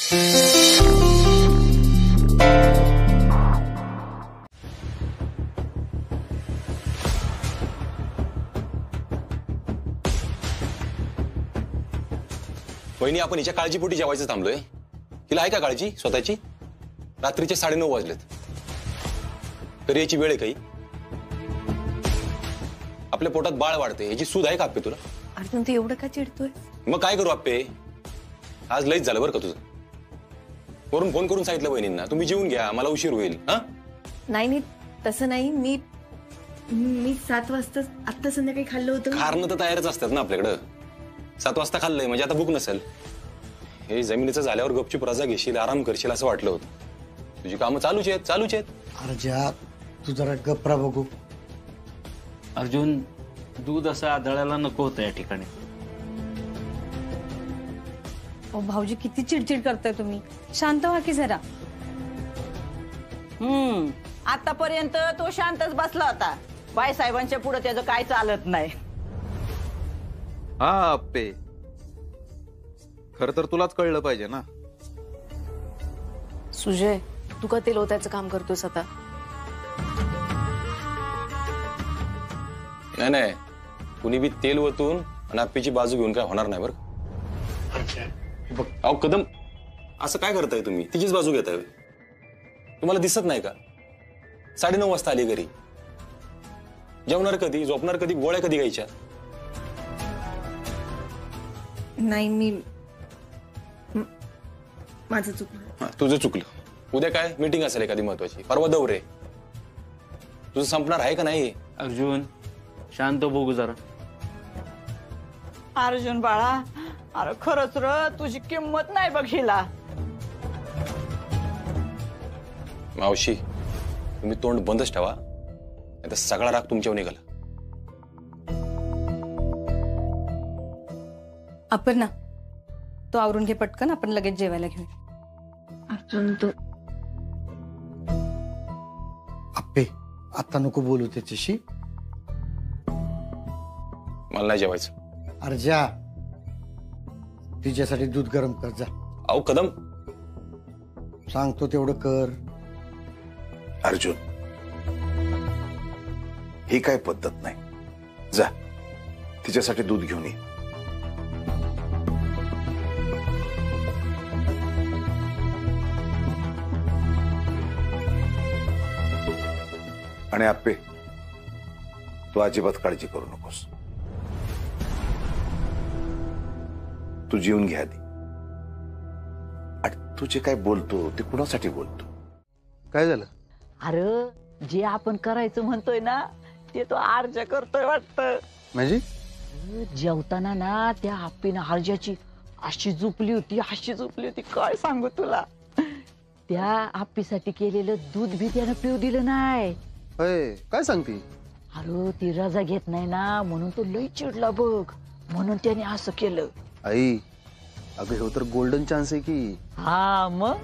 वहिनी, आपण हिच्या काळजीपोटी जेवायचं थांबलोय. हिला आहे का काळजी स्वतःची? रात्रीचे 9:30 वाजलेत. तरी याची वेळ आहे काही? आपल्या पोटात बाळ वाढते, याची सूद आहे का आप्पे तुला? अर्जुन, तू एवढं का चिडतोय? मग काय करू आप्पे? आज लईच झालं बरं का तुझं. वरून फोन करून सांगितलं वहिनींना, तुम्ही जेवून घ्या, मला उशीर होईल. हा नाही, तसं नाही. मी 7 वाजता आत्ता संध्याकाळी खाल्लं होतं. खारणं तर तयारच असतात ना आपल्याकडं. 7 वाजता खाल्लंय म्हणजे आता भूक नसेल. हे जमिनीचं झाल्यावर गपचूप रजा घेशील, आराम करशील असं वाटलं होतं. तुझी कामं चालूच आहेत. अर्जा, तू जरा गप्रा बघू. अर्जुन, दूध असं आदळायला नको होतं या ठिकाणी. भाऊजी, किती चिडचिड करताय तुम्ही. शांत व्हा की जरा. आतापर्यंत तो शांतच बसला होता. बाईसाहेबांच्या पुढे त्याचं काय चालत नाही. हा आप्पे, खर तर तुलाच कळलं पाहिजे ना. सुजय, तू का तेल ओतायचं काम करतोयस आता? नाही, कुणी बी तेल ओतून आणि आप्पीची बाजू घेऊन काय होणार नाही बरं. अहो कदम, असं काय करताय तुम्ही? तिचीच बाजू घेताय. तुम्हाला दिसत नाही का? 9:30 वाजता आली घरी. जेवणार कधी, झोपणार कधी, गोळ्या कधी घ्यायच्या? नाही, माझं चुकलं. तुझं चुकलं. उद्या काय मीटिंग असेल एखादी महत्वाची, परवा दौरे. तुझं संपणार आहे का नाही? अर्जुन, शांत बघू जरा. अर्जुन बाळा, अरे खरंच र, तुझी किंमत नाही बघ हिला. मावशी, तुम्ही तोंड बंदच ठेवा, नाहीतर सगळा राग तुमच्यावर निघाला. आपण ना तो आवरून घे पटकन, आपण लगेच जेवायला घेऊ. अर्जुन, तू आप्पे, आता नको बोलू त्याच्याशी. मला नाही जेवायचं. अर्जा, तिच्यासाठी दूध गरम कर जा. अहो कदम, सांगतो तेवढं कर. अर्जुन, ही काय पद्धत नाही. जा, तिच्यासाठी दूध घेऊन ये. आणि आप्पे, तू अजिबात काळजी करू नकोस. तू जेवून घ्या आधी. आणि तू जे काय बोलतो ते कुणासाठी बोलतो? काय झालं? अरे जे आपण करायचं म्हणतोय ना, ते तो आर्जा करतोय वाटतं. म्हणजे जेवताना ना त्या आप्पीनं आर्जाची अशी झोपली होती काय सांगू तुला. त्या आप्पीसाठी केलेलं दूध भी त्यानं पिऊ दिलं नाही. काय सांगते? अरे ती रजा घेत नाही ना, म्हणून तो लई चिडला बघ. म्हणून त्याने असं केलं. आई, अगं हे तर गोल्डन चान्स आहे की. हा मग,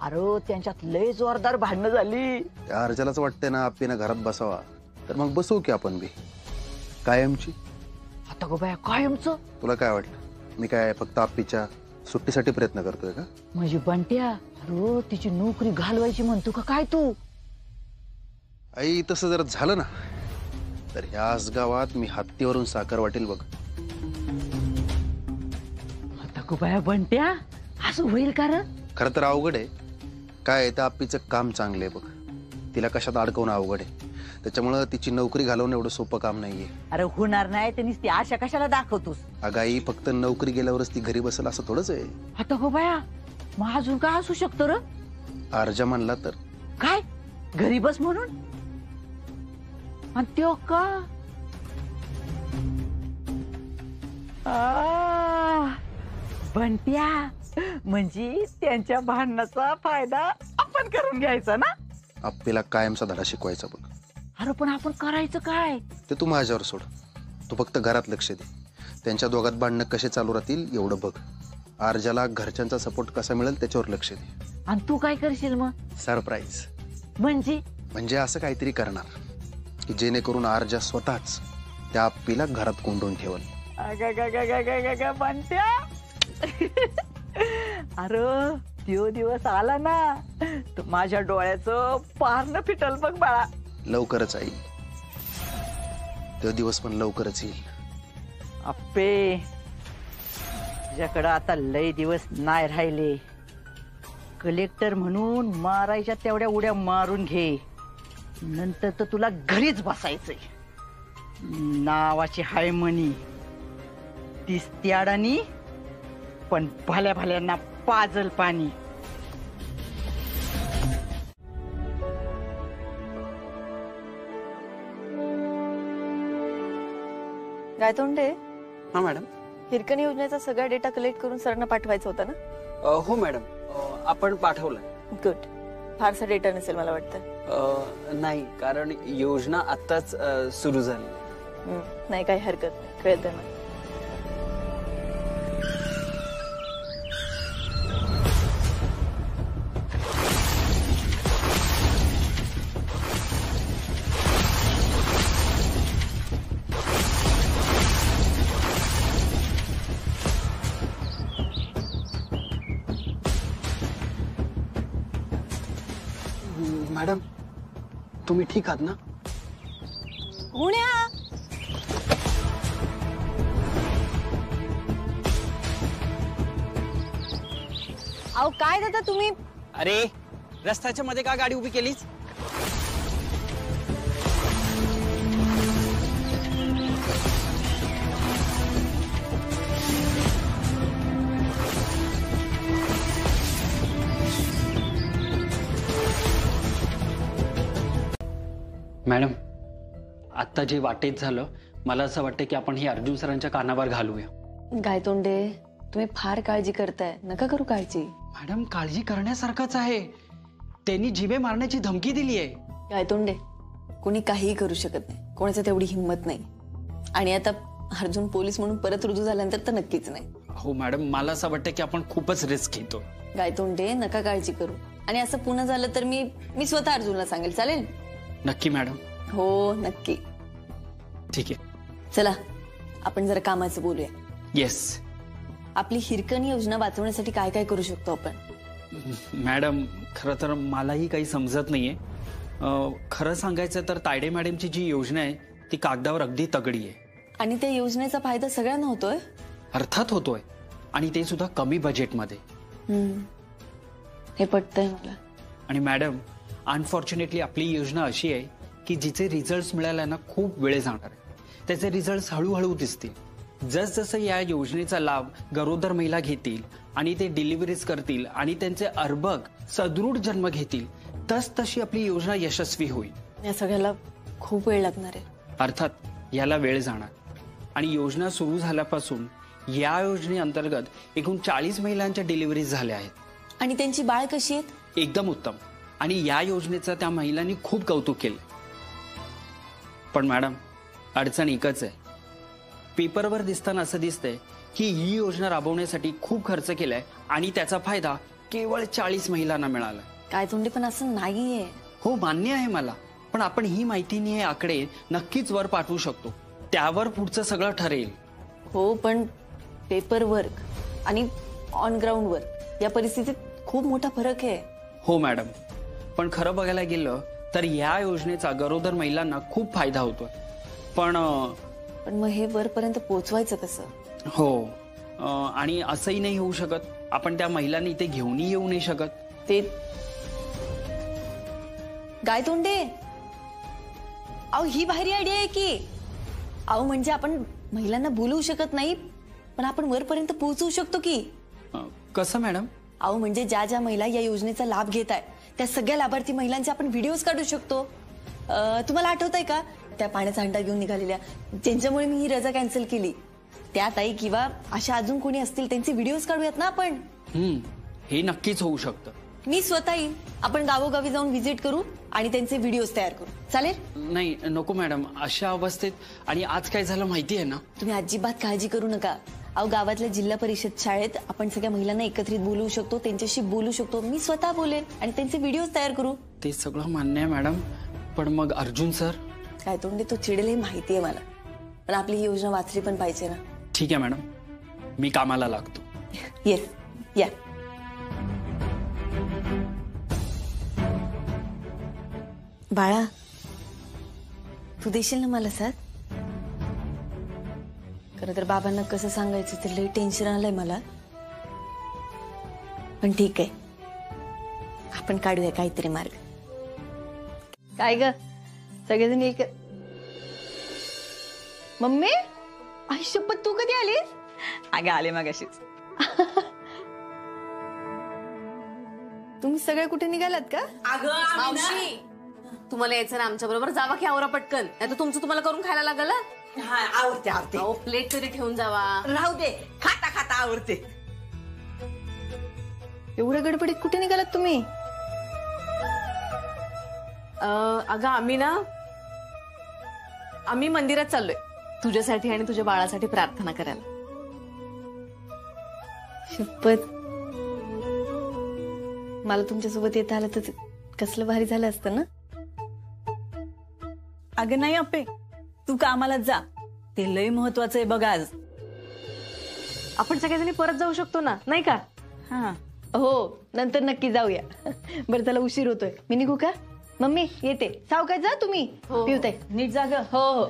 अरे त्यांच्यात लय जोरदार भांडणं झाली. त्या अर्जालाच वाटतंय ना आप्पीनं घरात बसावा, तर मग बसवू की आपण बी कायमची. आता गो बाया, कायमचं? तुला काय वाटलं मी काय फक्त आप्पीच्या सुट्टीसाठी प्रयत्न करतोय का? म्हणजे बंट्या, अरे तिची नोकरी घालवायची म्हणतो का काय तू? आई, तसं जर झालं ना तर ह्याच गावात मी हत्तीवरून साखर वाटेल बघ. आता गो बाया बंट्या, असं होईल का रे? खरं तर अवघड आहे. काय आहे, तर आप्पीचं काम चांगलं आहे बघ. तिला कशात अडकवणं अवघड आहे. त्याच्यामुळं तिची नोकरी घालवणं एवढं सोपं काम नाहीये. अरे होणार नाही, त्यांनीच ती आशा कशाला दाखवतोस? अगं आई, फक्त नोकरी गेल्यावरच ती घरी बसेल असं थोडंच आहे. आता गो बाया, मग अजून काय असू शकतं र? अर्जा म्हणला तर काय घरी बस म्हणून? आणि त्यो का? बंट्या, म्हणजे त्यांच्या भांडणाचा फायदा आपण करून घ्यायचा ना? आप्पीला कायमचा धडा शिकवायचा बघ. अरे पण आपण करायचं काय? ते तू माझ्यावर सोड. तू फक्त घरात लक्ष दे. त्यांच्या दोघात भांडणं कसे चालू राहतील एवढं बघ. अर्जाला घरच्यांचा सपोर्ट कसा मिळेल त्याच्यावर लक्ष दे. आणि तू काय करशील मग? सरप्राईज. म्हणजे असं काहीतरी करणार की जेणेकरून अर्जा स्वतःच त्या आप्पीला घरात कोंडून ठेवल. बंट्या, अरे तो दिवस आला ना तर माझ्या डोळ्याचं पारणं फिटल बघ बाळा. लवकरच आई, तो दिवस पण लवकरच येईल. अप्पे तुझ्याकडं आता लय दिवस नाही राहिले. कलेक्टर म्हणून मारायच्या तेवढ्या उड्या मारून घे, नंतर तर तुला घरीच बसायचंय. नावाची हाय म्हणी दिसती अडाणी, पण भल्या भल्यांना पाजल पाणी. गायतोंडे, हा मॅडम. हिरकणी योजनेचा सगळा डेटा कलेक्ट करून सरांना पाठवायचा होता ना? हो मॅडम, आपण पाठवलंय. गुड. फारसा डेटा नसेल मला वाटतं. नाही, कारण योजना आत्ताच सुरू झाली. नाही, काही हरकत नाही, कळतं ना. मॅडम, तुम्ही ठीक आहात ना? गुण्या, अहो काय दादा तुम्ही? अरे, रस्त्याच्या मध्ये का गाडी उभी केलीच? मॅडम, आत्ता जे वाटेत झालं, मला असं वाटतं की आपण हे अर्जुन सरांच्या कानावर घालूया. गायतोंडे, तुम्ही फार काळजी करताय, नका करू काळजी. मॅडम, काळजी करण्यासारखंच आहे. त्यांनी जिवे मारण्याची धमकी दिली आहे. गायतोंडे, कोणी काहीही करू शकत नाही, कोणाचं तेवढी हिंमत नाही. आणि आता अर्जुन पोलीस म्हणून परत रुजू झाल्यानंतर तर नक्कीच नाही. हो मॅडम, मला असं वाटतं की आपण खूपच रिस्क घेतो. गायतोंडे, नका काळजी करू. आणि असं पुन्हा झालं तर मी स्वतः अर्जुनला सांगेल. चालेल? नक्की मॅडम. हो, नक्की. ठीक आहे, चला आपण जरा कामाचं बोलूया. येस. आपली हिरकणी योजना वाचवण्यासाठी काय काय करू शकतो आपण? मॅडम, खरं तर मलाही काही समजत नाहीये. खरं सांगायचं तर तायडे मॅडमची जी योजना आहे ती कागदावर अगदी तगडी आहे. आणि त्या योजनेचा फायदा सगळ्यांना होतोय? अर्थात होतोय, आणि ते सुद्धा कमी बजेटमध्ये. हे पटतंय मला. आणि मॅडम, अनफॉर्च्युनेटली आपली योजना अशी आहे की जिचे रिझल्ट मिळायला ना खूप वेळ जाणार आहे. त्याचे रिझल्ट हळूहळू दिसतील. जसजसं या योजनेचा लाभ गरोदर महिला घेतील आणि ते डिलिव्हरीज करतील आणि त्यांचे अर्भक सदृढ जन्म घेतील, तशी आपली योजना यशस्वी होईल. या सगळ्याला खूप वेळ लागणार आहे. अर्थात याला वेळ जाणार. आणि योजना सुरू झाल्यापासून या योजनेअंतर्गत एकूण 40 महिलांच्या डिलिव्हरीज झाल्या आहेत. आणि त्यांची बाळ कशी आहेत? एकदम उत्तम. आणि या योजनेचं त्या महिलांनी खूप कौतुक केलं. पण मॅडम, अडचण एकच आहे. पेपरवर दिसताना असं दिसतंय की ही योजना राबवण्यासाठी खूप खर्च केलाय आणि त्याचा फायदा केवळ 40 महिलांना मिळाला. काय तोंडी, पण असं नाहीये. हो, मान्य आहे मला. पण आपण ही माहितीने हे आकडे नक्कीच वर पाठवू शकतो. त्यावर पुढचं सगळं ठरेल. हो, पण पेपर वर्क आणि ऑन ग्राउंड वर्क या परिस्थितीत खूप मोठा फरक आहे. हो मॅडम, पण खरं बघायला गेलं तर या योजनेचा गरोदर महिलांना खूप फायदा होतोय. पण मग हे वरपर्यंत पोहोचवायचं कसं? हो, आणि असंही नाही होऊ शकत. आपण त्या महिलांनी इथे घेऊनही येऊ नाही शकत. ते गायतोंडे, अहो ही भारी आयडिया आहे की. अहो म्हणजे आपण महिलांना बोलवू शकत नाही, पण आपण वरपर्यंत पोहोचवू शकतो की. कसं मॅडम? अहो म्हणजे ज्या ज्या महिला या योजनेचा लाभ घेत आहेत त्या सगळ्या लाभार्थी महिलांचे आपण व्हिडिओज काढू शकतो. तुम्हाला आठवत आहे का त्या पाण्याचा हंडा घेऊन निघालेल्या, ज्यांच्यामुळे मी ही रजा कॅन्सल केली, त्या ताई किंवा अशा अजून कोणी असतील त्यांचे व्हिडिओज काढूयात ना आपण. हे नक्कीच होऊ शकतं. मी स्वतः येईन. आपण गावोगावी जाऊन व्हिजिट करू आणि त्यांचे व्हिडिओज तयार करू. चालेल? नाही, नको मॅडम. अशा अवस्थेत, आणि आज काय झालं माहिती आहे ना? तुम्ही अजिबात काळजी करू नका. अहो गावातल्या जिल्हा परिषद शाळेत आपण सगळ्या महिलांना एकत्रित बोलवू शकतो, त्यांच्याशी बोलू शकतो. मी स्वतः बोलेन आणि त्यांचे व्हिडिओज तयार करू. ते सगळं मान्य आहे मॅडम, पण मग अर्जुन सर? काय तोंडे, तो चिडेल हे माहिती आहे मला, पण आपली ही योजना वाचली पण पाहिजे ना. ठीक आहे मॅडम, मी कामाला लागतो. येस, या. बाळा, तू देशील ना मला साथ? खरं तर बाबांना कसं सांगायचं ते लई टेन्शन आलंय मला, पण ठीक आहे, आपण काढूया काहीतरी मार्ग. काय ग सगळेजण एक. मम्मी, आई शपथ, तू कधी आलीस? अगं आले मगाशीच. तुम्ही सगळे कुठे निघालात का? अगं मावशी, तुम्हाला यायचं ना आमच्या बरोबर, जावा की आवरा पटकन, नाही तर तुमचं तुम्हाला करून खायला लागल. आवडते आवडते. अहो प्लेट तरी ठेवून जावा. राहू दे, खाता खाता आवडते. एवढ्या गडबडीत कुठे निघालात तुम्ही? अगं आम्ही मंदिरात चाललोय तुझ्यासाठी आणि तुझ्या बाळासाठी प्रार्थना करायला. शपथ, मला तुमच्यासोबत येता आलं तर कसलं भारी झालं असतं ना. अगं नाही अप्पे, तू कामाला जा, ते लय महत्वाचं आहे बघ आज. आपण सगळेजणी परत जाऊ शकतो ना, नाही का? हा हो, नंतर नक्की जाऊया. बरं त्याला उशीर होतोय, मी निघू का? मम्मी येते, सावकाश जा तुम्ही. पिवते नीट जा ग. हो हो.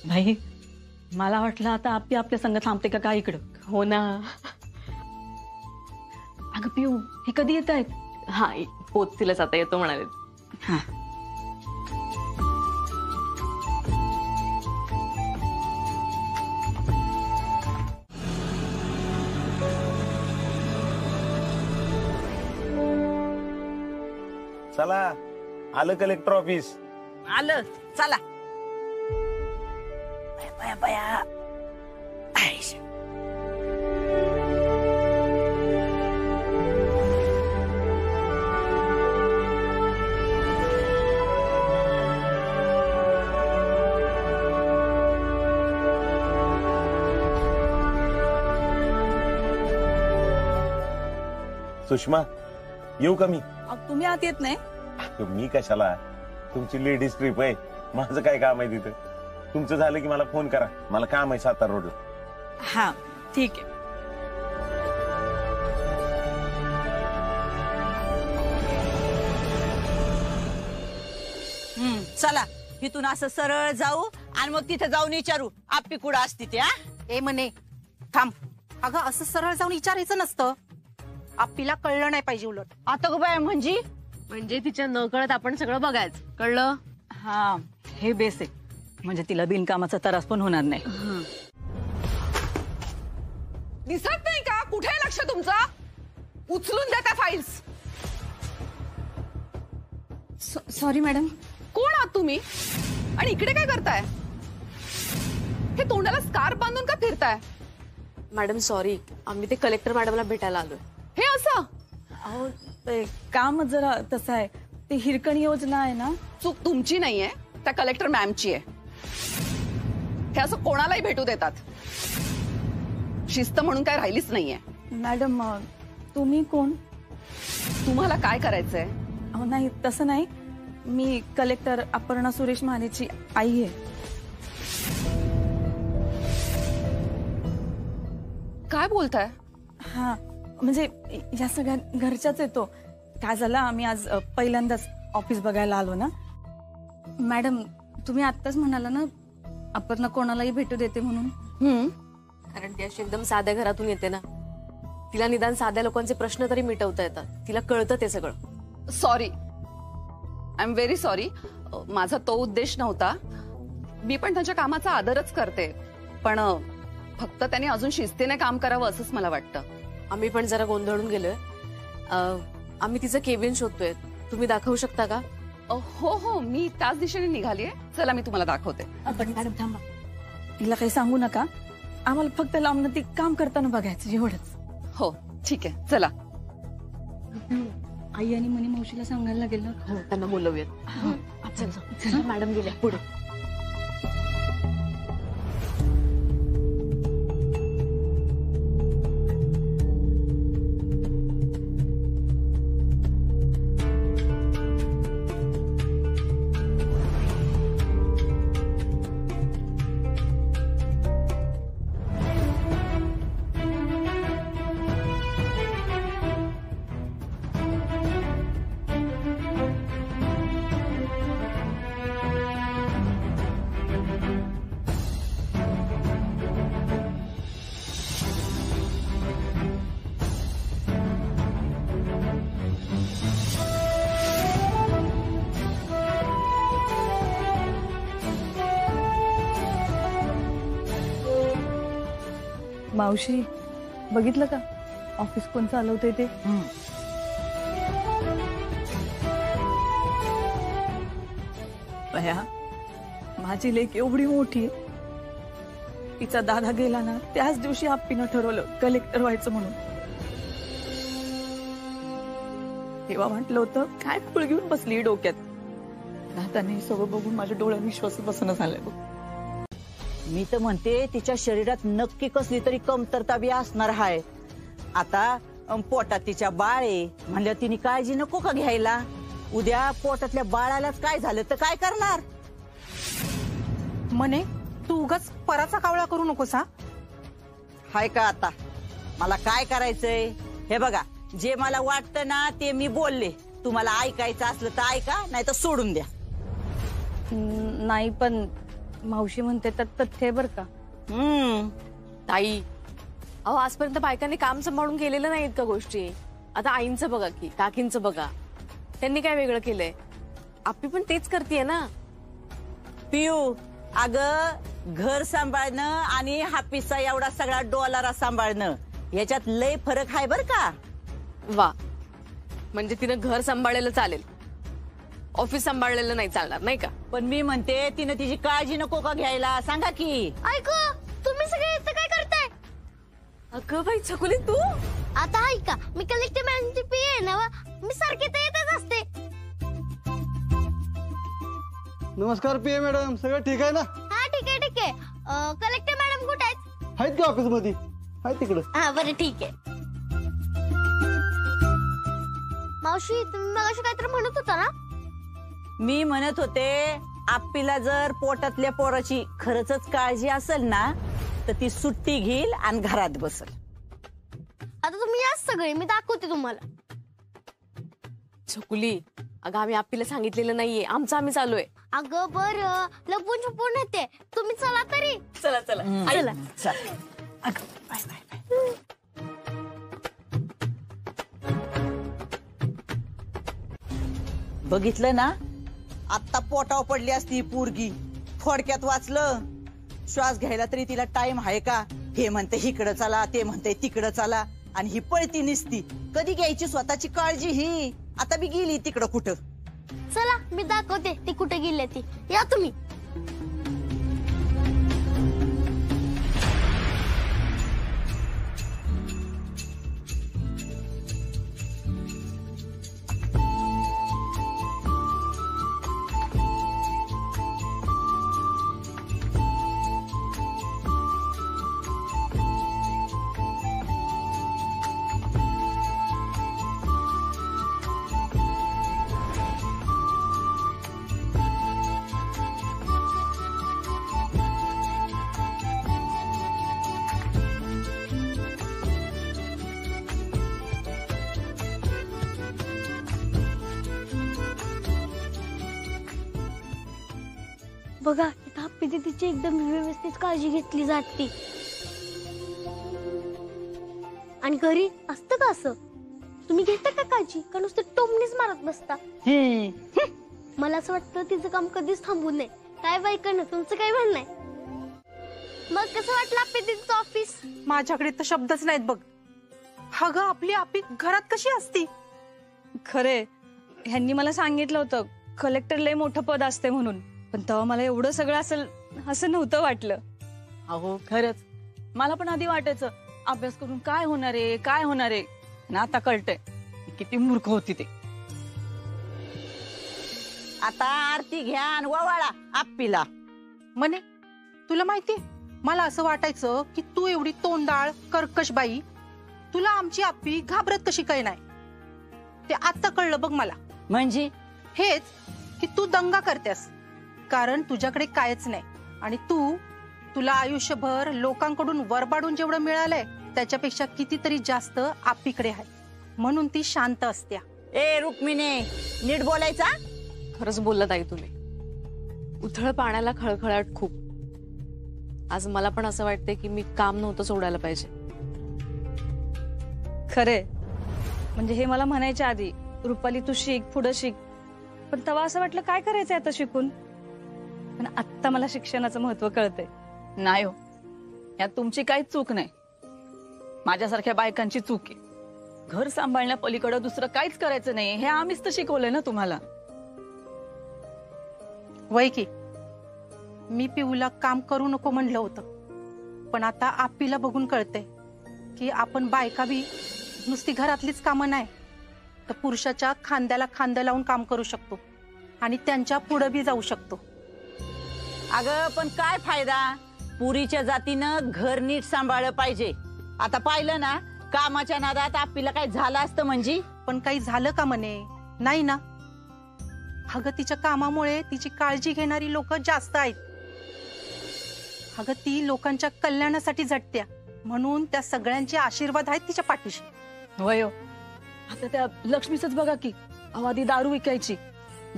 भाई, मला वाटलं आता आप्पी आपल्या संग थांबते का काय इकडं. हो ना. अगं पिऊ, हे कधी येत आहेत? हा, पोचतीलच आता, येतो म्हणाले. हा. चला, आलं कलेक्टर ऑफिस. आलं, चला. बया बया. सुषमा, येऊ का मी? तुम्ही आत येत नाही? मी कशाला, तुमची लेडीज ट्रिप आहे, माझं काय काम आहे तिथं. तुमचं झालं की मला फोन करा, मला काम आहे सातारा रोडला. हा ठीक आहे. चला, इथून असं सरळ जाऊ आणि मग तिथे जाऊन विचारू आप्पी कुठं असती त्या. ए म्हणे थांब. अगं असं सरळ जाऊन विचारायचं नसतं, आप्पीला कळलं नाही पाहिजे उलट. आता ग बाय म्हणजे तिच्या न कळत आपण सगळं बघायचं, कळलं? हा, हे बेस आहे, म्हणजे तिला बिनकामाचा त्रास पण होणार नाही. दिसत नाही का? कुठे आहे लक्ष तुमचं? उचलून द्या त्या फाईल्स. Sorry madam. कोण आहात तुम्ही आणि इकडे काय करताय? हे तोंडाला स्कार्फ बांधून का फिरताय? मॅडम सॉरी, आम्ही ते कलेक्टर मॅडमला भेटायला आलोय. हे असं? अहो, ते काम जरा तसं आहे, ते हिरकणी योजना आहे ना. चूक तुमची नाहीये, त्या कलेक्टर मॅमची आहे. हे असं कोणालाही भेटू देतात, शिस्त म्हणून काय राहिलीच नाहीये. मॅडम, तुम्ही कोण? तुम्हाला काय करायचंय? अहो नाही, तसं नाही, मी कलेक्टर अपर्णा सुरेश महादेची आई आहे. काय बोलताय? हा, म्हणजे या सगळ्या घरच्याच येतो. काय झालं, आम्ही आज पहिल्यांदाच ऑफिस बघायला आलो ना. मॅडम, तुम्ही आत्ताच म्हणाला ना अपर्णा कोणालाही भेटू देते म्हणून. कारण ती अशी एकदम साध्या घरातून येते ना, तिला निदान साध्या लोकांचे प्रश्न तरी मिटवता येतात, तिला कळतं ते सगळं. Sorry, I am very sorry. माझा तो उद्देश नव्हता. मी पण त्याच्या कामाचा आदरच करते, पण फक्त त्याने अजून शिस्तीने काम करावं असंच मला वाटतं. आम्ही पण जरा गोंधळून गेलोय. आम्ही तिचं केबिन शोधतोय, तुम्ही दाखवू शकता का? हो हो, मी त्याच दिशेने निघालीये. चला, मी तुम्हाला दाखवते. पण मॅडम थांबा, तिला काही सांगू नका. आम्हाला फक्त लांबनं ती काम करताना बघायचं, एवढंच. हो ठीक आहे, चला. आई आणि मनी मावशीला सांगायला लागेल ना. हो, त्यांना बोलवूयात. चला, मॅडम गेल्या पुढे. मावशी बघितलं का ऑफिस कोण चालवतंय ते? बया, माझी लेक एवढी मोठी आहे. तिचा दादा गेला ना त्याच दिवशी आप्पीनं ठरवलं कलेक्टर व्हायचं म्हणून. तेव्हा म्हटलं होतं काय फुल घेऊन बसली डोक्यात. दादाने सगळं बघून माझ्या डोळ्यात विश्वास बसणं झालंय बघ. मी तर म्हणते तिच्या शरीरात नक्की कसली तरी कमतरता बी असणार आहे. आता पोटात तिच्या बाळ आहे म्हणल्या तिने काळजी नको का घ्यायला? उद्या पोटातल्या बाळालाच काय झालं तर काय करणार? म्हणे तू उगाच पराचा कावळा करू नकोस. हा हाय का आता मला काय करायचंय? हे बघा, जे मला वाटतं ना ते मी बोलले. तुम्हाला ऐकायचं असलं तर ऐका, नाही तर सोडून द्या. नाही पण मावशी म्हणते तर तथ्य बर का. ताई, अहो आजपर्यंत बायकांनी काम सांभाळून केलेलं नाहीत का गोष्टी? आता आईंचं बघा की, काकींचं बघा, त्यांनी काय वेगळं केलंय? आपली पण तेच करतेय ना. पियू, अगं घर सांभाळणं आणि हापीसचा एवढा सगळा डॉलरा सांभाळणं याच्यात लय फरक आहे बर का. वा, म्हणजे तिनं घर सांभाळलेलं चालेल, ऑफिस सांभाळलेलं नाही चालणार नाही का? पण मी म्हणते तिनं तिची काळजी नको का घ्यायला? सांगा की. ऐक, तुम्ही सगळे इथं काय करताय? अगं बाई छकुली, तू आता ऐका, मी कलेक्टर मॅडमची पी आहे ना, मी सारखी तर येतच असते. नमस्कार पीए मॅडम, सगळं ठीक आहे ना? हा ठीक आहे ठीक आहे. कलेक्टर मॅडम कुठे आहेत? आहेत का ऑफिस मध्ये? आहेत तिकडं. हा बरं ठीक आहे. मावशी, तुम्ही मगाशी काहीतरी म्हणत होता ना? मी म्हणत होते आप्पीला जर पोटातल्या पोराची खरंच काळजी असेल ना तर ती सुट्टी घेईल आणि घरात बसेल. आता तुम्ही याच सगळे, मी दाखवते तुम्हाला. छकुली, अगं आम्ही आप्पीला सांगितलेलं नाहीये, आमचं आम्ही चालू आहे. अगं बरं, लपून छपून येते, तुम्ही चला तरी. चला चला चला. Bye bye. बघितलं ना, आत्ता पोटावर पडली असती पोरगी. थोडक्यात वाचलं. श्वास घ्यायला तरी तिला टाइम आहे का? हे म्हणते इकडं चला, ते म्हणते तिकडं चला, आणि ही पळती निसती. कधी घ्यायची स्वतःची काळजी ही? आता बी गेली तिकडं कुठं. चला, मी दाखवते ती कुठे गेली ती. या तुम्ही. बघा, इथं आप्पी दीदीची एकदम व्यवस्थित काळजी घेतली जाते. आणि घरी असतं का असं? तुम्ही घेता का काळजी, का नुसतं टोमणीच मारत बसता? मला असं वाटतं तिचं काम कधीच थांबू नये. काय बायकांना तुमचं काय म्हणणं आहे? मग कसं वाटलं आप्पी दीदीचं ऑफिस? माझ्याकडे तर शब्दच नाहीत बघ. अगं आपली आप्पी घरात कशी असती? खरे, ह्यांनी मला सांगितलं होतं कलेक्टर लय मोठं पद असते म्हणून, पण तेव्हा मला एवढं सगळं असेल असं नव्हतं वाटलं. अहो खरंच, मला पण आधी वाटायचं अभ्यास करून काय होणार आहे, काय होणार आहे. ना आता कळतंय किती मूर्ख होती ते. आता आरती घ्या आणि ववाळा आप्पीला. म्हणे तुला माहितीये, मला असं वाटायचं की तू एवढी तोंडाळ कर्कश बाई, तुला आमची आप्पी घाबरत कशी काय नाही. ते आता कळलं बघ मला. म्हणजे हेच की तू दंगा करतेस, कारण तुझ्याकडे कायच नाही. आणि तुला आयुष्यभर लोकांकडून वरबाडून जेवढं मिळालंय त्याच्यापेक्षा कितीतरी जास्त आप्पीकडे आहे, म्हणून ती शांत असत्या. ए रुक्मिणी, नीट बोलायचा. खरंच बोलला ताई तुम्ही. उथळ पाण्याला खळखळाट खूप. आज मला पण असं वाटतंय की मी काम नव्हतं सोडायला पाहिजे. खरे, म्हणजे हे मला म्हणायच्या आधी रुपाली तू शिक, पुढं शिक, पण तेव्हा असं वाटलं काय करायचंय आता शिकून. पण आत्ता मला शिक्षणाचं महत्व कळतंय. नाही हो, यात तुमची काही चूक नाही. माझ्यासारख्या बायकांची चूक आहे. घर सांभाळण्या पलीकडे दुसरं काहीच करायचं नाही हे आम्हीच तर शिकवलंय ना तुम्हाला. वय की मी पिऊला काम करू नको म्हणलं होतं, पण आता आप्पीला बघून कळतंय की आपण बायका बी नुसती घरातलीच कामं नाही तर पुरुषाच्या खांद्याला खांदा लावून काम करू शकतो आणि त्यांच्या पुढे बी जाऊ शकतो. अगं पण काय फायदा, पुरीच्या जातीनं घर नीट सांभाळलं पाहिजे. आता पाहिलं ना, कामाच्या नादात आपल्याला काय झालं असतं म्हणजे. पण काही झालं का म्हणे? नाही ना. अगं तिच्या कामामुळे तिची काळजी घेणारी लोक जास्त आहेत. अगं ती लोकांच्या कल्याणासाठी झटत्या, म्हणून त्या सगळ्यांचे आशीर्वाद आहेत तिच्या पाठीशी. होय हो. आता त्या लक्ष्मीचंच बघा की, आधी दारू विकायची,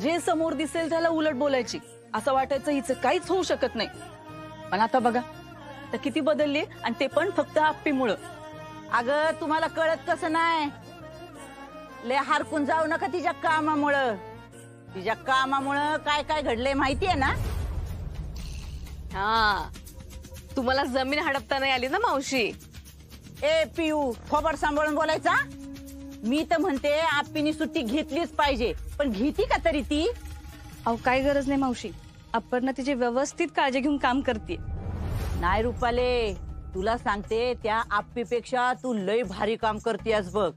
जे समोर दिसेल त्याला उलट बोलायची, असं वाटायचं हिचं काहीच होऊ शकत नाही. पण आता बघा तर किती बदलली, आणि ते पण फक्त आप्पीमुळं. अगं तुम्हाला कळत कसं नाही, लय हरकून जाऊ नका तिच्या कामामुळं. तिच्या कामामुळं काय काय घडलंय माहितीये ना. हा, तुम्हाला जमीन हडपता नाही आली ना मावशी. ए पिऊ, खोबड सांभाळून बोलायचा. मी तर म्हणते आप्पीनी सुट्टी घेतलीच पाहिजे, पण घेती का तरी ती? अहो काय गरज नाही मावशी, अपर्णा तिची व्यवस्थित काळजी घेऊन काम करते. नाही रुपाले, तुला सांगते त्या आप्पीपेक्षा तू लय भारी काम करतेस बघ.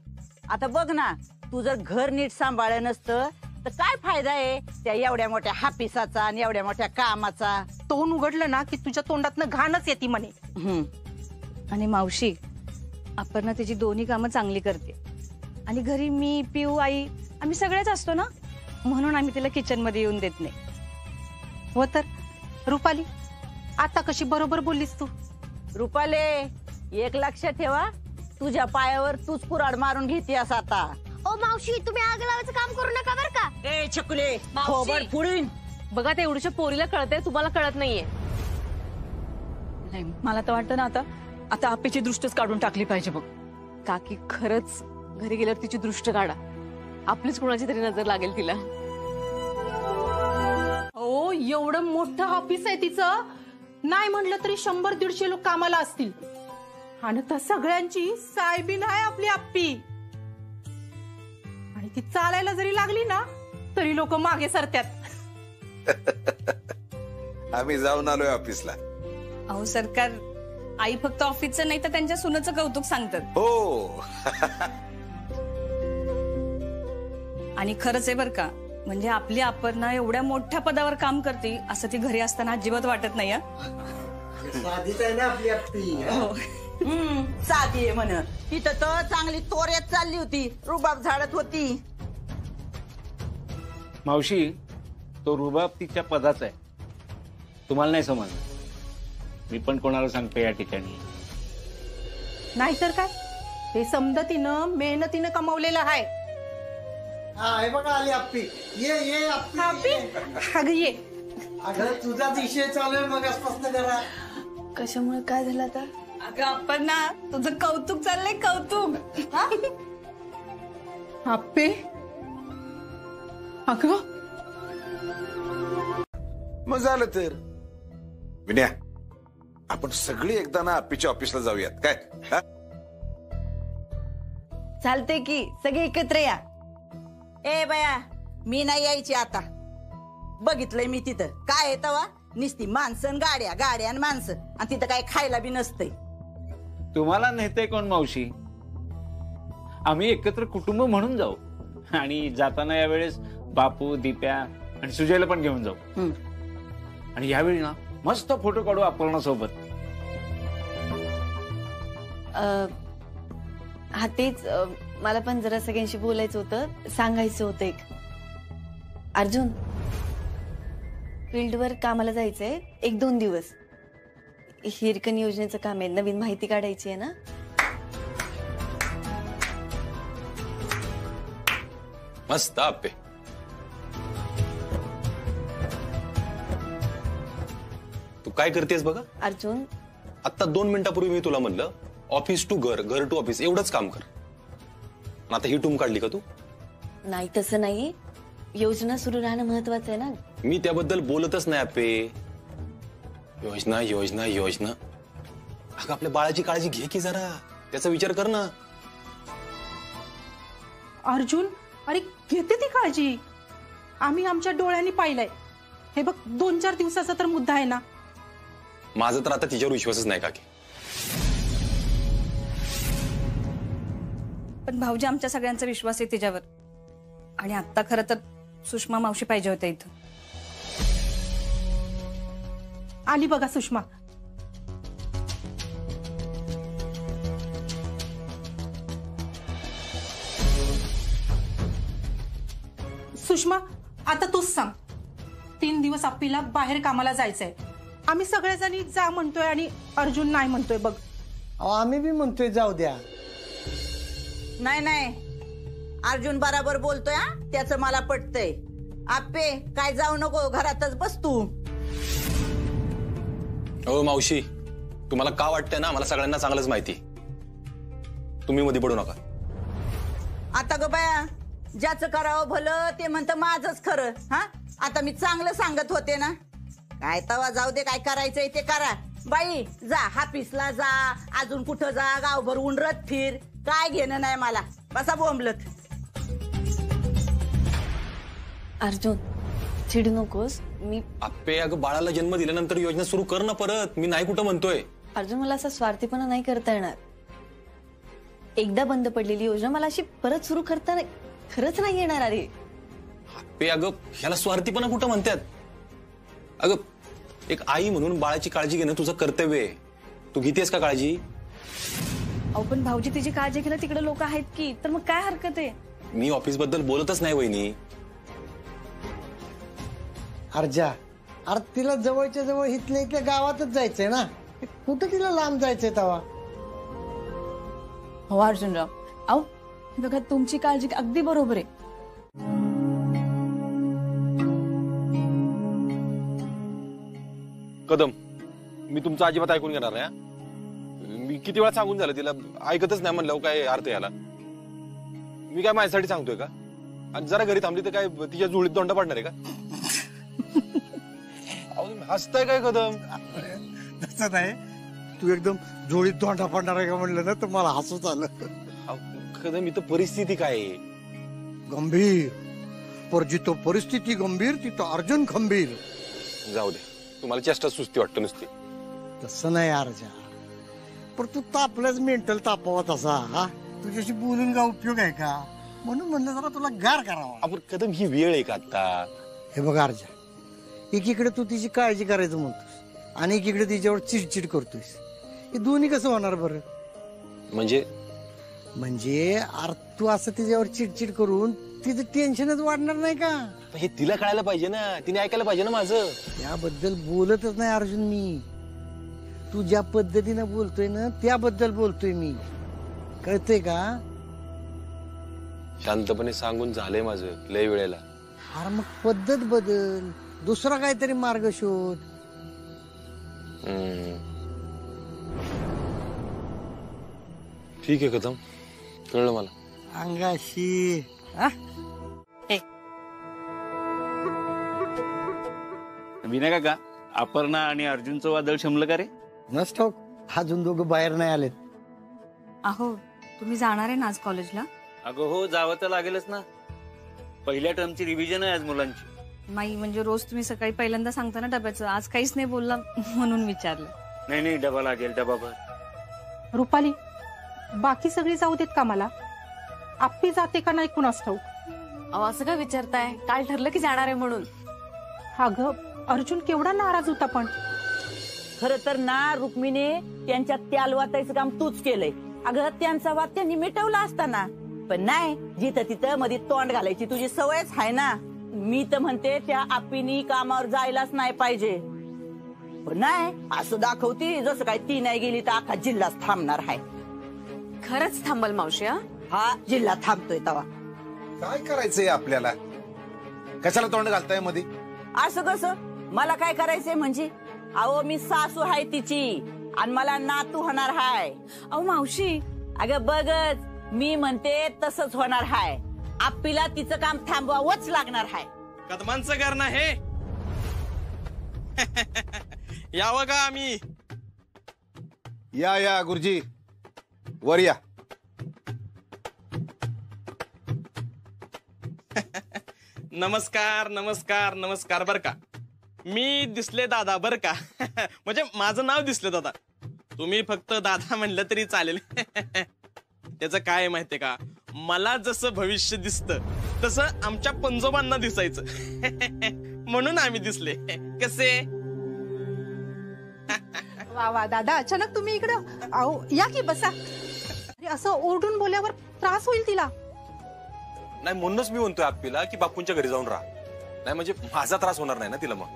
आता बघ ना, तू जर घर नीट सांभाळलं नसतं तर काय फायदा आहे त्या एवढ्या मोठ्या हापिसाचा आणि एवढ्या मोठ्या कामाचा. तोंड उघडलं ना की तुझ्या तोंडातनं घाणच येते म्हणे. आणि मावशी, अपर्णा तिची दोन्ही कामं चांगली करते, आणि घरी मी, पिऊ, आई आम्ही सगळेच असतो ना, म्हणून आम्ही तिला किचन मध्ये येऊन देत नाही. हो तर रुपाली, आता कशी बरोबर बोललीस तू. रुपाले, एक लक्षात ठेवा, तुझ्या पायावर तूच कुऱ्हाड मारून घेतेस आता. ओ मावशी, तुम्ही आग लावायचं काम करू नका बरं का. ए छकुले, खोबड पुढीन. बघा ते एवढ्याच्या पोरीला कळतंय, तुम्हाला कळत नाहीये. नाही, मला तर वाटतं ना आता आता आप्पीची दृष्टच काढून टाकली पाहिजे बघ. काकी खरंच घरी गेल्यावर तिची दृष्ट काढा, आपलीच कोणाची तरी नजर लागेल तिला. ओ एवढं मोठं ऑफिस आहे तिचं, नाही म्हणलं तरी 100-150 लोक कामाला असतील, आणि त्या सगळ्यांची साहेबीन आहे आपली आप्पी. आणि ती चालायला जरी लागली ना तरी लोक मागे सरत्यात. आम्ही जाऊन आलोय ऑफिसला. अहो सरकार, आई फक्त ऑफिसचं नाही तर त्यांच्या सुनेचं कौतुक सांगतात. हो. आणि खरंच आहे बरं का, म्हणजे आपली अपर्णा एवढ्या मोठ्या पदावर काम करते असं ती घरी असताना अजिबात वाटत नाही. साधीच आहे ना आपली आप्पी. साधी आहे म्हण. तिथं तर चांगली तोऱ्यात चालली होती, रुबाब झाडत होती. मावशी, तो रुबाब तिच्या पदाचा आहे, तुम्हाला नाही समजलं. मी पण कोणाला सांगतो या ठिकाणी. नाहीतर काय, हे समदतीनं मेहनतीनं कमावलेलं आहे. हा, हे बघा आली आप्पी. ये ये आप्पी. अगं ये. अगं तुझाच विषय चालू आहे मग आसपासून. जरा कशामुळे काय झालं आता? अगं अपर्णा, तुझं कौतुक चाललंय, कौतुक. आप्पे, अगं मग झालं तर विनया, आपण सगळी एकदा ना आप्पीच्या ऑफिसला जाऊयात काय? हा? चालते की, सगळे एकत्र या. ए बया, मी नाही यायची आता. बघितलंय मी तिथं काय आहे तवा, निस्ती माणसं गाड्या, गाड्या आणि माणसं, आणि तिथं काय खायला बी नसतंय. तुम्हाला नेते कोण मावशी? आम्ही एकत्र कुटुंब म्हणून जाऊ, आणि जाताना यावेळेस बापू, दीप्या आणि सुजयला पण घेऊन जाऊ. आणि यावेळी ना मस्त फोटो काढू अपर्णा सोबत. हा तेच, मला पण जरा सगळ्यांशी बोलायचं होतं, सांगायचं होतं. एक अर्जुन, फील्डवर कामाला जायचंय 1-2 दिवस. हिरकण योजनेचं काम आहे, नवीन माहिती काढायची आहे ना. मस्त आप्पे. तू काय करतेस बघा अर्जुन. आता 2 मिनिटापूर्वी मी तुला म्हणलं ऑफिस टू घर, घर टू ऑफिस एवढंच काम कर. आता ही टूम काढली का तू? नाही, तसं नाही, योजना सुरू राहणं महत्वाचं आहे ना. मी त्याबद्दल बोलतच नाही आप्पे. योजना योजना योजना. अगं आपल्या बाळाची काळजी घे की जरा. त्याचा विचार कर ना. अर्जुन, अरे घेते ती काळजी. आम्ही आमच्या डोळ्यांनी पाहिलंय. हे बघ 2-4 दिवसाचा तर मुद्दा आहे ना. माझा तर आता तिच्यावर विश्वासच नाही काकी. पण भाऊजी आमच्या सगळ्यांचा विश्वास आहे तिच्यावर. आणि आता खरं तर सुषमा मावशी पाहिजे होत्या इथं. आली बघा सुषमा. सुषमा, आता तूच सांग. 3 दिवस आपल्याला बाहेर कामाला जायचंय. आम्ही सगळेजणी जा म्हणतोय आणि अर्जुन नाही म्हणतोय बघ. आम्ही बी म्हणतोय जाऊ द्या. नाही, अर्जुन बराबर बोलतोय. त्याचं मला पटतंय. आप्पे, काय जाऊ नको, घरातच बस तू. हो मावशी, तुम्हाला का वाटतंय ना, मला सगळ्यांना चांगलंच माहिती. तुम्ही मध्ये पडू नका. आता ग बाया, ज्याचं करावं भलं ते म्हणतं माझंच खरं. हा, आता मी चांगलं सांगत होते ना. काय तवा जाऊ दे, काय करायचंय ते करा. बाई जा, हाफिसला जा, अजून कुठं जा, गावभर उंडरत फिर, काय घेणं नाही मला. बसा बोंबलत. अर्जुन, चिडू नकोस. मी आप्पे, अगं बाळाला जन्म दिल्यानंतर योजना सुरू कर ना परत. मी नाही कुठं म्हणतोय. अर्जुन, मला असा स्वार्थीपणा नाही करता येणार. एकदा बंद पडलेली योजना मला अशी परत सुरू करता खरंच नाही येणार. अरे आप्पे, अगं ह्याला स्वार्थीपणा कुठं म्हणतात. अगं एक आई म्हणून बाळाची काळजी घेणं तुझं कर्तव्य आहे. तू घेतेस का काळजी? अहो पण भाऊजी तिची काळजी घ्यायला तिकडे लोक आहेत की, तर मग काय हरकत आहे. मी ऑफिस बद्दल बोलतच नाही वहिनी. अर्जा, अरे तिला जवळच्या जवळ इथल्या इथल्या गावातच जायचंय ना. कुठं तिला लांब जायचंय तवा. हो अर्जुनराव, अहो बघा तुमची काळजी अगदी बरोबर आहे. कदम, मी तुमचं अजिबात ऐकून घेणार नाही. मी किती वेळा सांगून झालं तिला, ऐकतच नाही म्हणलं. काय अर्थ याला? मी काय माझ्यासाठी सांगतोय का? आणि जरा घरी थांबली तर काय तिच्या जुळीत दोंडा पडणार आहे का? हसताय काय कदम? तसं नाही, तू एकदम जोडीत तोंडा पडणार आहे का म्हणलं ना तर मला हसूच आलं. कदम, इथं परिस्थिती काय आहे? गंभीर. पर जिथं परिस्थिती गंभीर तिथं अर्जुन खंबीर. जाऊ दे, तुम्हाला चेष्टा सुस्ती वाटतं नुसती. तसं नाही अर्जा, पण तू तापलाच मेंटल तापावा तसा. हा, तुझ्याशी बोलून का उपयोग आहे का? म्हणून म्हणलं जरा तुला गार करावा. आपण कदम, ही वेळ आहे का आता? हे बघ अर्जा, एकीकडे तू तिची काळजी करायचं म्हणतोस आणि एकीकडे तिच्यावर चिडचिड करतोयस. हे दोन्ही कसं होणार बरं? म्हणजे तू असं तिच्यावर चिडचिड करून तिचं टेन्शनच वाढणार नाही का? हे तिला कळायला पाहिजे ना, तिने ऐकायला पाहिजे ना माझं. त्याबद्दल बोलतच नाही अर्जुन मी. तू ज्या पद्धतीनं बोलतोय ना त्याबद्दल बोलतोय मी. कळतंय का? शांतपणे सांगून झालंय माझं लय वेळेला. अरे मग पद्धत बदल, दुसरा काहीतरी मार्ग शोध. ठीक आहे कदम, कळलं मला. अंगाशी विनय काका, अपर्णा आणि अर्जुनचं वादळ शमलं का रे? नसतो, अजून दोघं बाहेर नाही आलेत. अहो, तुम्ही जाणार आहे ना आज कॉलेजला? अगं हो, जावं तर लागेलच ना. पहिल्या टर्मची रिव्हिजन आहे आज मुलांची. नाही म्हणजे रोज तुम्ही सकाळी पहिल्यांदा सांगता ना डब्याचं, आज काहीच नाही बोलला म्हणून विचारलं. नाही, डबा लागेल, डबा भर. रुपाली, बाकी सगळी जाऊ देत का मला? आप्पी जाते का नाही कुणास ठाऊक. अहो असं काय विचारताय? काल ठरलं की जाणार आहे म्हणून. हा ग, अर्जुन केवढा नाराज होता. पण खर तर ना रुक्मिणी, त्यांच्या त्याल वाटायचं काम तूच केलंय. अगं त्यांचा वाद त्यांनी मिटवला असताना, पण नाही, जिथं तिथं मध्ये तोंड घालायची तुझी सवयच आहे ना. मी तर म्हणते त्या आप्पीनी कामावर जायलाच नाही पाहिजे. पण नाही, असं दाखवती जसं काय ती नाही गेली तर अख्खा जिल्हाच थांबणार आहे. खरंच थांबल मावशी? हा, जिल्हा थांबतोय तवा. काय करायचंय आपल्याला? कशाला तोंड घालताय मध्ये? असं कसं? मला काय करायचंय म्हणजे? अहो मी सासू आहे तिची आणि मला नातू होणार हाय. अहो मावशी, अगं बघच, मी म्हणते तसंच होणार हाय. आप्पीला तिचं काम थांबवावंच लागणार हाय. कदमांचं घर ना हे. यावं का आम्ही? या गुरुजी. वर या. नमस्कार नमस्कार नमस्कार बर का. मी दिसले दादा बर का. म्हणजे माझं नाव दिसले दादा. तुम्ही फक्त दादा म्हणलं तरी चालेल. त्याचं काय माहितीये का, मला जसं भविष्य दिसतं तसं आमच्या पंजोबांना दिसायचं. म्हणून आम्ही दिसले. कसे? वा वा दादा, अचानक तुम्ही इकडं. अहो या की बसा. अरे असं ओरडून बोलल्यावर त्रास होईल तिला. नाही म्हणूनच मी म्हणतोय आप्पीला की बापूंच्या घरी जाऊन राहा. नाही म्हणजे माझा त्रास होणार नाही ना तिला मग.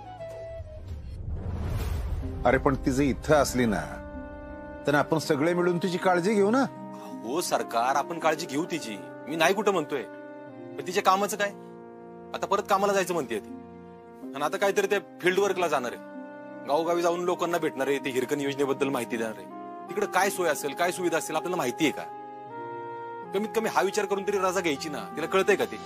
अरे पण ती जर इथं असली ना तर आपण सगळे मिळून तिची काळजी घेऊ ना. हो सरकार, आपण काळजी घेऊ तिची. मी नाही कुठं म्हणतोय. पण तिच्या कामाचं काय? आता परत कामाला जायचं म्हणते ती. आणि आता काहीतरी ते फील्ड वर्कला जाणार आहे. गावोगावी जाऊन लोकांना भेटणार आहे. ते हिरकण योजनेबद्दल माहिती देणार आहे. तिकडे काय सोय असेल, काय सुविधा असेल आपल्याला माहिती आहे का? कमीत कमी हा विचार करून तरी रजा घ्यायची ना. तिला कळतंय का ते?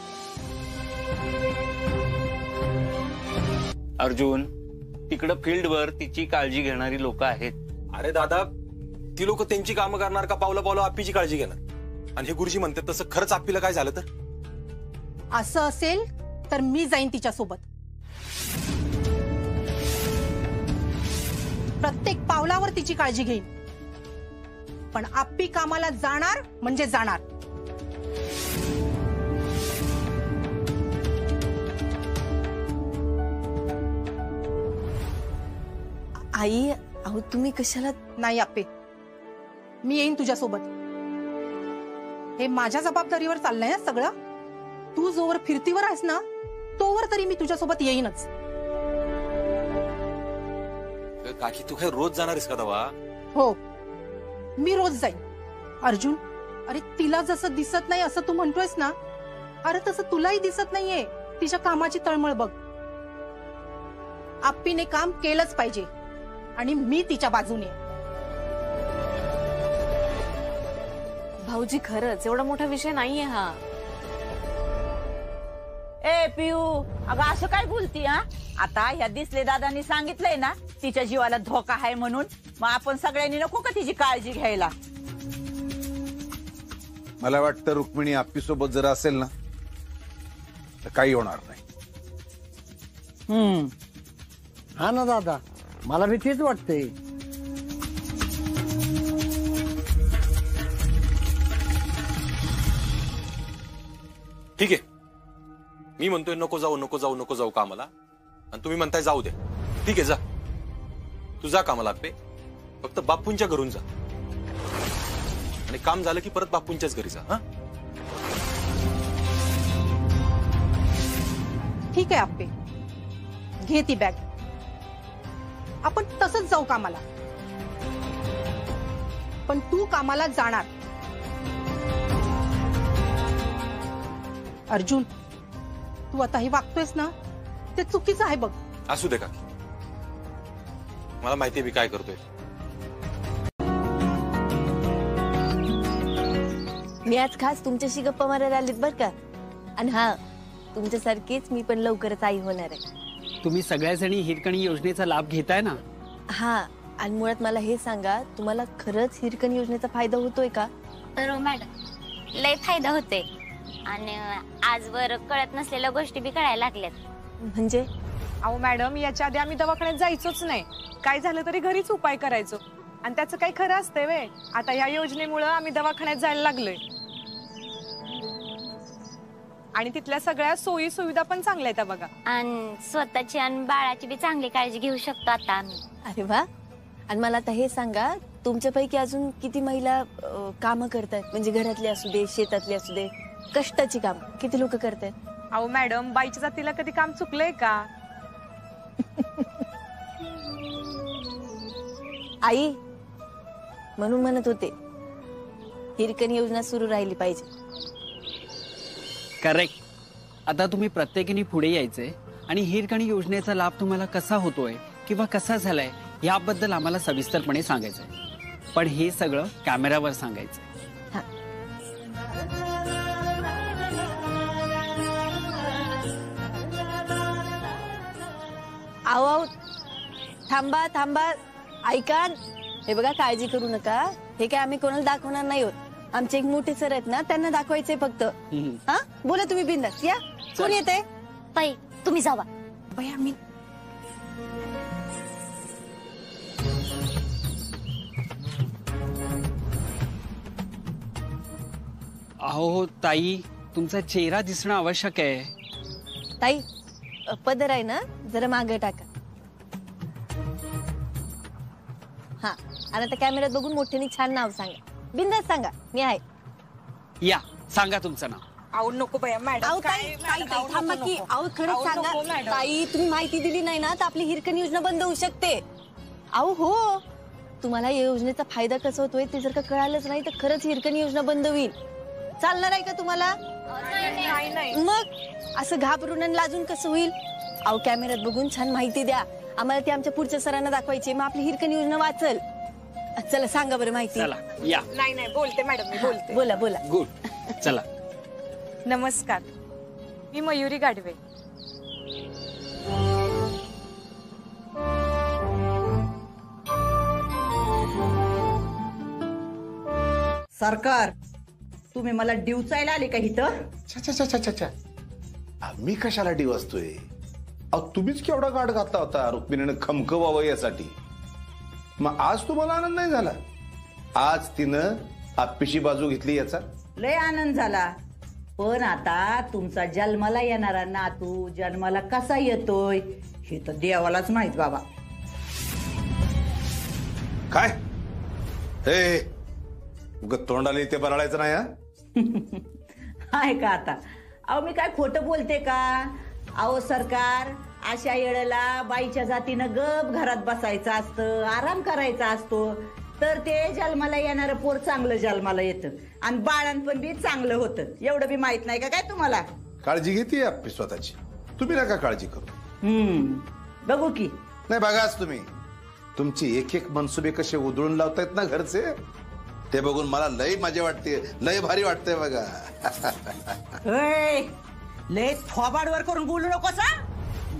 अर्जुन, तिकडं फील्डवर तिची काळजी घेणारी लोक आहेत. अरे दादा, ती लोक त्यांची कामं करणार का पावला पावला आप्पीची काळजी घेणार? आणि हे गुरुजी म्हणतात तसं खरंच आप्पीला काय झालं तर? असं असेल तर मी जाईन तिच्यासोबत. प्रत्येक पावलावर तिची काळजी घेईन. पण आप्पी कामाला जाणार म्हणजे जाणार. आई, अहो तुम्ही कशाला? नाही आप्पे, मी येईन तुझ्यासोबत. हे माझ्या जबाबदारीवर चाललंय ना सगळं. तू जोवर फिरतीवर आहेस ना तोवर तरी मी तुझ्यासोबत येईनच. काकी तू काय रोज जाणारीस का दवा? हो, मी रोज जाईन. अर्जुन, अरे तिला जसं दिसत नाही असं तू म्हणतोयस ना, अरे तसं तुलाही दिसत नाहीये. तिच्या कामाची तळमळ बघ. आप्पीने काम केलंच पाहिजे आणि मी तिच्या बाजूने. भाऊजी खरंच एवढा मोठा विषय नाहीये हा. ए पिऊ, अगं असं काय बोलती? हा, आता ह्या दिसले दादांनी सांगितलंय ना तिच्या जीवाला धोका आहे म्हणून. मग आपण सगळ्यांनी नको का तिची काळजी घ्यायला? मला वाटतं रुक्मिणी आप्पी सोबत जर असेल ना तर काही होणार नाही. हा ना दादा, मला बी तेच वाटतंय. ठीक आहे, मी म्हणतोय नको जाऊ नको जाऊ नको जाऊ कामाला. आणि तुम्ही म्हणताय जाऊ दे. ठीक आहे, जा तू जा कामाला आप्पे. फक्त बापूंच्या घरून जा. आणि काम झालं की परत बापूंच्याच घरी जा. हा, ठीक आहे आप्पे, घे ती बॅग. आपण तसंच जाऊ कामाला. पण तू कामाला जाणार. अर्जुन, तू आता हे वागतोयस ना ते चुकीचं आहे बघ. असू दे काकी, मला माहितीये मी काय करतोय. मी आज खास तुमच्याशी गप्पा मारायला आलीत बर का. आणि हा, तुमच्यासारखीच मी पण लवकरच आई होणार आहे. तुम्ही सगळ्याजणी हिरकणी योजनेचा लाभ घेताय ना? हा, आणि मुळात मला हे सांगा, तुम्हाला खरंच हिरकणी योजनेचा फायदा होतोय का? तर मॅडम, लय फायदा होते. आणि आजवर कळत नसलेल्या गोष्टी बी कळायला लागल्यात. म्हणजे? अहो मॅडम, याच्या आधी आम्ही दवाखान्यात जायचोच नाही. काय झालं तरी घरीच उपाय करायचो. आणि त्याचं काही खरं असतंय वे? आता या योजनेमुळे आम्ही दवाखान्यात जायला लागलोय. आणि तिथल्या सगळ्या सोयी सुविधा पण चांगल्या आहेत बघा. आणि स्वतःची आणि बाळाची बी चांगली काळजी घेऊ शकतो आता आम्ही. अरे वा. आणि मला आता हे सांगा, तुमच्यापैकी अजून किती महिला कामं करतात? म्हणजे घरातली असू दे, शेतातली असू दे, कष्टाची काम किती लोक करतात? अहो मॅडम, बाईच्या जातीला कधी काम चुकलंय का? आई, म्हणून म्हणत होते हिरकणी योजना सुरू राहिली पाहिजे. करेक्ट. आता तुम्ही प्रत्येकाने पुढे यायचंय आणि हिरकणी योजनेचा लाभ तुम्हाला कसा होतोय किंवा कसा झालाय याबद्दल आम्हाला सविस्तरपणे सांगायचंय. पण हे सगळं कॅमेरावर सांगायचंय. आओ थांबा थांबा, ऐका. हे बघा, काळजी करू नका. हे काय आम्ही कोणाला दाखवणार नाही होत. आमचे एक मोठे सर आहेत ना, त्यांना दाखवायचंय फक्त. हा बोला तुम्ही बिंदास या. कोण येते? बाई तुम्ही जावा. बाई आम्ही अहो ताई, तुमचा चेहरा दिसणं आवश्यक आहे. ताई पदर आहे ना, जरा मागे टाका. हा आणि आता कॅमेऱ्यात बघून मोठ्याने छान नाव सांगा. बिंदास सांगा, मी आहे. या सांगा तुमचं नाव. अहो नको बाया मॅडम. अहो ताई थांबा की. अहो खरंच सांगा ताई, तुम्ही माहिती दिली नाही ना तर आपली हिरकण योजना बंद होऊ शकते. अहो हो, तुम्हाला या योजनेचा फायदा कसा होतोय ते जर का कळालंच नाही तर खरंच हिरकण योजना बंद होईल. चालणार आहे का तुम्हाला? मग असं घाबरून आणि लाजून कसं होईल? अहो कॅमेऱ्यात बघून छान माहिती द्या आम्हाला, ती आमच्या पुढच्या सरांना दाखवायची, मग आपली हिरकण योजना वाचल. चला सांगा बरं माहिती. चला या. नाही बोलते मॅडम, मी बोलते. बोला बोला. गुड. चला. नमस्कार, मी मयुरी गाडवे. सरकार, तुम्ही मला डिवचायला आले का इथं? मी कशाला डिवचतोय? तुम्हीच केवढा गाठ घातला होता रुक्मिणीनं खमकवावं यासाठी. मग आज तुम्हाला आनंद नाही झाला? आज तिनं आप्पीची बाजू घेतली याचा लय आनंद झाला. पण आता तुमचा जन्माला येणारा नातू जन्माला कसा येतोय हे तर देवालाच माहित बाबा. काय हे उगाच तोंडाला इथे बराळायचं नाही. आहे का आता? अहो मी काय खोटं बोलते का? अहो सरकार, अशा वेळेला बाईच्या जातीनं गप घरात बसायचं असतं, आराम करायचा असतो, तर ते जन्माला येणारं पोर चांगलं जन्माला येतं आणि बाळांपण बी चांगलं होतं. एवढं बी माहित नाही का काय तुम्हाला? काळजी घेते आप्पी स्वतःची, तुम्ही नका काळजी करू. बघू की. नाही बघाच तुम्ही, तुमची एक एक मनसुबे कसे उधळून लावतायत ना घरचे, ते बघून मला लय मजा वाटते, लय भारी वाटतंय बघा. लय थोबाडवर करून बोलू नकोस हा.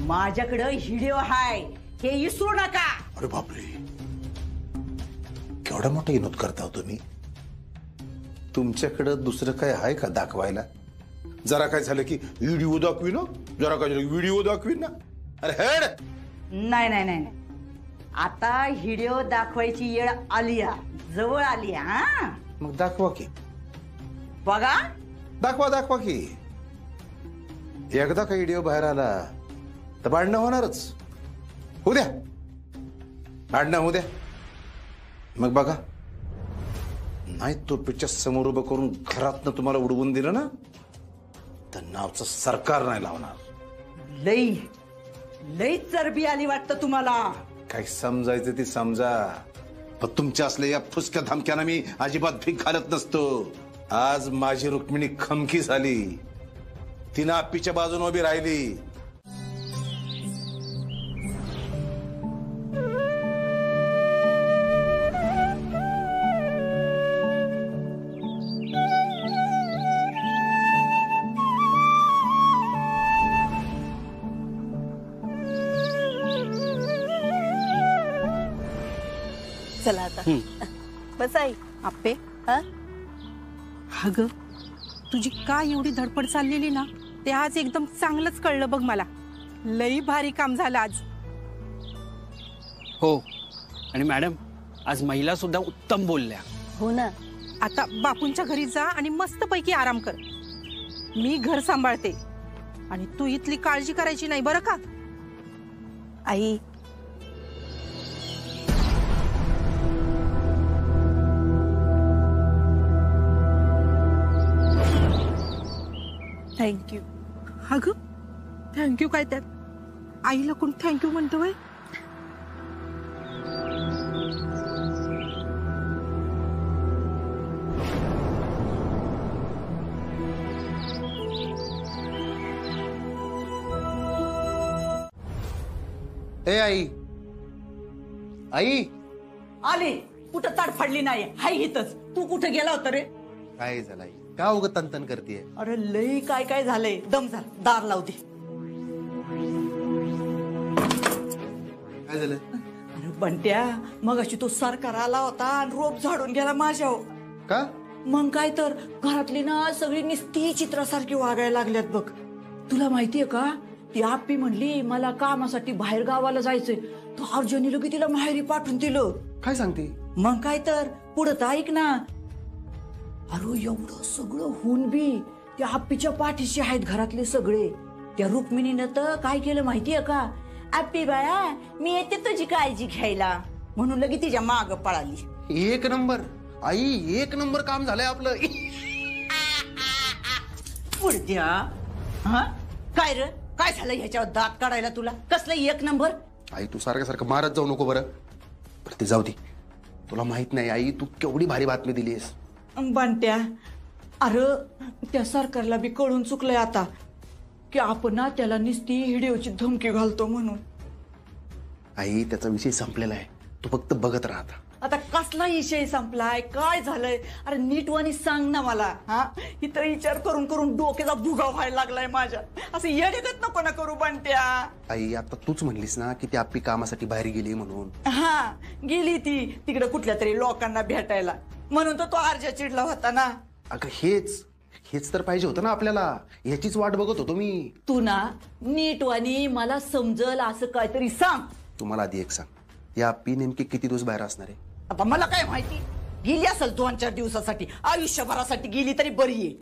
माझ्याकडं व्हिडिओ हाय, हे विसरू नका. अरे बापरे, केवढा मोठा विनोद करता तुम्ही. तुमच्याकडं दुसरं काय आहे का दाखवायला? जरा काय झालं की व्हिडिओ दाखवी ना, जरा काय झालं व्हिडिओ दाखवी ना. अरे हेड. नाही नाही नाही, आता व्हिडिओ दाखवायची वेळ आली, जवळ आली. हा मग दाखवा की. बघा दाखवा की. एकदा का व्हिडिओ बाहेर आला तर भांडणं होणारच. होऊ द्या, भांडणं होऊ द्या. मग बघा, नाही तो पिक्चर समोर उभं करून घरातनं तुम्हाला उडवून दिलं ना तर नावचं सरकार नाही लावणार. लई चरबी आली वाटतं तुम्हाला. काय समजायचं ते समजा, पण तुमच्या असल्या या फुसक्या धमक्यानं मी अजिबात भीक घालत नसतो. आज माझी रुक्मिणी खमकी झाली, तिनं आप्पीच्या बाजूने उभी राहिली. चला आता बस आई. आप्पे, अगं तुझी काय एवढी धडपड चाललेली ना, ते आज एकदम चांगलंच कळलं बघ मला. लई भारी काम झालं आज. हो, आणि मॅडम आज महिला सुद्धा उत्तम बोलल्या. हो ना. आता बापूंच्या घरी जा आणि मस्तपैकी आराम कर. मी घर सांभाळते आणि तू इथली काळजी करायची नाही बरं का? आई थँक्यू. अगं थँक्यू काय त्यात? आईला कोण थँक्यू म्हणतोय? ए आई, आई आली. कुठं तडफडली नाही, हाय इथंच. तू कुठं गेला होता रे? काय झालं आई, का उगत तनतन करतेय? अरे लई काय काय झालंय. दम झाला, दार लावते. काय झालं? अरे बंट्या मग अशी तो सरकार आला होता आणि रोप झाडून गेला माझ्यावर. का? मग काय तर घरातली ना सगळी निस्ती चित्रासारखी वागायला लागल्यात बघ. तुला माहितीये का ती आप्पी म्हणली मला कामासाठी बाहेर गावाला जायचंय, तर अर्जुनी लगे तिला माहेरी पाठवून दिलं. काय सांगते? मग काय तर पुढं तर ऐक ना. अरे एवढं सगळं होऊन बी त्या आप्पीच्या पाठीशी आहेत घरातले सगळे. त्या रुक्मिणीनं तर काय केलं माहितीये का, आप्पी बाळा मी येते तुझी काळजी घ्यायला म्हणून लगे तिच्या माग पळाली. एक नंबर आई, एक नंबर काम झालंय आपलं. पुढत्या हा काय रे काय झालं ह्याच्यावर दात काढायला तुला? कसलं एक नंबर? आई तू सारखं मारत जाऊ नको बरं. ते जाऊ दे, तुला माहित नाही आई तू केवढी भारी बातमी दिलीस. बंट्या अरे त्या सरकारला बी कळून चुकलंय आता की आपण ना त्याला निस्ती हिडिओची धमकी घालतो म्हणून. आई त्याचा विषय संपलेला आहे, तू फक्त बघत राहता. आता कसला विषय संपलाय काय झालंय? अरे नीटवानी सांग ना मला. हा इथं विचार करून करून डोक्याचा भुगा व्हायला लागलाय माझ्या. असं येडेगत नको ना करू बंट्या. आई आता तूच म्हणलीस ना की ती आप्पी कामासाठी बाहेर गेली म्हणून. हा गेली ती तिकडे कुठल्या तरी लोकांना भेटायला म्हणून तर तो अर्जा चिडला होता ना. अगं हेच तर पाहिजे होतं ना आपल्याला, ह्याचीच वाट बघत होतो मी. तू ना नीटवानी मला समजल असं काहीतरी सांग. तुम्हाला आधी एक सांग, या आप्पी नेमकी किती दिवस बाहेर असणार आहे? आता मला काय माहिती, गेली असेल 2-4 दिवसासाठी, आयुष्यभरासाठी गेली तरी बरी आहे.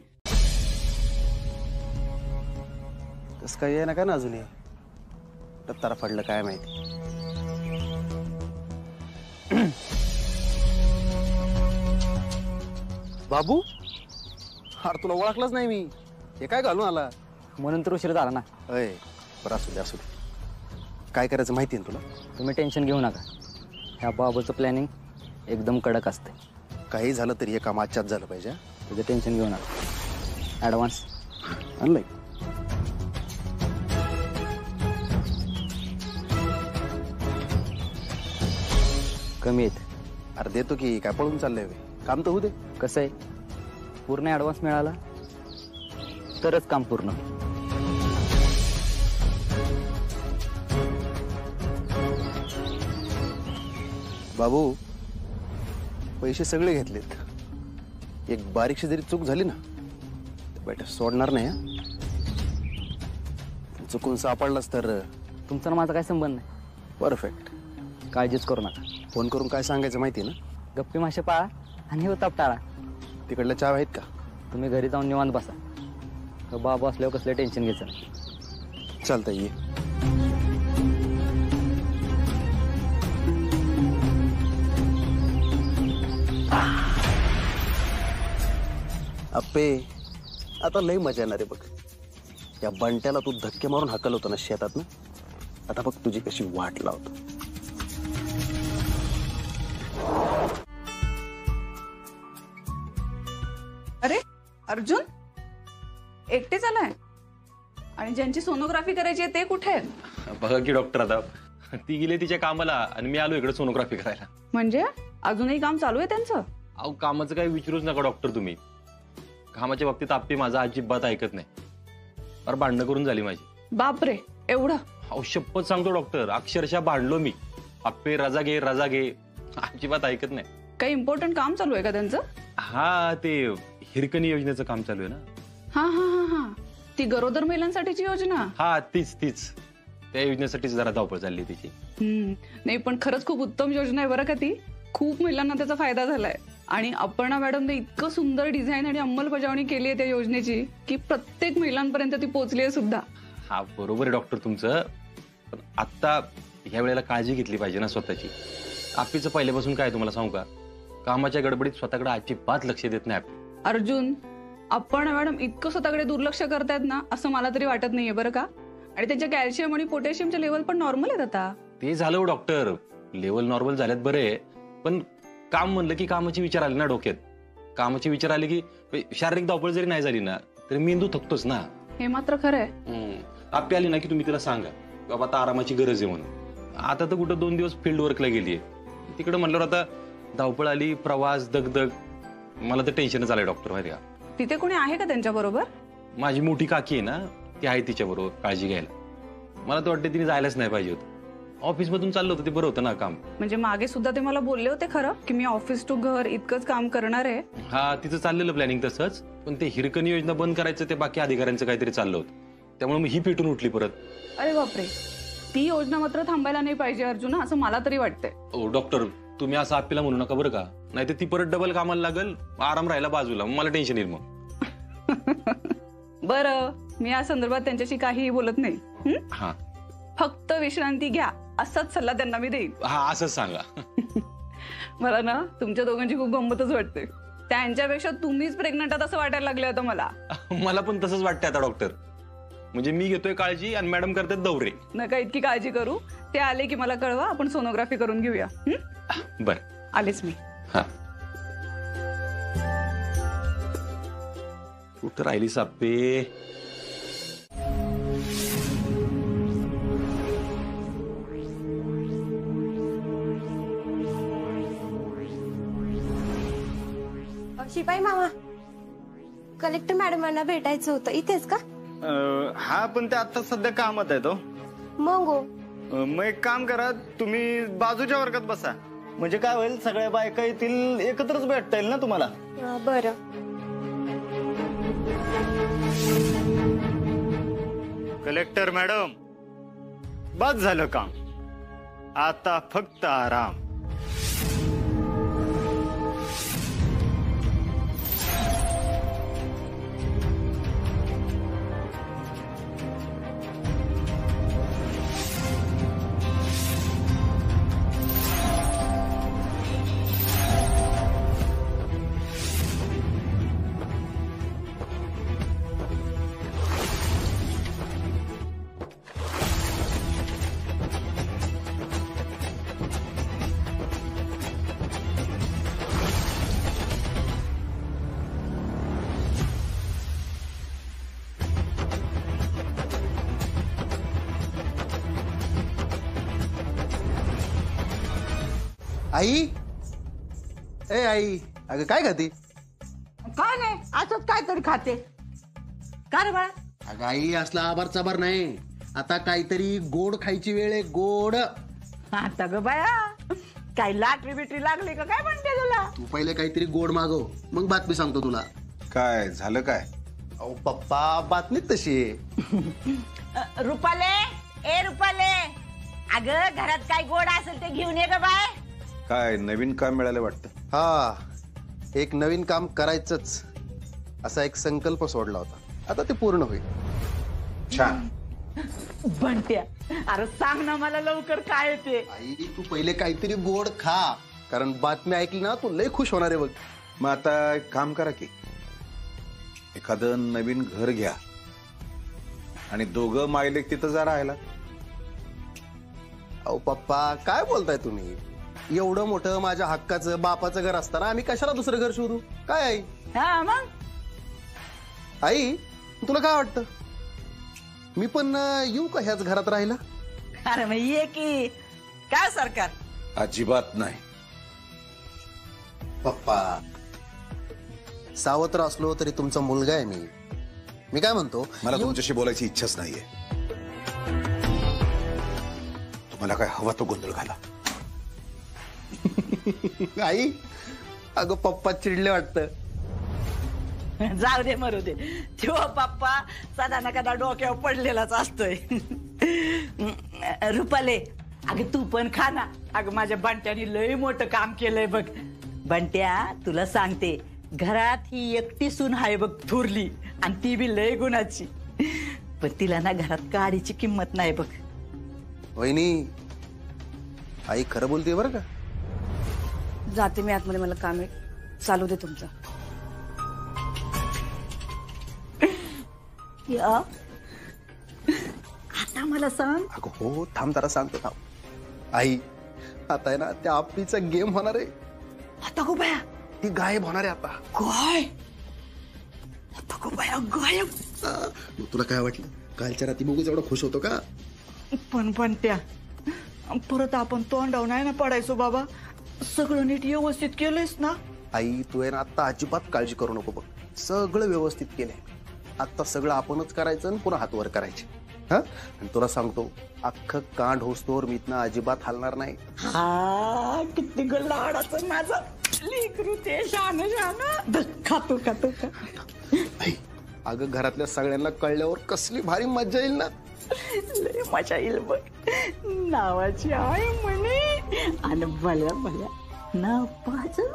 तसं काही आहे ना का ना अजूनही तारा पडलं काय माहिती. बाबू अरे तुला ओळखलंच नाही मी, हे काय घालून आला? म्हणून तर उशीर झाला ना. अय बरं असू दे काय करायचं माहिती आहे तुला? तुम्ही टेन्शन घेऊ नका, ह्या बाबूचं प्लॅनिंग एकदम कडक असते. काही झालं तरी हे काम आजच्याच झालं पाहिजे. तुझं टेन्शन घेऊ नका. ॲडव्हान्स आणलंय. कमी येत. अरे देतो की, काय पळून चाललंय काम तर होऊ दे. कसं आहे, पूर्ण ॲडव्हान्स मिळाला तरच काम पूर्ण. बाबू पैसे सगळे घेतलेत, एक बारीकशी जरी चूक झाली ना बेटा सोडणार नाही. चुकून सापडलास तर तुमचा माझा काय संबंध नाही. परफेक्ट, काळजीच करू नका. फोन करून काय सांगायचं माहिती ना? गप्पी मासे पाळा आणि होताप टाळा. तिकडल्या चहा आहेत का? तुम्ही घरी जाऊन निवांत बसा. बाबू असल्यावर कसलं टेन्शन घ्यायचं नाही. चालतं ये. अप्पे आता लई मजा येणार आहे बघ. या बंट्याला तू धक्के मारून हाकल होता ना शेतात ना, आता बघ तुझी कशी वाट लावतो. अरे अर्जुन एकटेच आलाय आणि ज्यांची सोनोग्राफी करायची आहे ते कुठे आहेत? बघा की डॉक्टर आता ती गेली तिच्या कामाला आणि मी आलो इकडे सोनोग्राफी करायला. म्हणजे अजूनही काम चालू आहे त्यांचं? अहो कामाचं काही विचारूच नका डॉक्टर तुम्ही. कामाच्या बाबतीत आप्पी माझा अजिबात ऐकत नाही. अरे भांडणं करून झाली माझी. बापरे एवढं? अहो शपथ सांगतो डॉक्टर, अक्षरशः भांडलो मी. आप्पे रजा घे अजिबात ऐकत नाही. काही इम्पॉर्टंट काम चालू आहे का त्यांचं? हा ते हिरकणी योजनेचं काम चालू आहे ना. हा हा हा हा ती गरोदर महिलांसाठीची योजना. हा तीच त्या योजनेसाठीच जरा धावपळ चालली तिची. नाही पण खरंच खूप उत्तम योजना आहे बरं का ती. खूप महिलांना त्याचा फायदा झालाय आणि अपर्णा मॅडमने इतकं सुंदर डिझाईन आणि अंमलबजावणी केली आहे त्या योजनेची की प्रत्येक महिलांपर्यंत ती पोहोचली आहे सुद्धा. हा बरोबर आहे डॉक्टर तुमचं, पण आता ह्या वेळेला काळजी घेतली पाहिजे ना स्वतःची. आप्पीचं पहिल्यापासून काय तुम्हाला सांगू का, कामाच्या गडबडीत स्वतःकडे अजिबात लक्ष देत नाही आप्पी. अर्जुन अपर्णा मॅडम इतकं स्वतःकडे दुर्लक्ष करतायत ना असं मला तरी वाटत नाहीये बरं का. आणि त्यांच्या कॅल्शियम आणि पोटॅशियमच्या लेवल पण नॉर्मल आहेत आता. ते झालं डॉक्टर, लेवल नॉर्मल झाल्यात बरे, पण काम म्हणलं की कामाचे विचार आले ना डोक्यात. कामाचे विचार आले की शारीरिक धावपळ जरी नाही झाली ना तरी मेंदू थकतोच ना. हे मात्र खरं आहे. आप्पी आली ना की तुम्ही तिला सांगा बाबा आता आरामाची गरज आहे म्हणून. आता तर कुठं 2 दिवस फील्ड वर्कला गेलीये, तिकडे म्हणल्यावर आता धावपळ आली, प्रवास, दगदग, मला तर टेन्शनच आलंय डॉक्टर माहिती का. तिथे कोणी आहे का त्यांच्या बरोबर? माझी मोठी काकी आहे ना ती आहे तिच्या बरोबर काळजी घ्यायला. मला तर वाटतं तिने जायलाच नाही पाहिजे होतं. ऑफिस मधून चाललं होतं ते बरं होतं ना काम. म्हणजे मागे सुद्धा ते मला बोलले होते खरं की मी ऑफिस टू घर इतकंच काम करणार आहे. हा तिचं चाललेलं प्लॅनिंग तसंच, पण ते हिरकणी योजना बंद करायचं ते बाकी अधिकाऱ्यांचं काहीतरी चाललं होतं, त्यामुळे मी ही पेटून उठली परत. अरे बापरे, ती योजना मात्र थांबायला नाही पाहिजे अर्जुना, असं मला तरी वाटतंय. ओ डॉक्टर, तुम्ही असं आपल्याला म्हणू नका बरं का, नाही तर ती परत डबल कामाला लागल, आराम राहिला बाजूला, मला टेन्शन येईल मग. बरं, मी या संदर्भात त्यांच्याशी काहीही बोलत नाही. हा फक्त विश्रांती घ्या असाच सल्ला त्यांना मी देईन. हा असंच सांगा. मला ना तुमच्या दोघांची खूप गंमतच वाटते. त्यांच्यापेक्षा तुम्हीच प्रेग्नंट आहात असं वाटायला लागलं होतं मला. मला पण तसंच वाटतंय आता डॉक्टर. म्हणजे मी घेतोय काळजी आणि मॅडम करतात दौरे. नका इतकी काळजी करू, ते आले की मला कळवा, आपण सोनोग्राफी करून घेऊया. बर आलेच मी. हा कुठं राहिली साप्पे. शिपाई मामा, कलेक्टर मॅडमांना भेटायचं होतं, इथेच का? हा, पण ते आता सध्या कामात आहे तो. मग मग एक काम करा, तुम्ही बाजूच्या वर्गात बसा, म्हणजे काय होईल, सगळ्या बायका येतील, एकत्रच भेटता येईल ना तुम्हाला. बरं. कलेक्टर मॅडम, बस झालं काम, आता फक्त आराम. आई, ए आई, अगं काय खाती? काय नाही, असंच काहीतरी खाते. का रे बाळा? अगं आई, असला आभार चाबार नाही, आता काहीतरी गोड खायची वेळ आहे, गोड. आता ग बाया, काही लाटरी बिटरी लागली का काय म्हणते तुला? तू पहिले काहीतरी गोड मागव, मग बातमी सांगतो तुला. काय झालं काय? अहो पप्पा, बातमीच तशी आहे. रुपाले, ए रुपाले, अगं घरात काय गोड असेल ते घेऊन ये ग बाय. काय नवीन काम मिळालं वाटतं? हा, एक नवीन काम करायचंच असा एक संकल्प सोडला होता, आता ते पूर्ण होईल. छान. बंट्या, अरे सांग ना मला लवकर काय ते. आई, तू पहिले काहीतरी गोड खा, कारण बातमी ऐकली ना तू लय खुश होणार आहे बघ. मग आता एक काम करा की, एखादं नवीन घर घ्या आणि दोघं मायलेक तिथं जा राहायला. अहो पप्पा, काय बोलताय तुम्ही? एवढं मोठं माझ्या हक्काचं बापाचं घर असताना आम्ही कशाला दुसरं घर शोधू? काय आई? हा मग आई, तुला काय वाटतं, मी पण येऊ का ह्याच घरात राहिला? अरे मग ये की, काय सरकार? अजिबात नाही. पप्पा, सावत्र असलो तरी तुमचा मुलगा आहे मी काय म्हणतो, मला तुमच्याशी बोलायची इच्छाच नाहीये. तुम्हाला काय हवा तो गोंधळ घाला. आई, अगं पप्पा चिडले वाटतं. जाऊ दे, मरू दे. तेव्हा पप्पा सदा ना कदा डोक्यावर पडलेलाच असतोय. रुपाले, अगं तू पण खा ना. अगं माझ्या बंट्याने लय मोठं काम केलंय बघ. बंट्या, तुला सांगते, घरात ही एकटी सून आहे बघ थोरली, आणि ती बी लय गुणाची, पण तिला ना घरात काडीची किंमत नाही बघ. वहिनी, आई खरं बोलते बरं का. जाते मी आतमध्ये, मला काम आहे, चालू दे तुमचं. या आता मला सांग. अगं हो, थांब जरा सांगतो, थांब. आई, आता आहे ना त्या आपलीचा गेम होणार आहे. आता गो बाया, ती गायब होणार आहे आता. काय? आता गो बाया गायब? तुला काय वाटलं, कालच्या रात्री बघूच एवढा खुश होतो का? पण बंट्या, परत आपण तोंडावर नाही ना पडायचो बाबा. सगळं नीट व्यवस्थित केलंयस ना? आई, तू आहे ना आता अजिबात काळजी करू नको बघ, सगळं व्यवस्थित केलंय. आता सगळं आपणच करायचं आणि पुन्हा हातवर करायचे. हा आणि तुला सांगतो अख्खं कांड होस्तोवर मी इथनं अजिबात हलणार नाही. हा किती ग लाडाचं माझं लेकरू ते शान शान खातो खातो का. अगं घरातल्या सगळ्यांना कळल्यावर कसली भारी मजा येईल ना. लय मजा येईल बघ. नावाची आहे म्हणे आणि भल्या भल्या नाव पाजल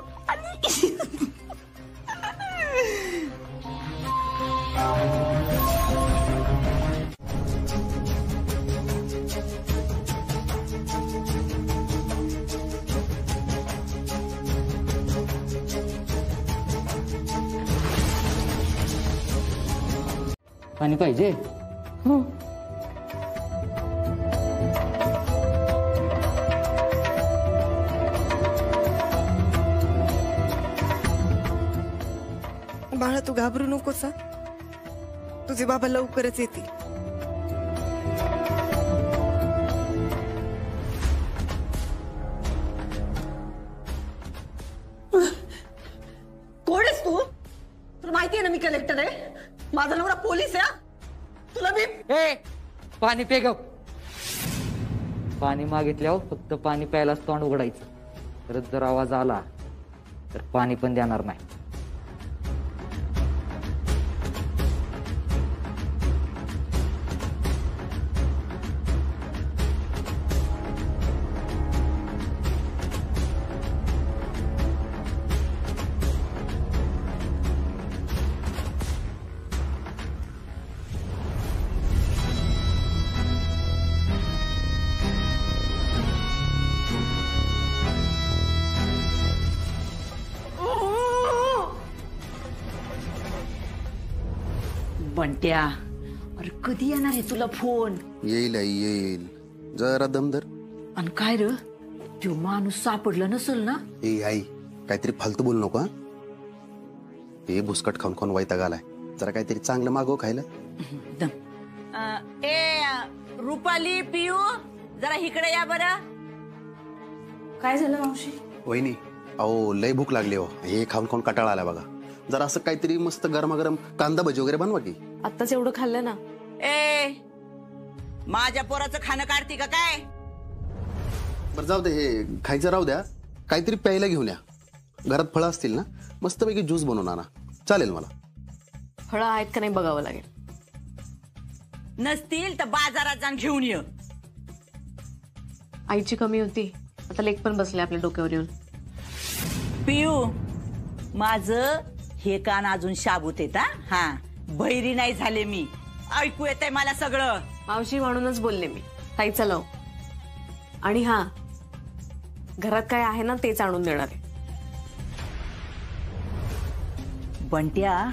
पाणी पाहिजे. बाळा तू घाबरू नकोस. तुझे बाबा लवकरच येतील. कोण आहेस तू? तुला माहिती आहे ना मी कलेक्टर आहे. माझा नवरा पोलीस आहे. तुला मी पाणी पे गप. पाणी मागितल्यावर फक्त पाणी प्यायलाच तोंड उघडायचं. परत जर आवाज आला तर पाणी पण देणार नाही. बंट्या अरे कधी येणार आहे तुला फोन? येईल आई येईल. जरा दमदर. आणि काय र तो माणूस सापडला नसेल ना? ए आई काहीतरी फालतू बोलू नको. हे भुसकट खाऊन खाऊन वैताग आलाय. जरा काहीतरी चांगलं मागव खायला. रुपाली पियू जरा इकडे या बरं. काय झालं मावशी? वहिनी अहो लय भूक लागली हो. हे खाऊन खाऊन कटाळा आला बघा. जरा असं काहीतरी मस्त गरमागरम कांदा भजी वगैरे बनवा की. आत्ताच एवढं खाल्लं ना. माझ्या पोराचं खाणं काढती का काय? बरं जाऊ दे हे खायचं राहू द्या. काहीतरी प्यायला घेऊन या. घरात फळं असतील ना मस्तपैकी ज्यूस बनवून आणा. चालेल मला. फळं आहेत का नाही बघावं लागेल. नसतील तर बाजारात जाऊन घेऊन ये. आईची कमी होती आता लेक पण बसले आपल्या डोक्यावर येऊन. पियू माझं हे कान अजून शाबूत येत. हा बहिरी नाही झाले मी. ऐकू येतंय मला सगळं. मावशी म्हणूनच बोलले मी. ताई चलाव. आणि हा घरात काय आहे ना तेच आणून देणार आहे. बंट्या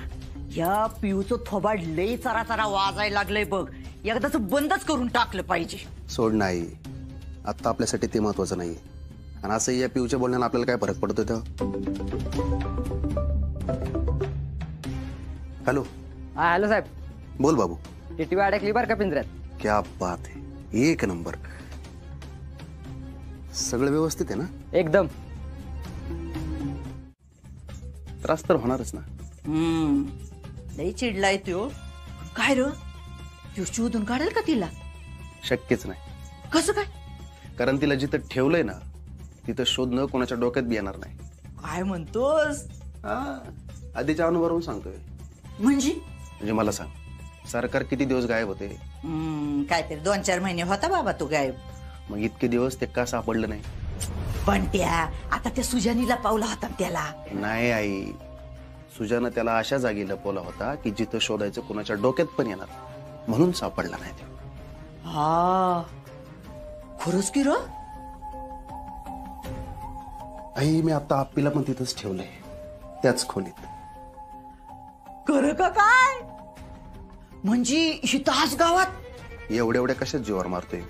या पियूचं थोबाड लई चरा चरा वाजायला लागलंय बघ. एकदाच बंदच करून टाकलं पाहिजे. सोड नाही आता आपल्यासाठी ते महत्वाचं नाही. आणि असं या पिऊच्या बोलण्याला आपल्याला काय फरक पडतो तेव्हा. हॅलो. हा हॅलो साहेब. बोल बाबू. टीटी अडकली बरं का पिंजऱ्यात. क्या बात है. एक नंबर. सगळं व्यवस्थित आहे ना? एकदम. त्रास तर होणारच ना. लई चिडलाय तो. काय र तू शोधून काढेल का तिला? शक्यच नाही. कसं काय? कारण तिला जिथं ठेवलंय ना तिथं शोधणं कोणाच्या डोक्यात बी येणार नाही. काय म्हणतोस? आधीच्या अनुभवावरून सांगतोय. म्हणजे मला सांग सरकार किती दिवस गायब होते? काहीतरी 2-4 महिने होता बाबा तो गायब. मग इतके दिवस ते का सापडलं नाही? बंट्या आता त्या सुजानीला पावला होता त्याला. नाही आई सुजानं त्याला अशा जागी लपवला होता की जिथं शोधायचं कोणाच्या डोक्यात पण येणार म्हणून सापडला नाही तो. हा खरंच की र? आई मी आता आप्पीला पण तिथंच ठेवलंय त्याच खोलीत. कर का काय? म्हणजे इथं आज गावात एवढ्या कशाच जीवावर मारतोय?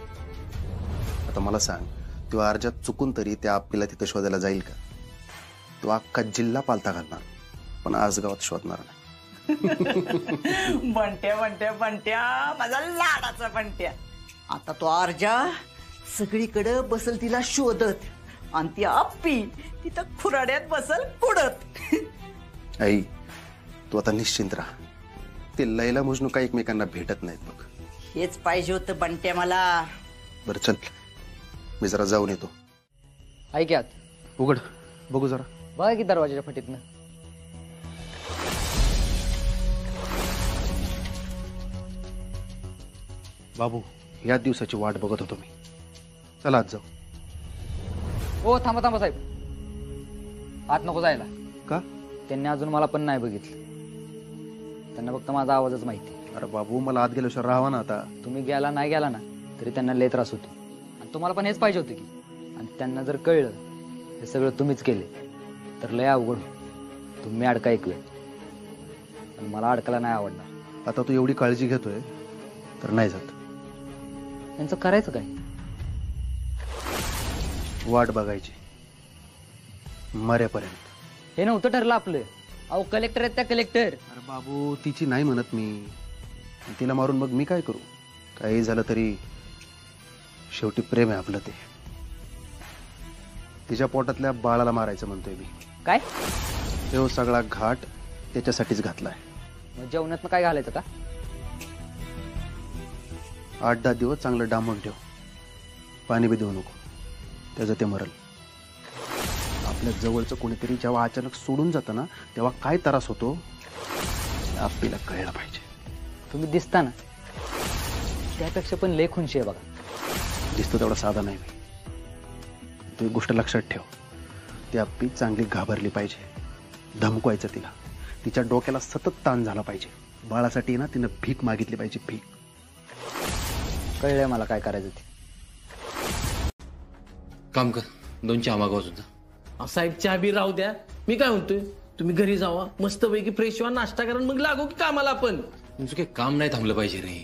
आता मला सांग तो अर्जात चुकून तरी त्या आप्पीला तिथं शोधायला जाईल का? तो अख्खा जिल्हा पालथा घालणार पण आज गावात शोधणार नाही. बंट्या बंट्या बंट्या माझा लाडाचा बंट्या. आता तो अर्जा सगळीकडे बसल तिला शोधत आणि ती आप्पी तिथं खुराड्यात बसल कुडत. आई तू आता निश्चिंत राहा. ते लैला मजनू काही एकमेकांना भेटत नाहीत बघ. हेच पाहिजे होतं बंट्या मला. बरं चल, मी जरा जाऊन येतो. ऐक्यात उघड बघू जरा. बघा की दरवाजाच्या फटीतनं. बाबू, या दिवसाची वाट बघत होतो मी. चला आज जाऊ. ओ थांबा थांबा साहेब, आत नको जायला. का? त्यांनी अजून मला पण नाही बघितलं. त्यांना फक्त माझा आवाजच माहिती. अरे बाबू, मला आत गेल्याशिवाय राहावा ना आता. तुम्ही गेला नाही गेला ना तरी त्यांना लय त्रास होतो. आणि तुम्हाला पण हेच पाहिजे होतं की. आणि त्यांना जर कळलं हे सगळं तुम्हीच केले तर लय अवघड. तुम्ही अडका ऐकलं आणि मला अडकायला नाही आवडणार. आता तू एवढी काळजी घेतोय तर नाही जात. त्यांचं करायचं काय? वाट बघायची मरेपर्यंत. हे नव्हतं ठरलं आपलं. अहो कलेक्टर आहेत त्या कलेक्टर. अरे बाबू, तिची नाही म्हणत मी. तिला मारून मग मी काय करू? काही झालं तरी शेवटी प्रेम आहे आपलं. ते तिच्या पोटातल्या बाळाला मारायचं म्हणतोय मी. काय? तो सगळा घाट त्याच्यासाठीच घातलाय. मग जेवणात काय घालायचं का? 8-10 दिवस चांगलं डांबून ठेव. पाणी बी देऊ नको. त्याचं ते मरल. आपल्या जवळचं कोणीतरी जेव्हा अचानक सोडून जातं ना, तेव्हा काय त्रास होतो आपल्याला कळलं पाहिजे. तुम्ही दिसता ना त्यापेक्षा पण लय खुनशी आहे बघा. दिसतो तेवढा साधा नाही मी. तू एक गोष्ट लक्षात ठेव, ती आपली चांगली घाबरली पाहिजे. धमकवायचं तिला. तिच्या डोक्याला सतत ताण झाला पाहिजे. बाळासाठी ना तिनं भीक मागितली पाहिजे. भीक. कळलंय मला काय करायचं ते. काम कर, 2 चहा मागवा सुद्धा. साहेब चहा बी राहू द्या. मी काय म्हणतोय, तुम्ही घरी जावा, मस्तपैकी फ्रेश व्हा, नाश्ता करा, मग लागू की कामाला. आपण तुमचं काही काम नाही थांबलं पाहिजे रे.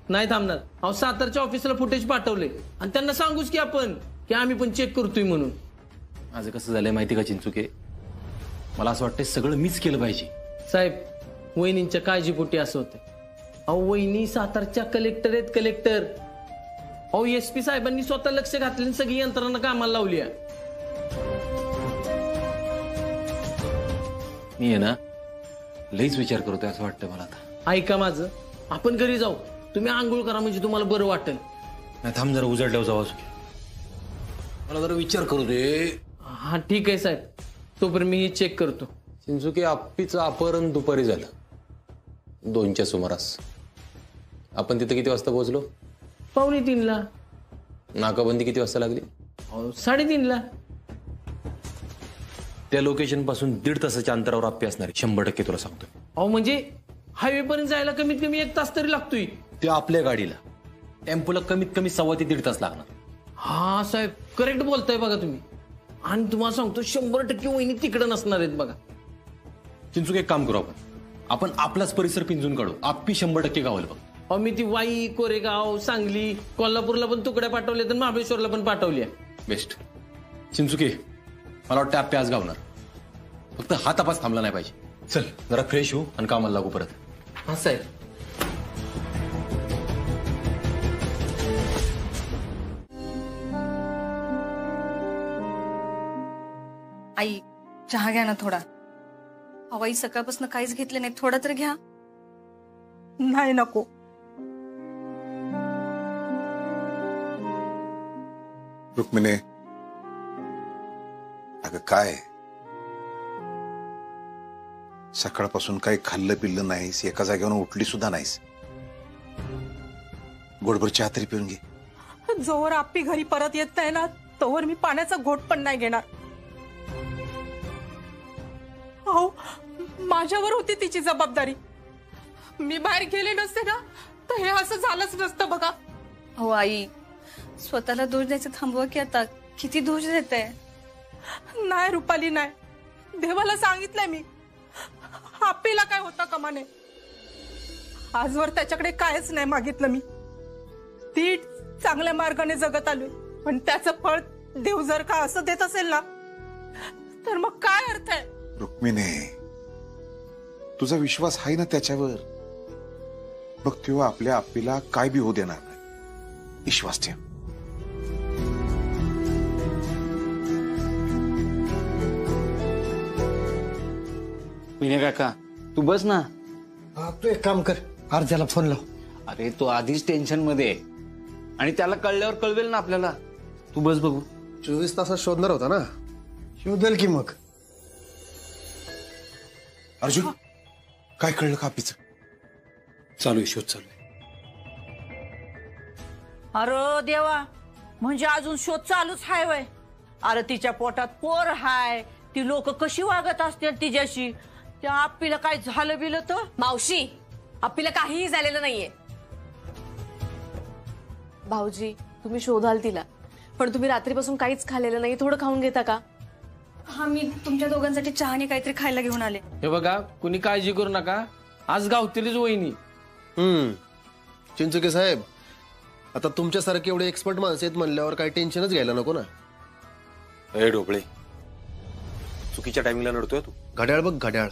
नाही थांबणार. अहो सातारच्या ऑफिसला फुटेज पाठवले आणि त्यांना सांगूच की आपण की आम्ही पण चेक करतोय म्हणून. माझं कसं झालंय माहिती का चिंचुके, मला असं वाटतं सगळं मीच केलं पाहिजे. साहेब, वहिनींच्या काळजीपोटी असं होतं. अहो वहिनी सातारच्या कलेक्टर आहेत, कलेक्टर. अहो SP साहेबांनी स्वतः लक्ष घातले आणि सगळी यंत्रणा कामाला लावली आहे. मी आहे ना लईच विचार करतोय असं वाटतं मला आता. ऐका माझं, आपण घरी जाऊ. तुम्ही आंघोळ करा म्हणजे तुम्हाला बरं वाटेल. नाही थांब जरा, उजळल्यावर जाऊ. मला जरा विचार करू दे. हा ठीक आहे साहेब, तोपर्यंत मी हे चेक करतो. चिंचुके, आप्पीचं अपहरण दुपारी झालं 2च्या सुमारास. आपण तिथं किती वाजता पोहोचलो? 2:45ला. नाकाबंदी किती वाजता लागली? 3:30ला. त्या लोकेशन पासून 1.5 तासाच्या अंतरावर आप्पी असणार आहे. 100% तुला सांगतोय. अहो म्हणजे हायवे पर्यंत जायला कमीत कमी 1 तास तरी लागतोय. ते आपल्या गाडीला, टेम्पोला कमीत कमी 1.25 ते 1.5 तास लागणार. हा साहेब, करेक्ट बोलताय बघा तुम्ही. आणि तुम्हाला सांगतो 100% वहिनी तिकडे नसणार आहेत बघा. चिंचुक, एक काम करू आपण आपलाच परिसर पिंजून काढू. आप्पी 100% गावल बघ. अहो मी ती वाई, कोरेगाव, सांगली, कोल्हापूरला पण तुकड्या पाठवल्या तर महाबळेश्वरला पण पाठवल्या. बेस्ट. चिंचुके, मला वाटतं आप्पी आज गावणार. फक्त हा तपास थांबला नाही पाहिजे. चल जरा फ्रेश होऊ आणि कामाला लागू परत. हा साहेब. आई चहा घ्या ना थोडा. आई सकाळपासून काहीच घेतलं नाही, थोडा तर घ्या. नाही नको. रुक्मिणी, अगं काय सकाळपासून काही खाल्लं पिल्लं नाहीस, एका जागेवरून उठली सुद्धा नाहीस. गोडभर चहा तरी पिऊन घे. जोवर आप्पी घरी परत येत नाही ना, तोवर मी पाण्याचा घोट पण नाही घेणार. अहो माझ्यावर होती तिची जबाबदारी. मी बाहेर गेले नसते ना तर हे असं झालंच नसतं बघा. हो आई, स्वतःला दोष द्यायचं थांबवा की आता. किती दोष देते. नाही रुपाली, नाही. देवाला सांगितलंय मी, आप्पीला काय होता कमाने. आजवर त्याच्याकडे कायच नाही मागितलं मी. ती चांगल्या मार्गाने जगत आलोय, पण त्याचं फळ देव जर का असं देत असेल ना तर मग काय अर्थ आहे. रुक्मिणी, तुझा विश्वास आहे ना त्याच्यावर. बघ तेव्हा आपल्या आप्पीला काय बी होऊ देणार नाही. विश्वास ठेव. विनय काका, तू बस ना. तू एक काम कर, अर्जाला फोन लाव. अरे तो आधीच टेन्शन मध्ये आहे आणि त्याला कळल्यावर कळवेल ना आपल्याला. तू बस बघू. 24 तासात शोधणार होता ना. शोधेल की मग. अर्जुन काय कळलं का आप्पीचं? चालू आहे शोध चालू आहे. अरे देवा, म्हणजे अजून शोध चालूच हाय वय. अरे तिच्या पोटात पोर हाय, ती लोक कशी वागत असतील तिच्याशी. त्या आप्पीला काय झालं बिलं तर? मावशी, आप्पीला काहीही झालेलं नाहीये. भाऊजी, तुम्ही शोधाल तिला, पण तुम्ही रात्रीपासून काहीच खाल्लेलं नाही. थोडं खाऊन घेता का? हा, मी तुमच्या दोघांसाठी चहा आणि काहीतरी खायला घेऊन आले. हे बघा, कुणी काळजी करू नका, आज गावतीलच वहिनी. चिंचुके साहेब, आता तुमच्यासारखे एवढे एक्सपर्ट माणसं आहेत म्हणल्यावर काही टेन्शनच घ्यायला नको ना. ए ढोबळे, चुकीच्या टायमिंगला नडतोय तू. घड्याळ बघ घड्याळ.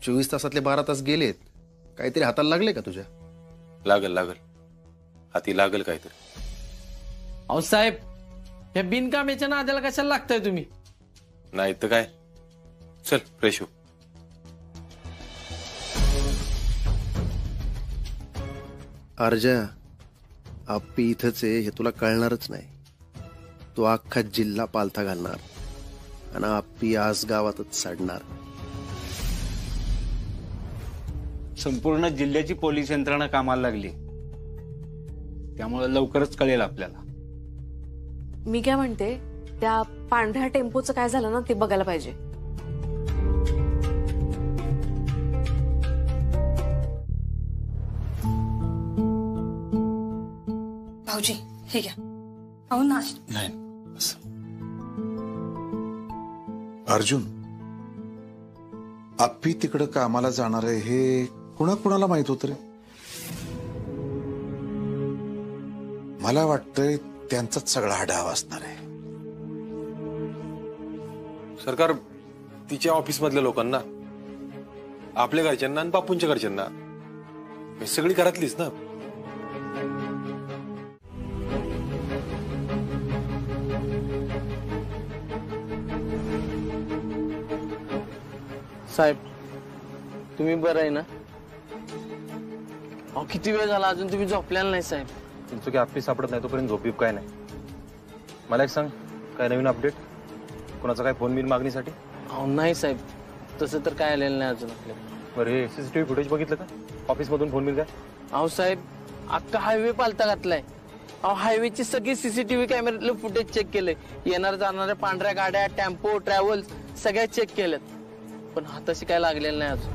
24 तासातले 12 तास गेलेत. काहीतरी हाताला लागले का तुझ्या? लागल लागल, हाती लागल काहीतरी. अहो साहेब, या बिनकामाच्या नाद्याला कशाला लागताय तुम्ही? नाही तर काय. चल फ्रेश हो. अर्जा, आप्पी इथंच आहे हे तुला कळणारच नाही. तो अख्खा जिल्हा पालथा घालणार आणि आप्पी आज गावातच सडणार. संपूर्ण जिल्ह्याची पोलीस यंत्रणा कामाला लागली, त्यामुळे लवकरच कळेल आपल्याला. मी काय म्हणते, त्या पांढऱ्या टेम्पोचं काय झालं ना ते बघायला पाहिजे. भाऊजी हे घ्या. अहो नाश. नाही अर्जुन, आप्पी तिकडं कामाला जाणार आहे हे कुणाला माहित होत रे? मला वाटतंय त्यांचाच सगळा डाव असणार आहे. सरकार तिच्या ऑफिस मधल्या लोकांना, आपल्या घरच्यांना आणि बापूंच्या घरच्यांना, हे सगळी घरातलीच ना. साहेब, तुम्ही बरं आहे ना? अहो किती वेळ झाला अजून तुम्ही झोपलेला नाही साहेब. चिंचुके आप्पी सापडत नाही तोपर्यंत झोपीप काय नाही. मला एक सांग, काय नवीन अपडेट? कोणाचा काय फोन बिन मागणीसाठी? अहो नाही साहेब, तसं तर काय आलेलं नाही अजून आपल्याला. बरं, हे सीसीटीव्ही फुटेज बघितलं का? ऑफिस मधून फोन बिल काय? अहो साहेब, अख्खा हायवे पालता घातलाय. अहो हायवेची सगळी सीसीटीव्ही कॅमेऱ्यातलं फुटेज चेक केलंय. येणार जाणाऱ्या पांढऱ्या गाड्या, टेम्पो, ट्रॅव्हल्स सगळ्या चेक केल्यात, पण हाताशी काय लागलेलं नाही अजून.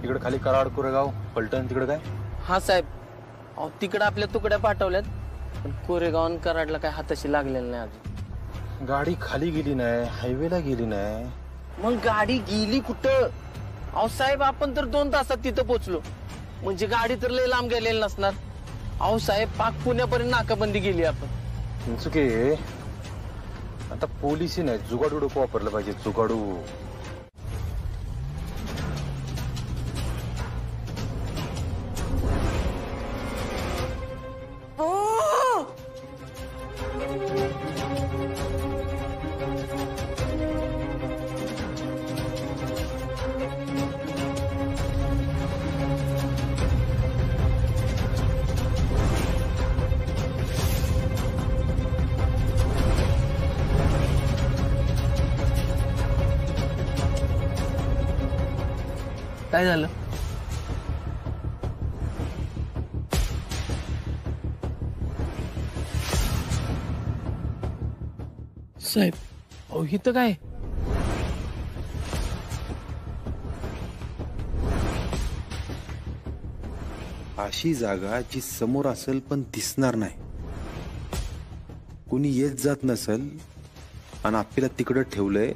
इकडे खाली कराड, कोरेगाव, फलटण तिकडे काय? हा साहेब, अहो तिकडे आपल्या तुकड्या पाठवल्यात, पण कोरेगाव आणि कराडला काय हाताशी लागलेलं नाही अजून. गाडी खाली गेली नाही, हायवेला गेली नाही. मग गाडी गेली कुठं? अहो साहेब, आपण तर 2 तासात तिथं पोहोचलो, म्हणजे गाडी तर लय लांब गेलेली नसणार. अहो साहेब, पाक पुण्यापर्यंत नाकाबंदी केली आपण. चुके आता पोलिसी नाही, जुगाडू डोकं वापरलं पाहिजे. जुगाडू. काय झालं? साहेब, अहो इथं काय? अशी जागा जी समोर असेल पण दिसणार नाही, कोणी येत जात नसेल आणि आपल्याला तिकडं ठेवलंय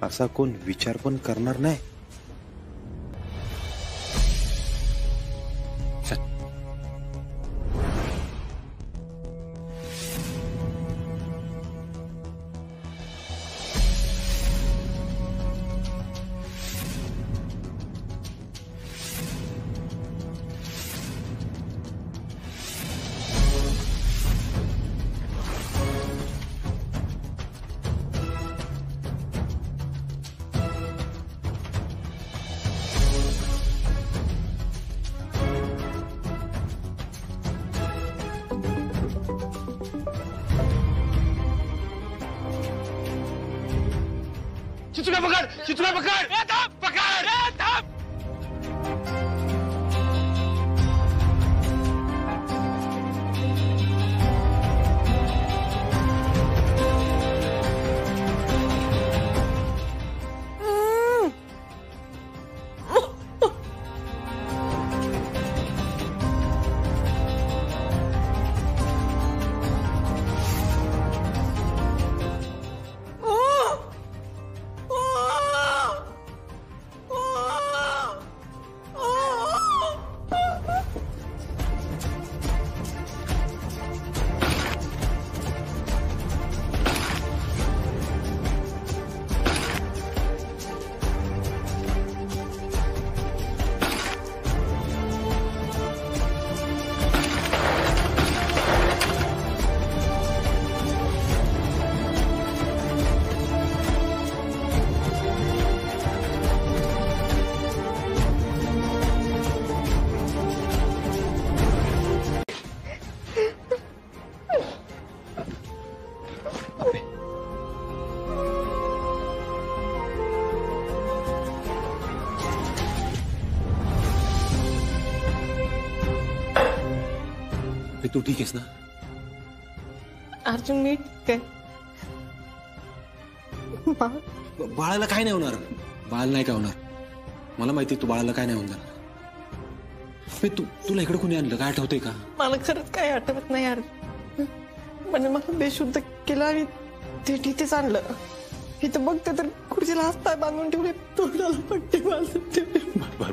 असा कोण विचार पण करणार नाही. चिचुका पकड, चिचुका पकड, पकड. तू ठीक आहेस ना? अर्जुन मी ठीक आहे. बाळाला काय नाही होणार. बाळाला नाही काय होणार. मला माहिती तू बाळाला काय नाही होणार. तुला इकडे कोणी आणलं काय आठवतंय का? मला खरंच काही आठवत नाही यार. म्हणजे मला बेशुद्ध केलं आणि ते तिथेच आणलं. इथं बघते तर खुर्चीला हात बांधून ठेवले, तोंडाला पट्टी बांधून ठेवले. बर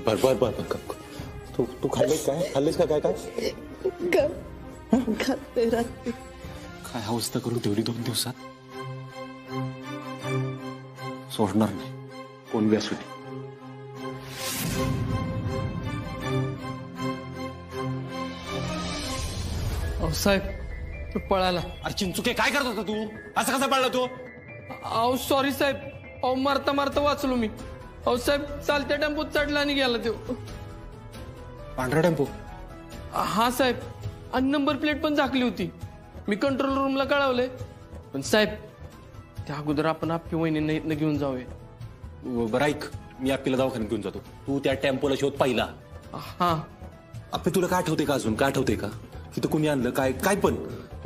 तू खाल्लेस काय? खाल्लेस का काय? काय अवस्था करून ठेवली 2 दिवसात. सोडणार नाही कोण बी असू दे. साहेब तू पळाला. अरे चिंचुके काय करत होता तू? असं कसा पळला तू? अहो सॉरी साहेब. अहो मारता मारता वाचलो मी. अहो साहेब चालत्या टेम्पोत चढला आणि गेला तो. पांढरा टेम्पो? हा साहेब. आणि नंबर प्लेट पण झाकली होती. मी कंट्रोल रूमला कळवलंय. पण साहेब त्या अगोदर आपण आपली वहिनींना इथनं घेऊन जाऊया. बरं ऐक, मी आपल्याला दवाखान्यात घेऊन जातो. तू त्या टेम्पोला शोध पाहिला? हा. आपले तुला काय आठवते का अजून? काय आठवते का तिथं कोणी आणलं काय? काय पण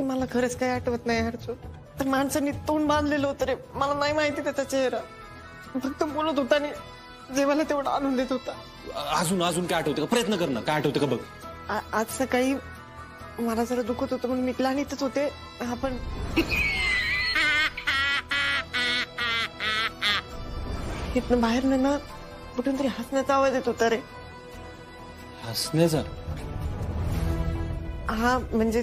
मला खरंच काही आठवत नाही अर्जुन. तर माणसांनी तोंड बांधलेलं होतं रे. मला नाही माहिती त्याचा चेहरा. फक्त बोलत होता आणि जेवायला तेवढा आणून देत होता. अजून काय आठवते का? प्रयत्न कर ना. काय आठवते का बघ. आज सकाळी मला जरा दुखत होतं म्हणून मी क्लानीतच होते. आपण इथनं बाहेर ना कुठून तरी हसण्याचा आवाज येत होता रे. हसण्याचा? हा म्हणजे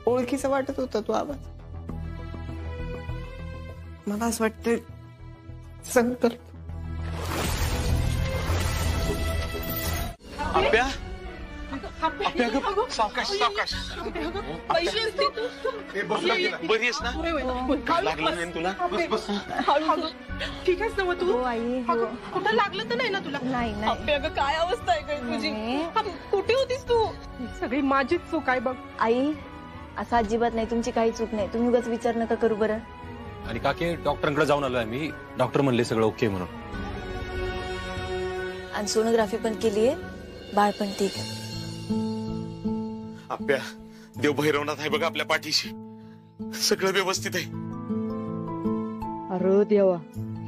ओळखीचा वाटत होता तो आवाज. मला असं वाटतं संकल्प. आप्या सावकाश सावकाश. बरी आहेस ना? लागलं नाही तुला? बस ठीक आहेस ना तू? कुठं लागलं तर नाही ना तुला? नाही. अगं काय अवस्था आहे काय तुझी? कुठे होतीस तू? सगळी माझीच चूक आहे बघ. आई असं अजिबात नाही, तुमची काही चूक नाही. तुम्ही उगाच विचार नका करू बरं. आणि काकी डॉक्टरांकडे जाऊन आलोय मी. डॉक्टर म्हणले सगळं ओके म्हणून. आणि सोनोग्राफी पण केलीये. बाळ पण ठीक आहे. आप्या देव भैरवनाथ आहे बघा आपल्या पाठीशी. सगळं व्यवस्थित आहे. अरे देवा,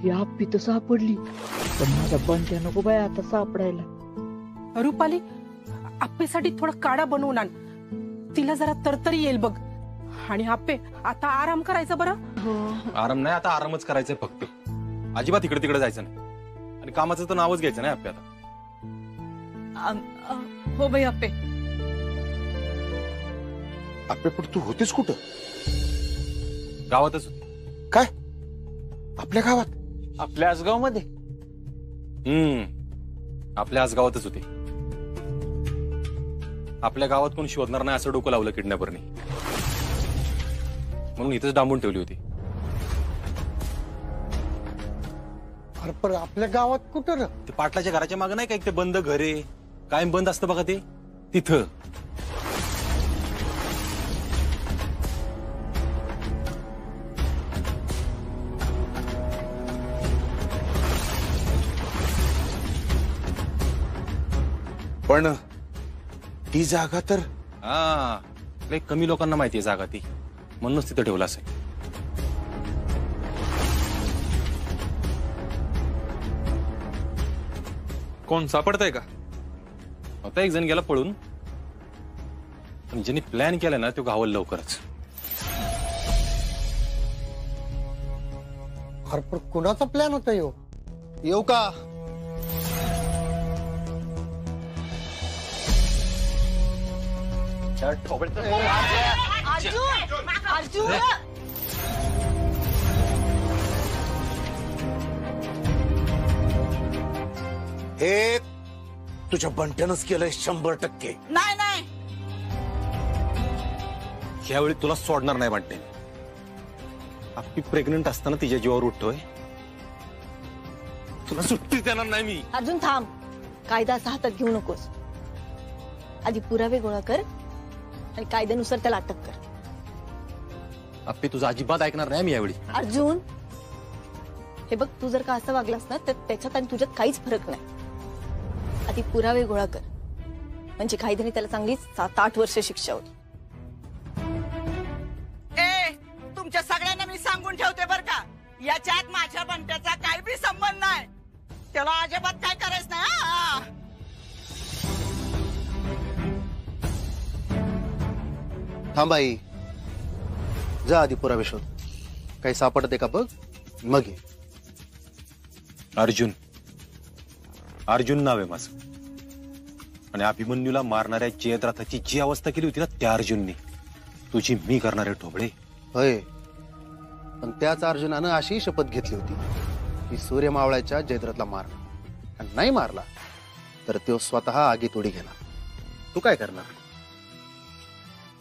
ही हप्पी तर सापडली. पण माझा बंट्या नको बाय आता सापडायला. रुपाली, आप्पेसाठी थोडा काढा बनवून आण. तिला जरा तरतरी येईल बघ. आणि आप्पे आता आराम करायचा बरं. आराम नाही, आता आरामच करायचंय फक्त. अजिबात इकडे तिकडे जायचं नाही. आणि कामाचं तर नावच घ्यायचं नाही आप्या आता. हो बाई आप्पे. आप्या पण तू होतीस कुठं? गावातच. काय? आपल्या गावात? आपल्या आसगाव मध्ये. आपल्या आसगावातच होते. आपल्या गावात कोण शोधणार नाही असं डोकं लावलं किडनॅपरने. म्हणून इथेच डांबून ठेवली होती. अरे पण आपल्या गावात कुठं ना? ते पाटलाच्या घराच्या मागे नाही का एक ते बंद घर आहे, कायम बंद असतं बघा ते, तिथं. पण ती जागा तर हा लय कमी लोकांना माहिती आहे जागा ती, म्हणूनच तिथं ठेवलं असेल. कोण सापडतंय का? आता एक जण गेला पळून, पण ज्यांनी प्लॅन केलाय ना तो गावल लवकरच. अरे पण कुणाचा प्लॅन होता यो? येऊ का? हे तुझ्या बंट्यानंच केलंय 100%. नाही नाही, ह्यावेळी तुला सोडणार नाही म्हणते. आपली प्रेग्नंट असताना तिच्या जीवावर उठतोय, तुला सुट्टी देणार नाही मी. अजून थांब, कायदा असा हातात घेऊ नकोस. आधी पुरावे गोळा कर आणि कायद्यानुसार त्याला अटक कर. आपली तुझं अजिबात ऐकणार नाही मी यावेळी. अर्जुन, हे बघ, तू जर का असं वागलास ना तर त्याच्यात आणि तुझ्यात काहीच फरक नाही. आधी पुरावे गोळा कर, म्हणजे कायद्याने त्याला चांगली 7-8 वर्ष शिक्षा होती. तुमच्या सगळ्यांना मी सांगून ठेवते बर का, याच्यात माझ्या बंट्याचा काही बी संबंध नाही. त्याला अजिबात काय करायचं नाही. थांबाई, जा आधी पुरावे शोध. काही सापडते का बघ, मग ये. अर्जुन, अर्जुन नाव आहे माझं. आणि अभिमन्यूला मारणाऱ्या जयद्रथाची जी अवस्था केली होती ना त्या अर्जुननी तुझी मी करणारे ठोबळे. होय, पण त्याच अर्जुनानं अशी शपथ घेतली होती की सूर्य मावळ्याच्या जयद्रथला मारला, आणि नाही मारला तर तो स्वतः आगीत उडी घेणार. तू काय करणार?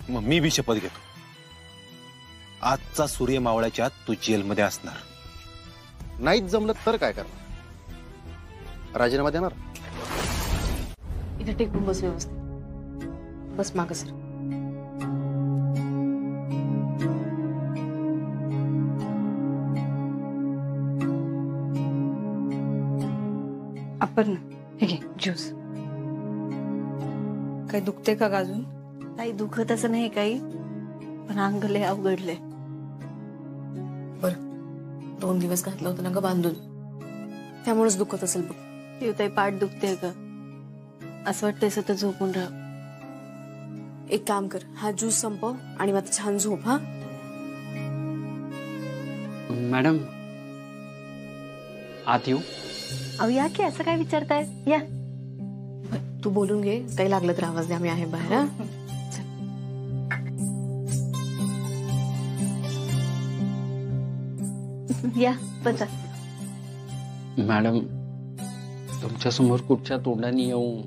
मग मी बी शपथ घेतो, आजचा सूर्य मावळ्याच्या तू जेलमध्ये असणार. नाहीच जमलं तर काय करणार? राजीनामा देणार? इथे टेकून बस व्यवस्थित. बस मागं सर. अपर्णा, हे घे ज्यूस. काही दुखते का अजून? काही दुखत असं नाही काही, पण अंग लय अवघडलंय. बर, 2 दिवस घातलं होतं ना ग बांधून, त्यामुळेच दुखत असेल बघ. ते पाठ दुखते का? असं वाटतंय सतत झोपून राहा. एक काम कर, हा ज्यूस संपव आणि मग छान झोप. हा मॅडम, आत येऊ? अहो या की, असं काय विचारताय? या. तू बोलून घे, काही लागलं तर आवाज द्या, मी आहे बाहेर. हा या, बसा. मॅडम, तुमच्या समोर कुठच्या तोंडाने येऊ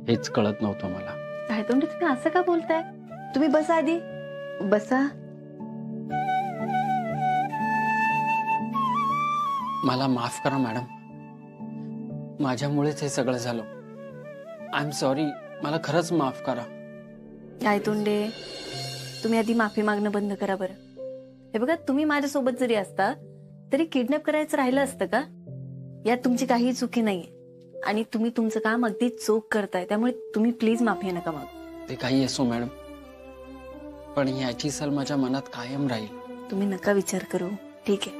हेच कळत नव्हतं मला. काय तोंड तुम्ही असं का बोलताय? तुम्ही बसा आधी, बसा. मला माफ करा मॅडम, माझ्यामुळेच हे सगळं झालं. आय एम सॉरी, मला खरंच माफ करा. काय तोंडे, तुम्ही आधी माफी मागणं बंद करा बरं. हे बघा, तुम्ही माझ्यासोबत जरी असता तरी किडनॅप करायचं राहिलं असतं का? यात तुमची काही चुकी नाहीये, आणि तुम्ही तुमचं काम अगदी चोख करताय, त्यामुळे तुम्ही प्लीज माफी नका मागू. ते काही असो मॅडम, पण याची सल माझ्या मनात कायम राहील. तुम्ही नका विचार करू, ठीक आहे?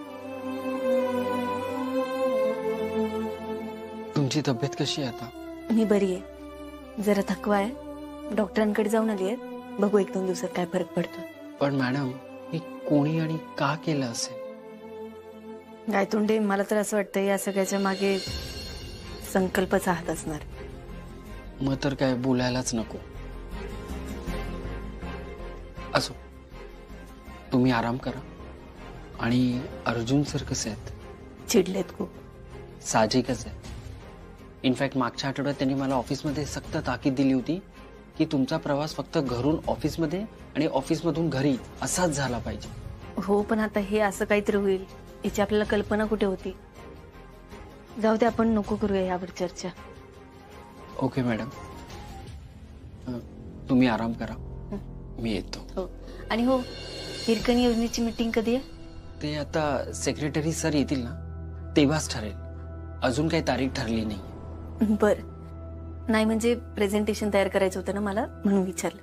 तुमची तब्येत कशी आहे आता? मी बरी आहे, जरा थकवा आहे, डॉक्टरांकडे जाऊन आली आहे. बघू 1-2 दिवसात काय फरक पडतो. पण मॅडम, हे कोणी आणि का केलं असेल? गायतोंडे, मला तर असं वाटतं या सगळ्याच्या मागे संकल्पचा हात असणार. मग तर काय बोलायलाच नको. असो, तुम्ही आराम करा. आणि अर्जुन सर कसे आहेत? चिडलेत खूप. साहजिकच आहे. इनफॅक्ट मागच्या आठवड्यात त्यांनी मला ऑफिसमध्ये सक्त ताकीद दिली होती की तुमचा प्रवास फक्त घरून ऑफिसमध्ये आणि ऑफिसमधून घरी असाच झाला पाहिजे. हो, पण आता हे असं काहीतरी होईल याची आपल्याला कल्पना कुठे होती? जाऊ दे, आपण नको करूया यावर चर्चा. ओके मॅडम, तुम्ही आराम करा, मी येतो. हो, आणि हो, हिरकणी योजनेची मीटिंग कधी आहे? ते आता सेक्रेटरी सर येतील ना तेव्हाच ठरेल. अजून काही तारीख ठरली नाही. बर, नाही म्हणजे प्रेझेंटेशन तयार करायचं होतं ना मला, म्हणून विचारलं.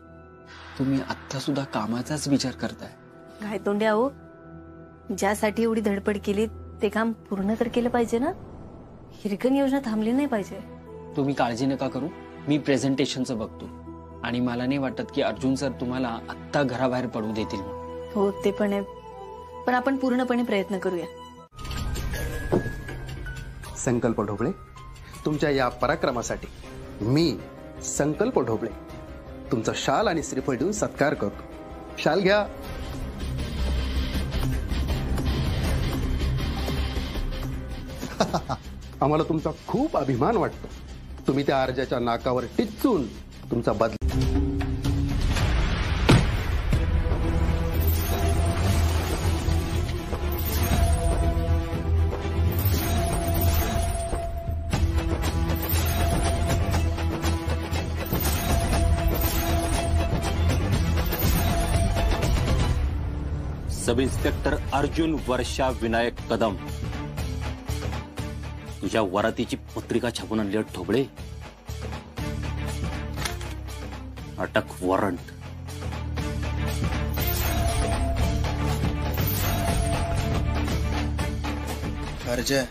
तुम्ही आत्ता सुद्धा कामाचाच विचार करताय. घायतोंडे आहो, ज्यासाठी एवढी धडपड केली ते काम पूर्ण तर केलं पाहिजे ना. हिरकण योजना थांबली नाही पाहिजे. तुम्ही काळजी नका करू, मी प्रेझेंटेशनचं बघतो. आणि मला नाही वाटत की अर्जुन सर तुम्हाला आत्ता घराबाहेर पडू देतील. हो ते पण आहे, पण आपण पूर्णपणे प्रयत्न करूया. संकल्प ढोबळे, तुमच्या या पराक्रमासाठी मी संकल्प ढोबळे तुमचा शाल आणि श्रीफळ देऊन सत्कार करतो. शाल घ्या. आम्हाला तुमचा खूप अभिमान वाटतो. तुम्ही त्या अर्जाच्या नाकावर टिच्चून तुमचा बदल. सब इन्स्पेक्टर अर्जुन वर्षा विनायक कदम, तुझ्या वरातीची पत्रिका छापून आणली ढोबळे. अटक वॉरंट. अर्जय,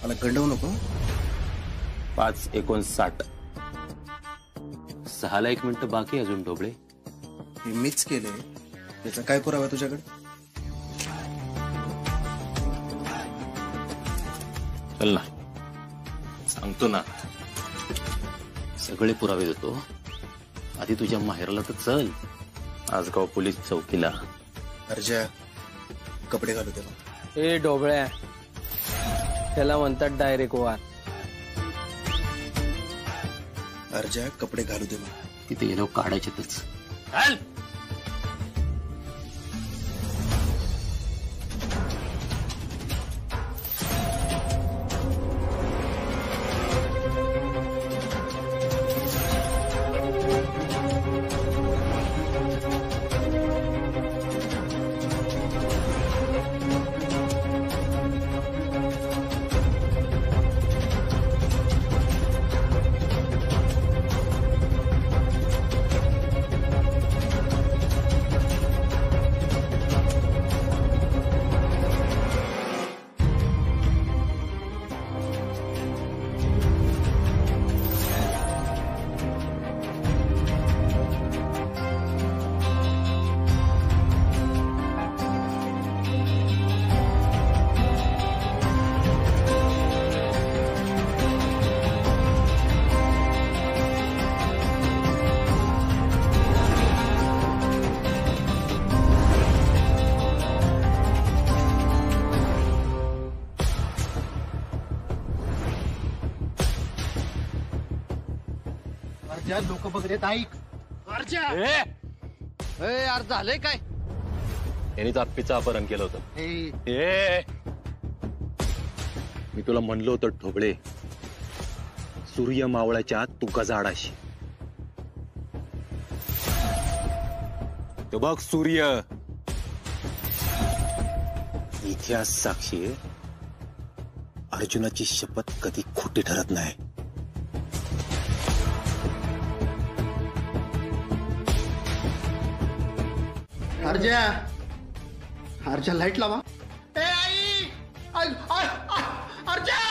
मला गंडवू नको. 5:59. 6ला 1 मिनिट बाकी अजून ढोबळे. हे मीच केले, त्याचा काय पुरावा तुझ्याकडे? चल ना, सांगतो ना, सगळे पुरावे देतो. आधी तुझ्या माहेरला तर चल, आजगाव पोलीस चौकीला. अर्जय, कपडे घालू दे. ए ढोबळ्या, त्याला म्हणतात डायरेक्ट वार. अर्जय, कपडे घालू दे. तिथे गेलो काढायचेच. लोक बघत ऐक. यार झालंय काय? यांनी तर आप्पीचं अपहरण केलं होतं. मी तुला म्हणलं होतं ढोबळे, सूर्य मावळाच्या आत तू गजाडाशी. तो बघ सूर्य, इतिहास साक्षी आहे, अर्जुनाची शपथ कधी खोटी ठरत नाही. अर्जय, अर्जय लाईट लावा. ए आई, अर्जय,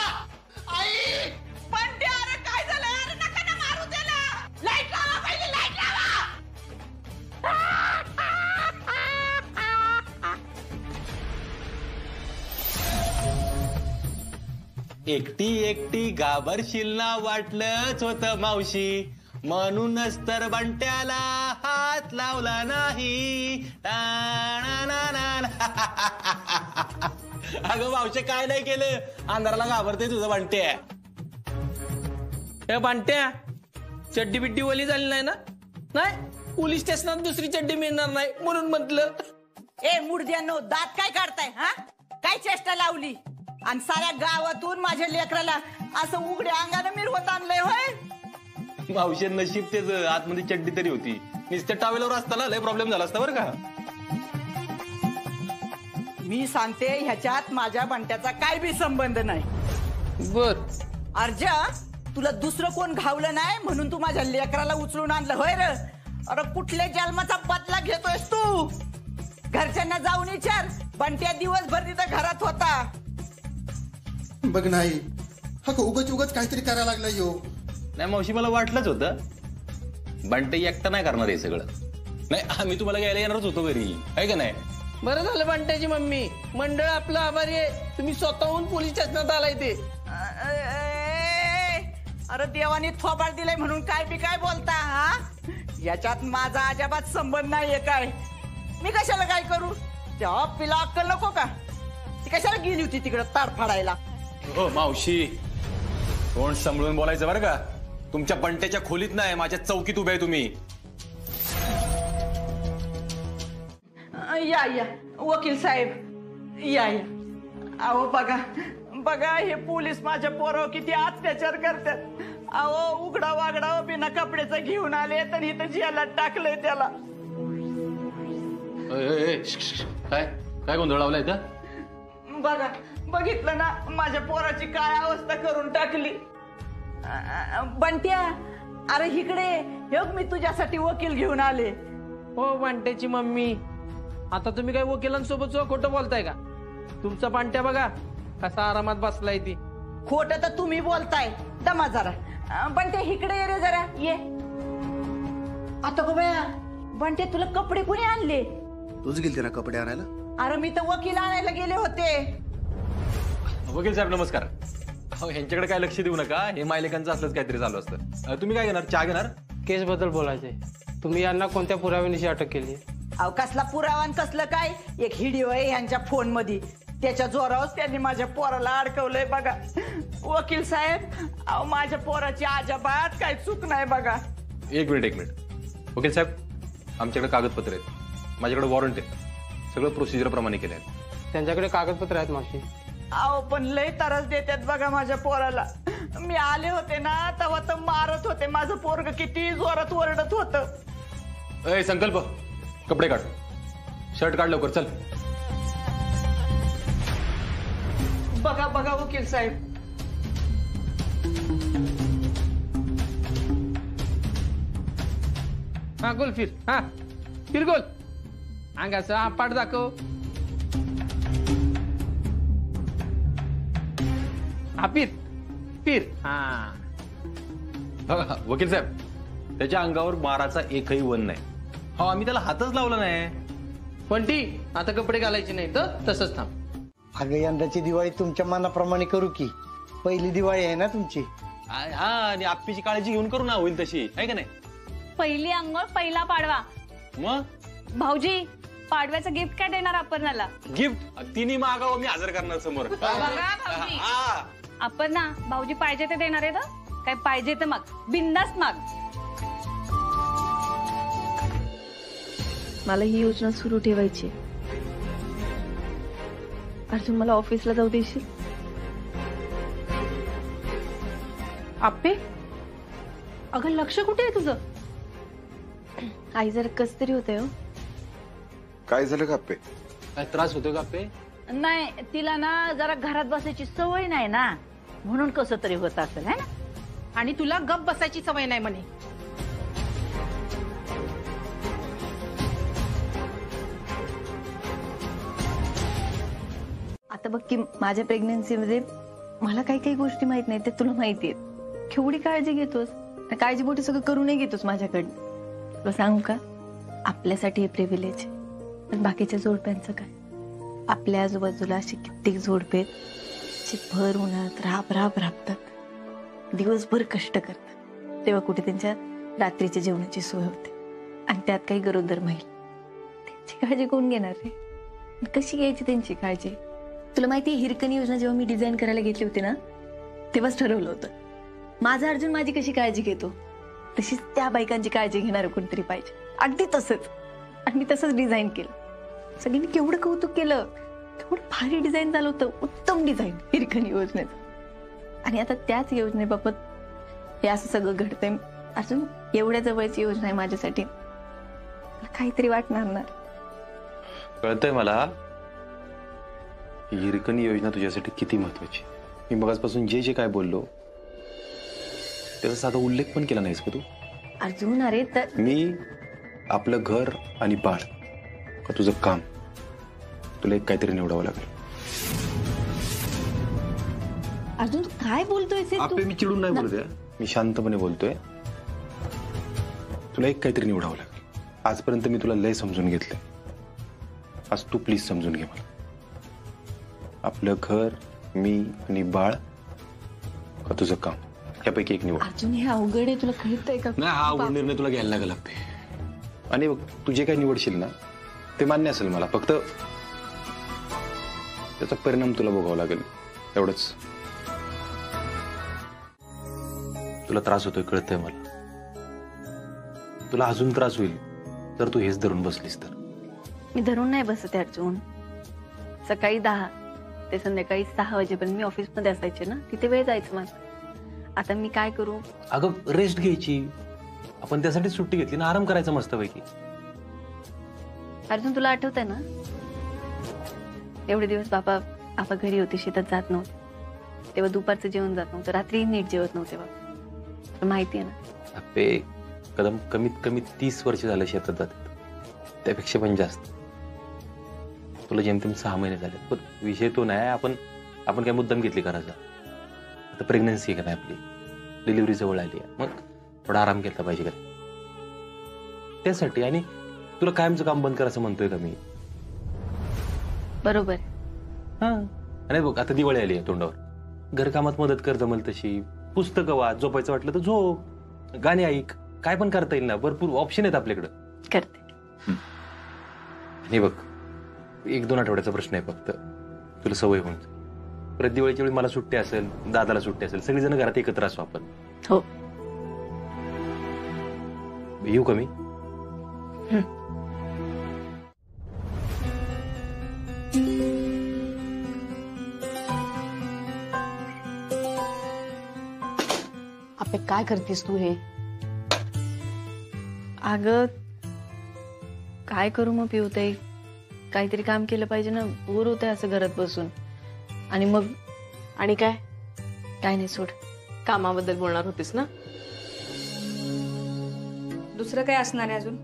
आई, पण ते अरे काय झालं? अरे नका ना मारू त्याला. लाईट लावा पहिले, लाईट लावा. एकटी एकटी घाबरशील ना वाटलंच होतं मावशी, म्हणूनच तर बंट्याला हात लावला नाही. अगं मावशी काय नाही केलं, अंधाराला घाबरते तुझं बंट्या. हे बंट्या, चड्डी बिड्डी ओली झाली नाही ना? नाही, पोलीस स्टेशनात दुसरी चड्डी मिळणार नाही म्हणून म्हटलं. ए मुडद्यांनो, दात काय काढताय? हा, काय चेष्टा लावली? आणि साऱ्या गावातून माझ्या लेकराला असं उघड्या अंगाने मिरवत आणलंय होय? मावशी नशीब तेच, आतमध्ये चड्डी तरी होती. नुसत्या टावेलवर असताना लय प्रॉब्लेम झाला असता बरं का. मी सांगते, ह्याच्यात माझ्या बंट्याचा काय बी संबंध नाही. बर अर्जा, तुला दुसरं कोण घावलं नाही म्हणून तू माझ्या लेकराला उचलून आणलं होय र? अरे कुठल्या जन्माचा बदला घेतोयस तू? घरच्यांना जाऊन विचार, बंट्या दिवसभर तिथं घरात होता. बघ नाही हा उगाच उगाच काहीतरी करायला लागला यो. नाही मावशी, मला वाटलंच होतं बंटे एकटा नाही करणार हे सगळं. नाही आम्ही तुम्हाला घ्यायला येणारच होतो घरी, आहे का नाही? बरं झालं बंट्याची मम्मी, मंडळ आपलं आभारी आहे. तुम्ही स्वतःहून पोलीस स्टेशनात आलाय ते. अरे देवानी थोबाड दिलाय म्हणून काय बी काय बोलता हा? याच्यात माझा अजिबात संबंध नाहीये. काय मी कशाला काय करू? तेव्हा पिला अक्कल नको का? ती कशाला गेली होती तिकडे ताड फाडायला? हो मावशी, तोंड सांभाळून बोलायचं बरं का. तुमच्या बंट्याच्या खोलीत नाही, माझ्या चौकीत उभे आहे तुम्ही. या या वकील साहेब या या. अहो बघा बघा, हे पोलीस माझ्या पोरावर किती अत्याचार करतात. अहो उघडा वागडा बिना कपड्याचं घेऊन आले तर इथं जेलात टाकलंय त्याला. काय काय गोंधळ लावलाय का? बघा बघितलं ना माझ्या पोराची काय अवस्था करून टाकली. बंट्या अरे इकडे हे मी तुझ्यासाठी वकील घेऊन आले. हो बंट्याची मम्मी, आता तुम्ही काय वकिलांसोबत खोटं बोलताय का? तुमचा बंट्या बघा कसा आरामात बसलाय ती. खोटं तर तुम्ही बोलताय. दमा जरा. बंट्या इकडे ये रे जरा ये. आता गो बया बंट्या, तुला कपडे कोणी आणले? तूच गेलते ना कपडे आणायला? अरे मी तर वकील आणायला गेले होते. वकील साहेब नमस्कार. अहो ह्यांच्याकडे काय लक्ष देऊ नका, हे मायलेकांचं असलंच काहीतरी चालू असतं. तुम्ही काय घेणार, चहा घेणार? केस बद्दल बोलायचंय. तुम्ही यांना कोणत्या पुराव्यानिशी अटक केली? अहो कसला पुरावा आणि कसलं काय? एक व्हिडिओ आहे यांच्या फोन मध्ये, त्याच्या जोरावर त्यांनी माझ्या पोराला अडकवलंय बघा. वकील साहेब अहो माझ्या पोराची अजिबात काही चूक नाही बघा. एक मिनिट वकील साहेब, आमच्याकडे कागदपत्र आहेत, माझ्याकडे वॉरंट आहे, सगळं प्रोसिजर प्रमाणे केलं आहे. त्यांच्याकडे कागदपत्र आहेत मावशी. अहो पण लय त्रास देतात बघा माझ्या पोराला. मी आले होते ना तेव्हा तर मारत होते. माझं पोरग किती जोरात ओरडत होतं. अय संकल्प, कपडे काढ, शर्ट काढ लवकर, चल. बघा बघा वकील साहेब. हा गोल फिर, हा फिर गोल. अंगाचा हा पाठ दाखव. हा फिर फिर. हा वकील साहेब, त्याच्या अंगावर माराचा एकही वन नाही. हो आम्ही त्याला हातच लावला नाही. पण ती आता कपडे घालायचे नाही तर तसंच थांब. अगं यंदाची दिवाळी तुमच्या मनाप्रमाणे करू की? पहिली दिवाळी आहे ना तुमची. हा आणि आप्पीची काळजी घेऊन करू ना, होईल तशी, आहे का नाही? पहिली अंघोळ पहिला पाडवा. मग भाऊजी पाडव्याचं गिफ्ट काय देणार अपर्णाला? गिफ्ट तिन्ही मागावं, मी हजर करणार समोर. भाऊजी अपर्णा, भाऊजी पाहिजे ते देणार आहे ना? काय पाहिजे तर मग बिंदास माग. मला ही योजना सुरू ठेवायची. अर्जुन मला ऑफिसला जाऊ देशील? आप्पे अगं लक्ष कुठे आहे तुझं? आई जरा कस तरी होतंय. हो काय झालं का? काय त्रास होतो का? नाही, तिला ना जरा घरात बसायची सवय नाही ना, म्हणून कसं तरी होत असेल है ना. आणि तुला गप बसायची सवय नाही म्हणे. आता बघ की माझ्या प्रेग्नन्सीमध्ये मला काही काही गोष्टी माहित नाही, ते तुला माहिती आहेत. केवढी काळजी घेतोस, काळजीपोटी सगळं करूनही घेतोस माझ्याकडनं. तुला सांगू का, आपल्यासाठी हे प्रिव्हिलेज, पण बाकीच्या जोडप्यांचं काय? आपल्या आजूबाजूला अशी कित्येक जोडपे जे भर उन्हात राबतात, दिवसभर कष्ट करतात, तेव्हा कुठे त्यांच्या रात्रीच्या जेवणाची सोय होते. आणि त्यात काही गरोदर महिला, त्यांची काळजी कोण घेणार रे? कशी घ्यायची त्यांची काळजी? तुला माहिती, हिरकणी योजना जेव्हा मी डिझाईन करायला घेतली होती ना, तेव्हाच ठरवलं होतं माझा अर्जुन माझी कशी काळजी घेतो तशीच त्या बायकांची काळजी घेणार कोणतरी पाहिजे. अगदी तसंच. आणि मी तसंच डिझाईन केलं. सगळ्यांनी केवढं कौतुक केलं, केवढं भारी डिझाईन झालं होतं, उत्तम डिझाईन हिरकणी योजनेचं. आणि आता त्याच योजनेबाबत हे असं सगळं घडतंय. अर्जुन, एवढ्या जवळची योजना आहे माझ्यासाठी, काहीतरी वाटणार ना. कळतंय मला हिरकणी योजना तुझ्यासाठी किती महत्वाची. मी मगाचपासून जे जे काय बोललो त्याचा साधा उल्लेख पण केला नाहीस का तू? अर्जुन अरे तर मी आपलं घर आणि बाळ का तुझं काम, तुला एक काहीतरी निवडावं लागेल. अर्जुन तू काय बोलतोय आपे मी चिडून नाही बोलतोय, मी शांतपणे बोलतोय. तुला एक काहीतरी निवडावं लागेल. आजपर्यंत मी तुला लय समजून घेतलंय, आज तू प्लीज समजून घे मला. आपलं घर, मी आणि बाळ का तुझं काम, यापैकी एक निवड. अर्जुन हे अवघड आहे, तुला कळतंय का? नाही, हा अवघड निर्णय तुला घ्यायला लागेल आपे. आणि बघ, तू जे काही निवडशील ना ते मान्य असेल मला, फक्त त्याचा परिणाम तुला भोगावा लागेल, एवढंच. तुला त्रास होतोय कळतंय मला. तुला अजून त्रास होईल जर तू हेच धरून बसलीस तर. मी धरून नाही बसते अर्जुन. सकाळी 10 ते संध्याकाळी 6 वाजेपर्यंत मी ऑफिसमध्ये असायचे ना, तिथे वेळ जायचं माझं. आता मी काय करू? अगं रेस्ट घ्यायची, आपण त्यासाठी सुट्टी घेतली ना, आराम करायचा मस्तपैकी. अर्जुन तुला आठवतंय ना, एवढे दिवस बाबा घरी होते, शेतात जात नव्हते. तेव्हा दुपारचं जेवण जात नव्हतं, रात्री नीट जेवत नव्हते बाबा. तुला माहिती आहे ना. आपे कदम कमीत कमी 30 वर्ष झालं शेतात जातात, त्यापेक्षा पण जास्त. तुला जेमतेम 6 महिने झाले. पण विषय तो नाही, आपण काय मुद्दाम घेतली करायचा. आता प्रेग्नन्सी आहे का नाही आपली, डिलिव्हरी जवळ आली आहे, मग थोडा आराम केला पाहिजे का त्यासाठी. आणि तुला कायमचं काम बंद करायचं म्हणतोय का मी? बरोबर. हा, आणि बघ आता दिवाळी आली आहे तोंडावर, घरकामात मदत कर जमल तशी. पुस्तकं वाच, झोपायचं वाटलं तर झोप, गाणी ऐक, काय पण करता येईल ना, भरपूर ऑप्शन आहेत आपल्याकडं. करते. आणि बघ, 1-2 आठवड्याचा प्रश्न आहे फक्त, तुला सवय होऊन. परत दिवाळीच्या वेळी मला सुट्टी असेल, दादाला सुट्टी असेल, सगळेजण घरात एकत्र असू आपण. हो. येऊ का मी? आपे काय करतेस तू हे? अगं काय करू मग पिऊताई, काहीतरी काम केलं पाहिजे ना, बोर होतंय असं घरात बसून. आणि मग आणि काय नाही सोड. कामाबद्दल बोलणार होतीस ना? दुसरं काय असणार आहे अजून?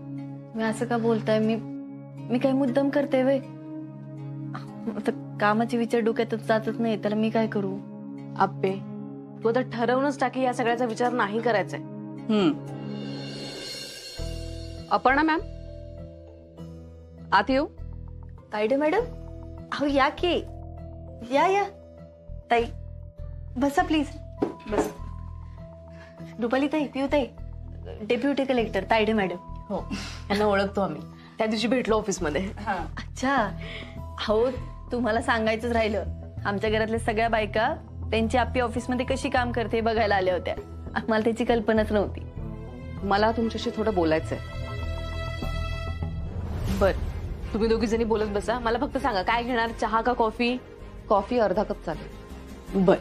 मी असं का बोलताय? मी काय मुद्दाम करते वे? आता कामाचे विचार डोक्यातच जातच नाही, त्याला मी काय करू? आप्पे तू आता ठरवूनच टाकी, या सगळ्याचा विचार नाही करायचाय. अपर्णा मॅम, आत येऊ? तायडे मॅडम, अहो या की, या ताई, बसा प्लीज. बस. रुपाली ताई, पिऊ ताई, डेप्युटी कलेक्टर तायडे मॅडम. हो, यांना ओळखतो आम्ही, त्या दिवशी भेटलो ऑफिसमध्ये. अच्छा. हो, तुम्हाला सांगायचंच राहिलं, आमच्या घरातल्या सगळ्या बायका त्यांची आप्पी ऑफिसमध्ये कशी काम करते बघायला आल्या होत्या. मला त्याची कल्पनाच नव्हती. मला तुमच्याशी थोडं बोलायचंय. बर, तुम्ही दोघी जणी बोलत बसा, मला फक्त सांगा काय घेणार, चहा का कॉफी? कॉफी अर्धा कप चालेल. बर.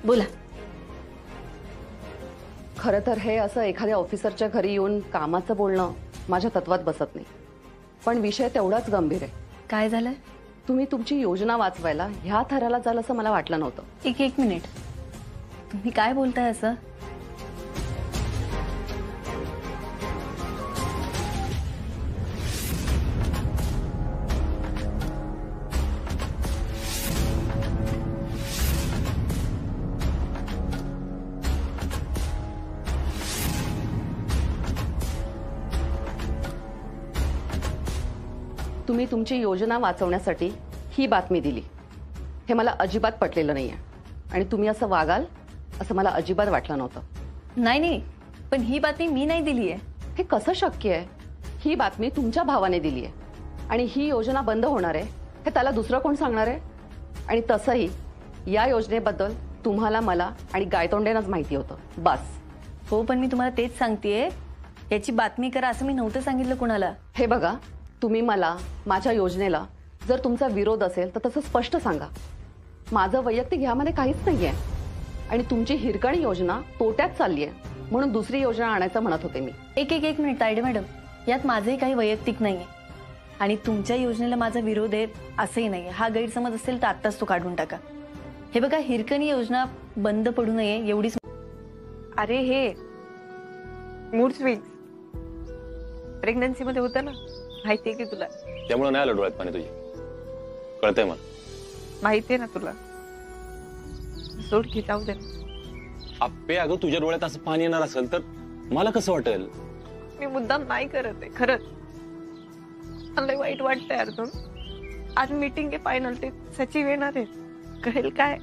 बोला. खरं तर हे असं एखाद्या ऑफिसरच्या घरी येऊन कामाचं बोलणं माझ्या तत्वात बसत नाही, पण विषय तेवढाच गंभीर आहे. काय झालंय? तुम्ही तुमची योजना वाचवायला ह्या थराला जाल असं मला वाटलं नव्हतं. एक मिनिट, तुम्ही काय बोलताय असं? तुम्ही तुमची योजना वाचवण्यासाठी ही बातमी दिली, हे मला अजिबात पटलेलं नाहीये. आणि तुम्ही असं वागाल असं मला अजिबात वाटलं नव्हतं. नाही, पण ही बातमी मी नाही दिली आहे. हे कसं शक्य आहे? ही बातमी तुमच्या भावाने दिली आहे, आणि ही योजना बंद होणार आहे हे त्याला दुसरं कोण सांगणार आहे? आणि तसंही या योजनेबद्दल तुम्हाला, मला आणि गायतोंडेनंच माहिती होतं. बस. हो, पण मी तुम्हाला तेच सांगतेय, याची बातमी करा असं मी नव्हतं सांगितलं कुणाला. हे बघा, तुम्ही मला, माझ्या योजनेला जर तुमचा विरोध असेल तर तसं स्पष्ट सांगा. माझं वैयक्तिक ह्यामध्ये काहीच नाहीये. आणि तुमची हिरकणी योजना तोट्यात चालली आहे म्हणून दुसरी योजना आणायचं म्हणत होते मी. एक मिनिट तायडे मॅडम, यात माझंही काही वैयक्तिक नाहीये आणि तुमच्या योजनेला माझा विरोध आहे असंही नाहीये. हा गैरसमज असेल तर आत्ताच तो काढून टाका. हे बघा, हिरकणी योजना बंद पडू नये एवढीच. अरे हे मूड स्विंग प्रेग्नन्सी मध्ये होतं ना, माहितीये की तुला? त्यामुळे नाही आलं डोळ्यात पाणी तुझे, कळतंय मला. माहितीये ना तुला. सोड की, जाऊ दे. आप्पे, अगं तुझ्या डोळ्यात असं पाणी येणार असेल तर मला कसं वाटेल? मी मुद्दाम नाही करत आहे, खरंच. मला वाईट वाटतंय अर्जुन. आज मीटिंग आहे फायनल, ते सचिव येणार आहे, कळेल काय?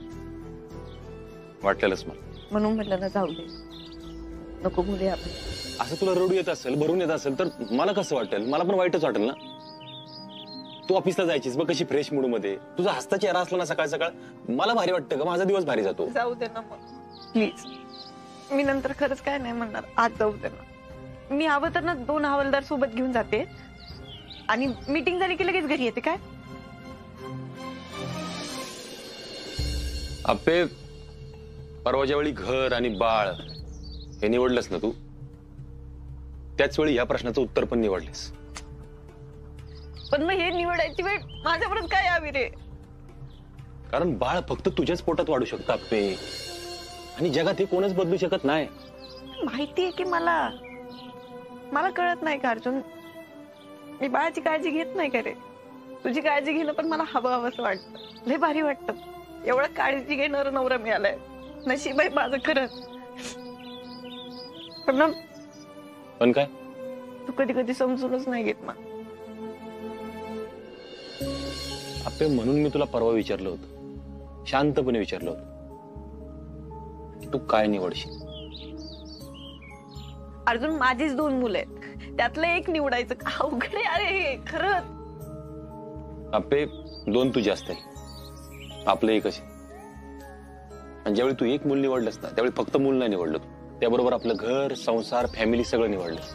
वाटलेलंच मला. म्हणून म्हटलं ना, जाऊ दे, नको बोलूया आपण. असं तुला रडू येत असेल, भरून येत असेल तर मला कसं वाटेल? मला पण वाईटच वाटेल ना. तू ऑफिसला जायचीस बघ कशी फ्रेश मूड मध्ये, तुझा हसता चेहरा असला ना सकाळ सकाळ, मला भारी वाटतं का? माझा दिवस भारी जातो. जाऊ दे ना मग प्लीज. मी नंतर खरंच काय नाही म्हणणार, आज जाऊ दे ना. मी हवं तर ना 2 हवालदार सोबत घेऊन जाते आणि मीटिंग झाली की लगेच घरी येते. काय आप्पे, परवाच्या वेळी घर आणि बाळ हे निवडलंस ना तू, त्याच वेळी या प्रश्नाचं उत्तर पण निवडलेस. पण मग हे निवडायची वेळ माझ्यावरच काय यावी रे? कारण बाळ फक्त तुझ्याच पोटात वाढू शकतं आप्पे, आणि जगात हे कोणच बदलू शकत नाही. माहितीये की मला कळत नाही का अर्जुन? मी बाळाची काळजी घेत नाही का रे? तुझी काळजी घेणं पण मला हवं असं वाटतं. लय भारी वाटतं. एवढं काळजी घेणारा नवरा मिळालाय, नशीब आहे माझं खरंच. पण काय तू कधी कधी समजूनच नाही घेत मग. आप्पे, म्हणून मी तुला परवा विचारलं होतं, शांतपणे विचारलं होतं, तू काय निवडशील? अर्जुन, माझीच 2 मुलं आहेत, त्यातलं एक निवडायचं अवघड आहे. अरे हे खरंच. आप्पे, 2 तू जास्त आहे, आपलं एकच आहे. आणि ज्यावेळी तू एक मूल निवडलंस ना, त्यावेळी फक्त मूल नाही निवडलं तू, त्याबरोबर आपलं घर, संसार, फॅमिली सगळं निवडलंस.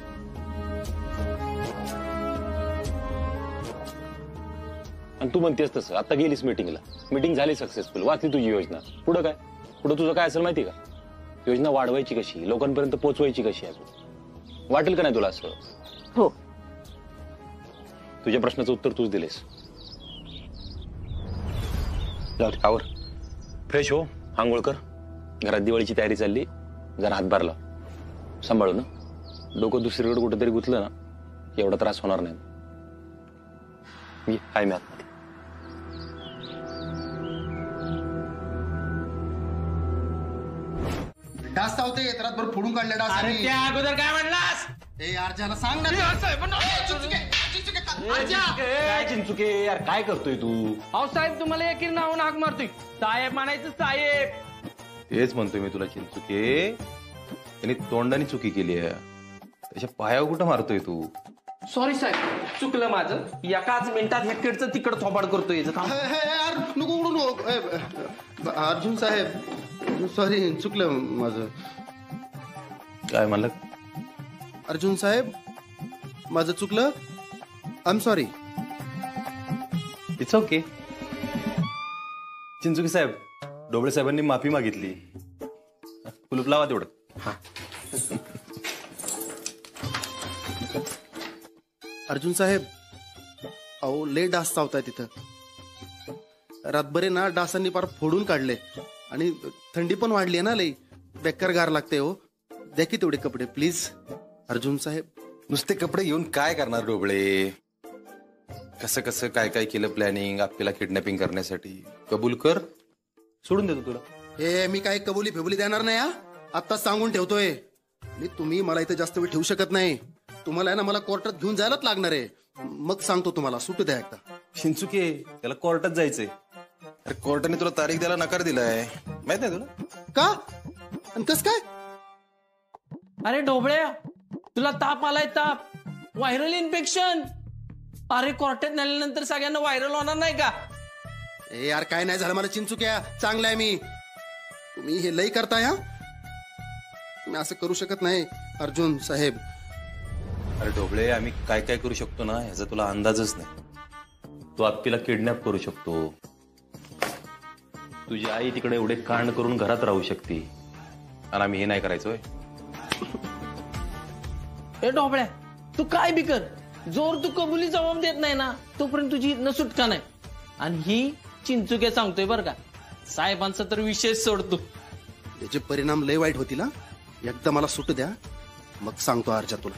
आणि तू म्हणतेस तसं, आता गेलीस मीटिंगला, मीटिंग झाली सक्सेसफुल, वाचली तुझी योजना. पुढं काय? पुढं तुझं काय असेल माहिती का? योजना वाढवायची कशी, लोकांपर्यंत पोहोचवायची कशी आहे, वाटेल का नाही तुला असं? हो. तुझ्या प्रश्नाचं उत्तर तूच दिलेस. आवर, फ्रेश हो, आंघोळ कर, घरात दिवाळीची तयारी चालली, जरा हातभार लाव, सांभाळू ना. डोकं दुसरीकडे कुठेतरी गुंतलं ना, एवढा त्रास होणार नाही. मी हाय, मी आतमध्ये. डास चावते, रातभर फोडून काढले डास. अरे त्या अगोदर काय म्हणलास? ए अर्जाला सांग ना. काय चिंचुके यार, काय करतोय तू? अहो साहेब, तुम्हाला एकीर नावून हाक मारतोय. साहेब म्हणायचं साहेब. तेच म्हणतोय मी तुला चिंचुके, त्यांनी तोंडाने चुकी केली आहे, त्याच्या पायावर कुठं मारतोय तू? सॉरी साहेब, चुकलं माझं. एकाच मिनिटात हेक्टरचं तिकड थोबाड करतोय. नको उडून. अर्जुन साहेब, सॉरी, चुकलं माझं. काय म्हणलं? अर्जुन साहेब, माझं चुकलं, I am sorry. It's okay. Chinchuke साहेब, डोबळे साहेबांनी माफी मागितली. कुलूप लावा तेवढं. अर्जुन साहेब, अहो लय डास चावताय तिथं. रातभरे ना डासांनी पार फोडून काढले, आणि थंडी पण वाढली ना, लई बेकार गार लागते. हो, द्या की तेवढे कपडे प्लीज. अर्जुन साहेब, नुसते कपडे घेऊन काय करणार डोबळे? कसं कसं काय काय केलं प्लॅनिंग आपल्याला किडनॅपिंग करण्यासाठी. कबूल कर, सोडून देतो तुला. हे मी काय कबुली फेबुली देणार नाही हा, आत्ताच सांगून ठेवतोय. आणि तुम्ही मला इथं जास्त वेळ ठेवू शकत नाही. तुम्हाला आहे ना मला कोर्टात घेऊन जायलाच लागणार आहे. मग सांगतो तुम्हाला, सुटू द्या एकदा. चिंचुके, त्याला कोर्टात जायचंय. अरे कोर्टाने तुला तारीख द्यायला नकार दिलाय, माहित नाही तुला? का? आणि कस काय? अरे ढोबळ्या, तुला ताप आलाय, ताप, व्हायरल इन्फेक्शन. अरे कोर्टात नेल्यानंतर सगळ्यांना व्हायरल होणार नाही का? ए यार, काय नाही झालं मला चिंचुक्या, चांगलं आहे मी. तुम्ही हे लई करताय हा, मी असं करू शकत नाही अर्जुन साहेब. अरे ढोबळे, आम्ही काय काय करू शकतो ना ह्याचा तुला अंदाजच नाही. तू आप्पीला किडनॅप करू शकतो, तुझी आई तिकडे एवढे कांड करून घरात राहू शकते, आणि आम्ही हे नाही करायचोय. ए ढोबळ्या, तू काय बी कर, जोर तू कबुली जबाब देत नाही ना, तोपर्यंत तुझी न सुटका नाही. आणि ही चिंचुके सांगतोय बरं का, साहेबांचा तर विशेष सोडतो. त्याचे परिणाम लय वाईट होतील हा. एकदा मला सुट द्या, मग सांगतो अर्जा तुला.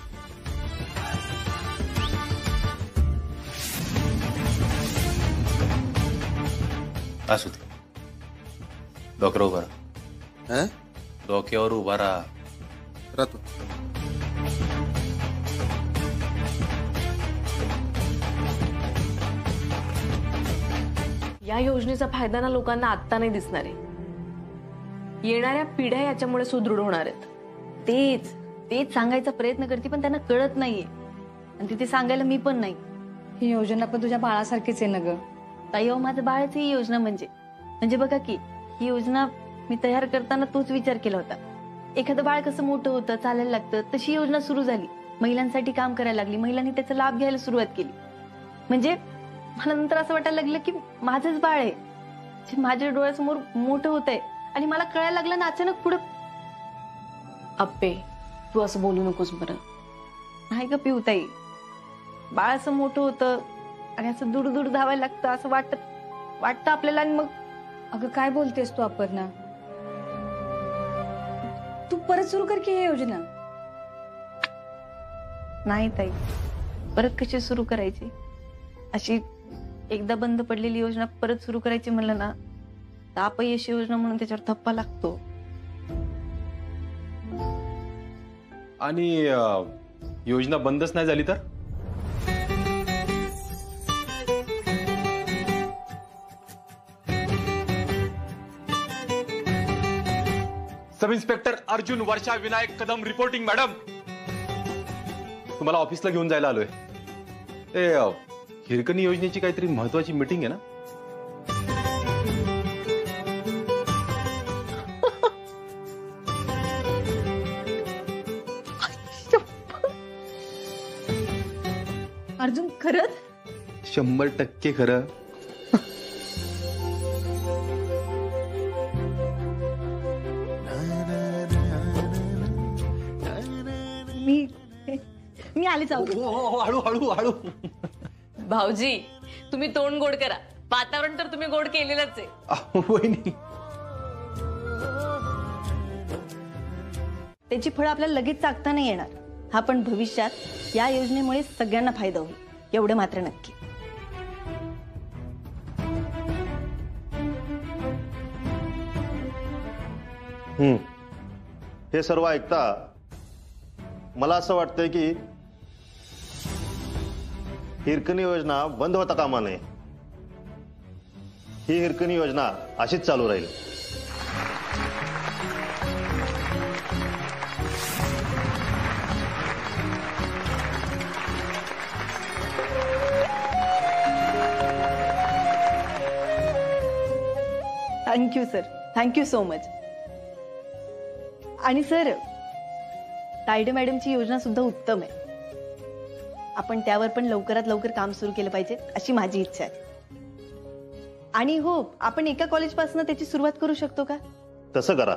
असू दे. डोक्यावर उभा राहा. डोक्यावर उभा राहा. राहतो. या योजनेचा फायदा ना लोकांना आत्ता नाही दिसणार आहे. येणाऱ्या पिढ्या याच्यामुळे सुदृढ होणार आहेत. तेच तेच सांगायचा प्रयत्न करते, पण त्यांना कळत नाहीये. आणि तिथे सांगायला मी पण नाही. ही योजना पण तुझ्या बाळासारखीच आहे ना ग. ताई अहो, माझं बाळाची ही योजना म्हणजे बघा की ही योजना मी तयार करताना तोच विचार केला होता. एखादं बाळ कसं मोठं होतं, चालायला लागतं, तशी योजना सुरू झाली. महिलांसाठी काम करायला लागली, महिलांनी त्याचा लाभ घ्यायला सुरुवात केली. म्हणजे मला नंतर असं वाटायला लागलं की माझंच बाळ आहे जे माझ्या डोळ्यासमोर मोठं होत आहे. आणि मला कळायला लागलं ना अचानक पुढं. अप्पे, तू असं बोलू नकोस बरं. नाही का पिऊताई, बाळ असं मोठं होतं आणि असं दूर दूर धावायला लागतं असं वाटतं आपल्याला. आणि मग अगं काय बोलतेस तू अपर्णा? तू परत सुरू कर की ही योजना. नाही ताई, परत कशी सुरू करायची? अशी एकदा बंद पडलेली योजना परत सुरू करायची म्हणलं ना तर अपयशी योजना म्हणून त्याच्यावर थप्पा लागतो. आणि योजना बंदच नाही झाली तर? सब इन्स्पेक्टर अर्जुन वर्षा विनायक कदम रिपोर्टिंग. मॅडम, तुम्हाला ऑफिसला घेऊन जायला आलोय. ते हिरकणी योजनेची काहीतरी महत्वाची मीटिंग आहे ना? अर्जुन खरंच? 100% खरं. मी आले जाऊ. हळू हळू हळू. भाऊजी, तुम्ही तोंड गोड करा. वातावरण तर तुम्ही गोड केलेलंच आहे. वहिनी, त्याची फळं आपल्याला लगेच चाकता नाही येणार. हा पण भविष्यात या योजनेमुळे सगळ्यांना फायदा होईल एवढं मात्र नक्की. हे सर्व ऐकता मला असं वाटतंय की हिरकणी योजना बंद होता कामा नये. ही हिरकणी योजना अशीच चालू राहील. Thank you sir, thank you so much. आणि सर, तायडे मॅडमची योजना सुद्धा उत्तम आहे. आपण त्यावर पण लवकरात लवकर काम सुरू केलं पाहिजे अशी माझी इच्छा आहे. आणि हो, आपण एका कॉलेजपासून त्याची सुरुवात करू शकतो का? तसं करा.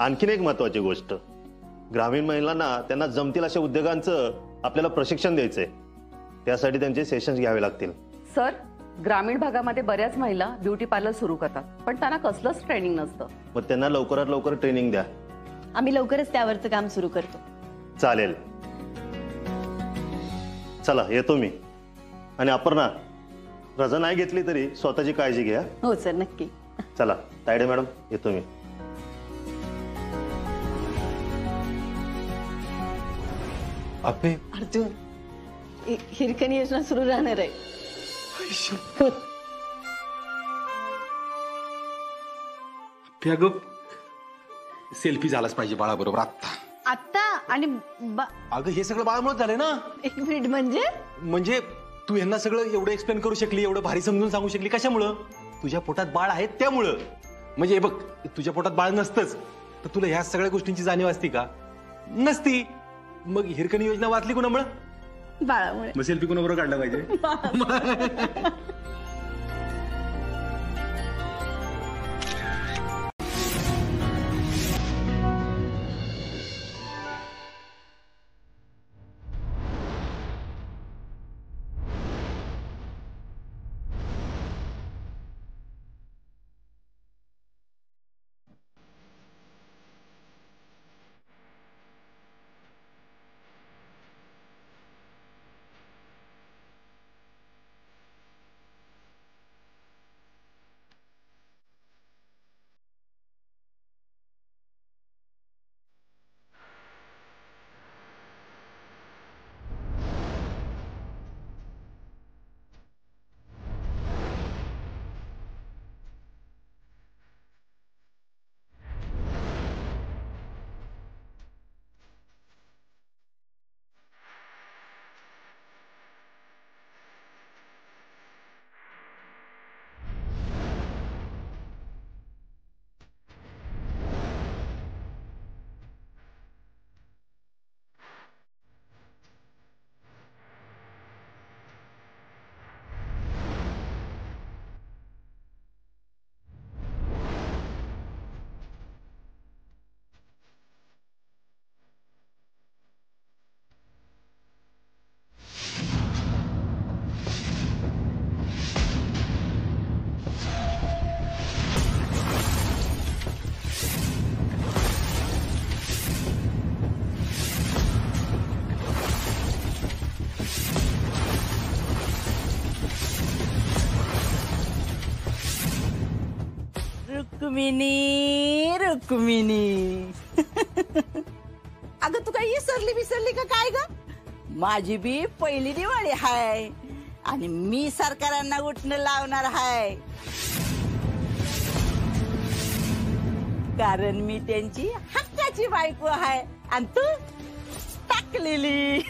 आणखीन एक महत्वाची गोष्ट, ग्रामीण महिलांना त्यांना जमतील अशा उद्योगांचं आपल्याला प्रशिक्षण द्यायचंय. त्यासाठी त्यांचे सेशन्स घ्यावे लागतील. सर, ग्रामीण भागामध्ये बऱ्याच महिला ब्युटी पार्लर सुरू करतात, पण त्यांना कसलंच ट्रेनिंग नसतं. मग त्यांना लवकरात लवकर ट्रेनिंग द्या. आम्ही लवकरच त्यावरचं काम सुरू करतो. चालेल. चला येतो मी. आणि अपर्णा, रजा नाही घेतली तरी स्वतःची काळजी घ्या. हो सर, नक्की. चला तायडे मॅडम, येतो मी. अप्पे, अर्जुन, हिरकणी योजना सुरू राहणार आहे. सेल्फी झालाच पाहिजे बाळाबरोबर आत्ता. आता आणि अगं, हे सगळं बाळामुळे झालंय ना. एक मिनिट, म्हणजे तू यांना सगळं एवढं एक्सप्लेन करू शकली, एवढं भारी समजून सांगू शकली, कशामुळं? तुझ्या पोटात बाळ आहे त्यामुळं. म्हणजे बघ, तुझ्या पोटात बाळ नसतंच तर तुला ह्या सगळ्या गोष्टींची जाणीव असती का? नसती. मग हिरकणी योजना वाचली कुणामुळं? बाळामुळे. मग सेल्फी कुणाबरोबर काढला पाहिजे? रुक्मिणी रुक्मिणी अगं तू काही विसरली का काय ग? माझी बी पहिली दिवाळी हाय आणि मी सरकारांना उठणं लावणार हाय, कारण मी त्यांची हक्काची बायको आहे आणि तू टाकलेली.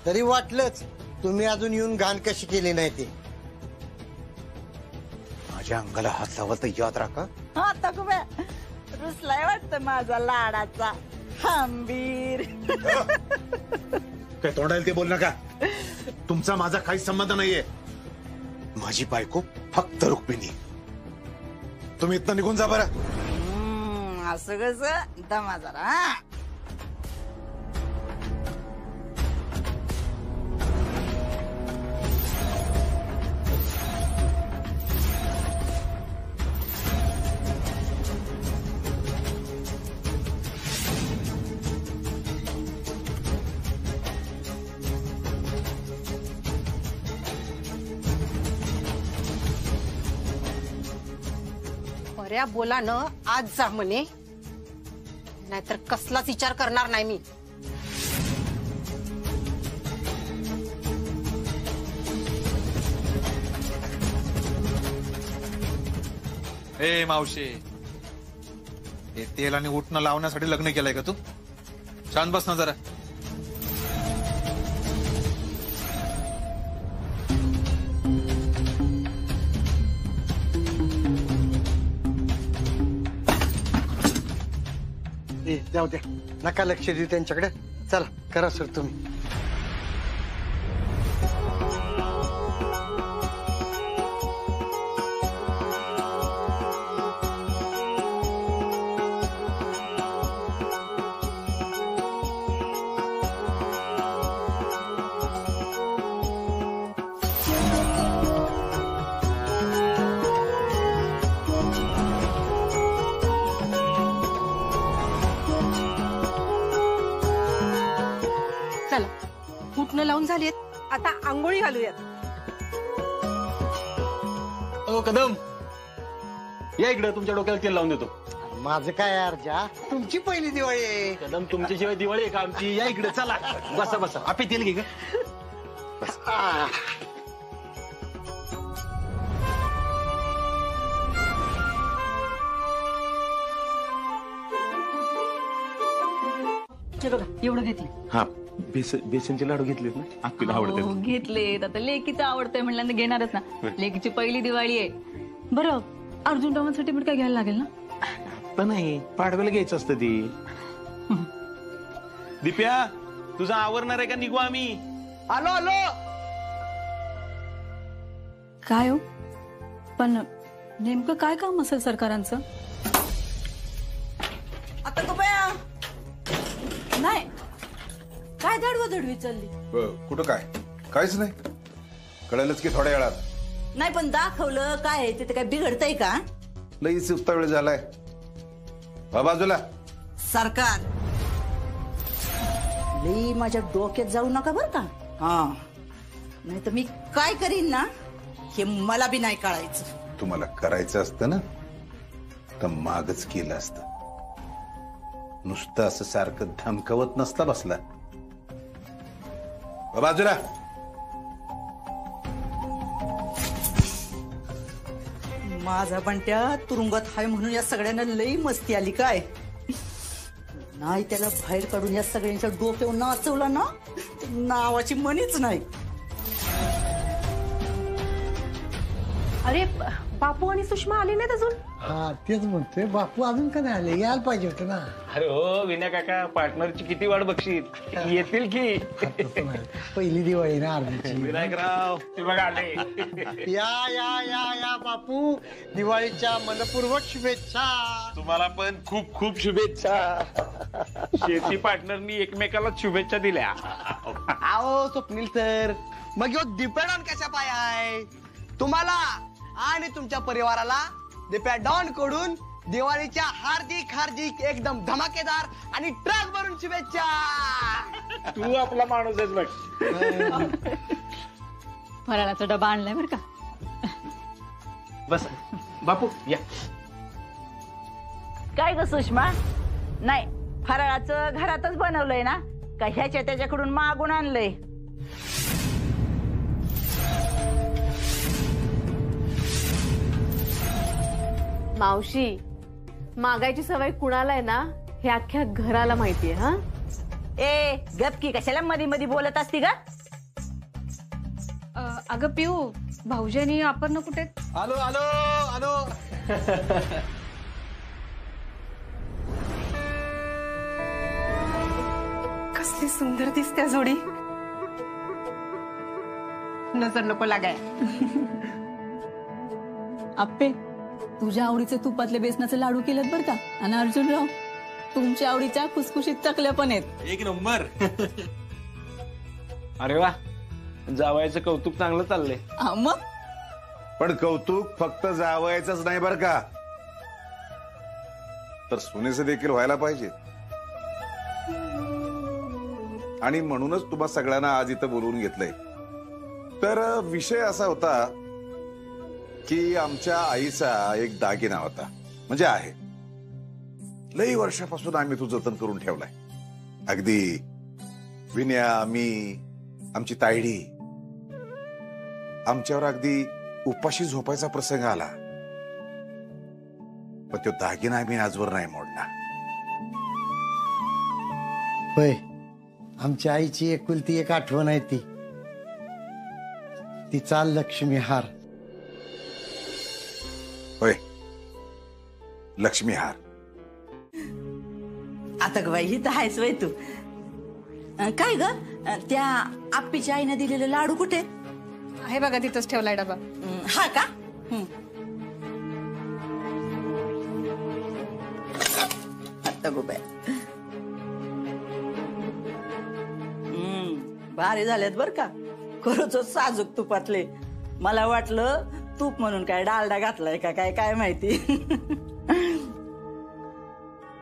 तरी वाटलंच तुम्ही अजून येऊन घाण कशी केली नाही ते. माझ्या अंगाला हात लावा तर याद राखा. आता कुबे रुसलाय वाटतं माझा लाडाचा हंबीर. काय तोंडाला ते बोल नका. तुमचा माझा काही संबंध नाहीये. माझी बायको फक्त रुक्मिणी. तुम्ही इथं निघून जा बरं. असं कसं दमा जरा. बऱ्या बोला न आज जा म्हणे, नाहीतर कसलाच विचार करणार नाही मी. ए मावशी, हे तेल आणि उठणं लावण्यासाठी लग्न केलंय का तू? शांत बस ना जरा. जाऊ द्या, नका लक्ष देऊ त्यांच्याकडे. चला करा सर तुम्ही. उठणं लावून झालीत, आता आंघोळी घालूयात. ओ कदम, या इकडे, तुमच्या डोक्याला तेल लावून देतो. माझं काय अर्जा, तुमची पहिली दिवाळी आहे. कदम, तुमच्याशिवाय दिवाळी आहे का आमची? या इकडे, चला. बसा बसा. आपे तेल घे ग. एवढं घेतलं. हा, बेसनचे लाडू घेतलेत ना? आपल्याला आवडतात. घेतलेत. आता लेकीचं आवडतंय म्हणल्यानं घेणारच ना. लेकीची पहिली दिवाळी आहे. बरं, अर्जुन रावांसाठी पण काय घ्यायला लागेल ना? पण नाही, पाडव्याला घ्यायचं असतं ती. दिप्या, तुझा आवरणार आहे का? निघू आम्ही. आलो आलो. काय हो, पण नेमकं काय काम असेल सरकारांचं? आता कुबया नाही काय धडवी चालली. कुठं काय? काहीच नाही. कळलंच की थोड्या वेळात. नाही पण दाखवलं काय आहे तिथे, काय बिघडतंय का? लईच उत्ता वेळ झालाय. बाजूला. सरकार लई माझ्या डोक्यात जाऊ नका बर का. हा, नाही तर मी काय करीन ना हे मला बी नाही कळायचं. तुम्हाला करायचं असतं ना तर मागच केलं असतं. नुसतं असं सारखं धमकवत नसता बसला. बाजूला. माझा बंट्या तुरुंगात हाय म्हणून या सगळ्यांना लई मस्ती आली काय. नाही त्याला बाहेर काढून या सगळ्यांच्या डोक्यावर नाचवला ना, नावाची म्हणीच नाही. अरे बापू आणि सुषमा आले नाहीत अजून? हा तेच म्हणतोय, बापू अजून का नाही आले? यायला पाहिजे होतं ना. अरे हो विनय काका, पार्टनरची किती वाट बघशील. येतील की. पहिली दिवाळी ना अर्जुनची. विनायकराव, ते बघा आले. या या या या बापू, दिवाळीच्या मनपूर्वक शुभेच्छा. तुम्हाला पण खूप खूप शुभेच्छा. शेती पार्टनरनी एकमेकाला शुभेच्छा दिल्या. आओ स्वप्नील सर, मग ह्यो दिप्याडॉन कशा पाय आहे? तुम्हाला आणि तुमच्या परिवाराला दिप्या डॉन कडून दिवाळीच्या हार्दिक हार्दिक एकदम धमाकेदार आणि ट्रक भरून शुभेच्छा. तू आपला माणूस आहेस बघ. फराळाचा डबा आणलाय बरं का. बस बापू या. काय ग सुषमा, नाही फराळाचं घरातच बनवलंय ना का ह्याच्या त्याच्याकडून मागून आणलंय? मावशी, मागायची सवय कुणाला आहे ना हे अख्ख्या घराला माहितीये. हा ए गपकी, कशाला मध्ये मध्ये बोलत असती का? अगं पिऊ, भाऊजी आणि आपण कुठे? आलो आलो आलो. कसली सुंदर दिसते जोडी. नजर नको लागाय. आप्पे, तुझ्या आवडीचे तुपातले बेसनाचे लाडू केलेत बरं का. आणि अर्जुनराव, तुमच्या आवडीच्या खुसखुशीत चकल्या पण आहेत. एक नंबर. अरे वा, जावयाचं कौतुक चांगलं चाललंय. मग पण कौतुक फक्त जावयाचंच नाही बर का, तर सुनेचं देखील व्हायला पाहिजे. आणि म्हणूनच तुम्हा सगळ्यांना आज इथं बोलवून घेतलंय. तर विषय असा होता की आमच्या आईचा एक दागिना होता, म्हणजे आहे, लई वर्षापासून आम्ही तो जतन करून ठेवलाय. अगदी विनया, मी, आमची तायडी, आमच्यावर अगदी उपाशी झोपायचा प्रसंग आला, पण तो दागिना आम्ही आजवर नाही मोडला. होय, आमच्या आईची एकुलती एक आठवण आहे ती, तिचा लक्ष्मी हार. होय, लक्ष्मी हार. आता ग बाई, ही तर आहेस वय तू. काय ग, त्या आप्पीच्या आईने दिलेले लाडू कुठे? आहे बघा, तिथंच ठेवलाय डबा. हा का? आता गो बाय, भारी झालेत बर का, खरंच साजूक तुपातले. मला वाटलं तूप म्हणून काय डालडा घातलाय का काय, काय माहिती.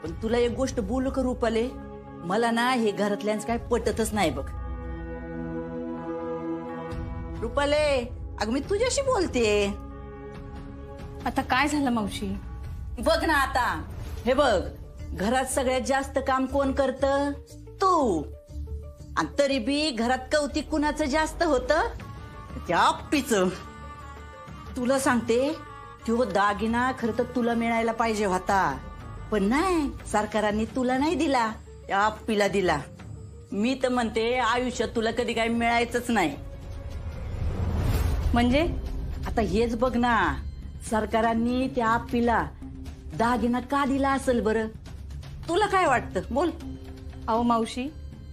पण तुला एक गोष्ट बोलू का रुपाले, मला ना हे घरातल्यांच काय पटतच नाही बघ. रुपाले, अगं मी तुझ्याशी बोलते. आता काय झालं मावशी? बघ ना आता, हे बघ, घरात सगळ्यात जास्त काम कोण करतं? तू. आणि तरी बी घरात कौतिक कुणाचं जास्त होतं? त्या आप्पीचं. तुला सांगते, तो दागिना खरं तर तुला मिळायला पाहिजे होता, पण नाही, सरकारांनी तुला नाही दिला, त्या आप्पीला दिला. मी तर म्हणते आयुष्यात तुला कधी काही मिळायचंच नाही. म्हणजे आता हेच बघ ना, सरकारांनी त्या आप्पीला दागिना का दिला असेल बरं? तुला काय वाटतं, बोल. अहो मावशी,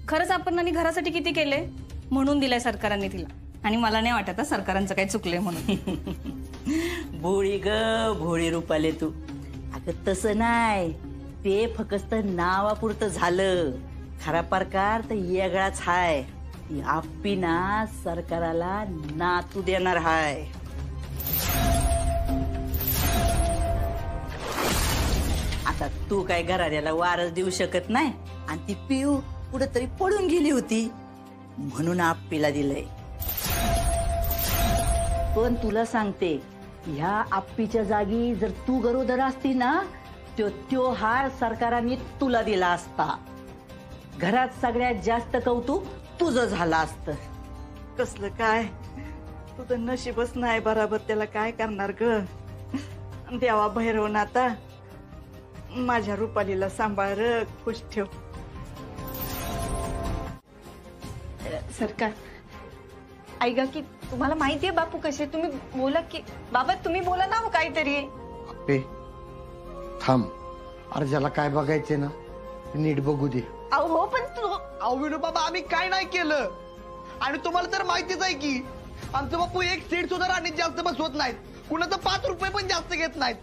खरंच आपण घरासाठी किती केले म्हणून दिलाय सरकारांनी तिला. आणि मला नाही वाटत सरकारांचं काही चुकलंय म्हणून. भोळी ग भोळी रुपाले तू. अगं तसं नाही, ते फक्त नावापुरतं झालं, खरा प्रकार तर वेगळाच हाय. ती आप्पी ना सरकाराला नातू देणार हाय. आता तू काय घराण्याला वारस देऊ शकत नाही, आणि ती पिऊ कुठंतरी पडून गेली होती म्हणून आप्पीला दिलंय. पण तुला सांगते, ह्या आप्पीच्या जागी जर तू गरोदर असती ना, तो हार सरकारांनी तुला दिला असता. घरात सगळ्यात जास्त कौतुक तुझं झालं असतं. कसलं काय, तुझं नशीबच नाही बराबर, त्याला काय करणार ग. देवा भैरव आता माझ्या रुपालीला सांभाळ र, खुश ठेव. सरकार ऐका की, तुम्हाला माहितीये बापू कसे, तुम्ही बोला की. बाबा तुम्ही बोला ना काहीतरी. आप्पे थांब, अरे ज्याला काय बघायचे ना नीट बघू दे. अहो पण तू, अहो विनू बाबा, आम्ही काय नाही केलं. आणि तुम्हाला तर माहितीच आहे की आमचं बापू एक सीट सुद्धा राणीत जास्त बसवत नाहीत, कुणाचं 5 रुपये पण जास्त घेत नाहीत.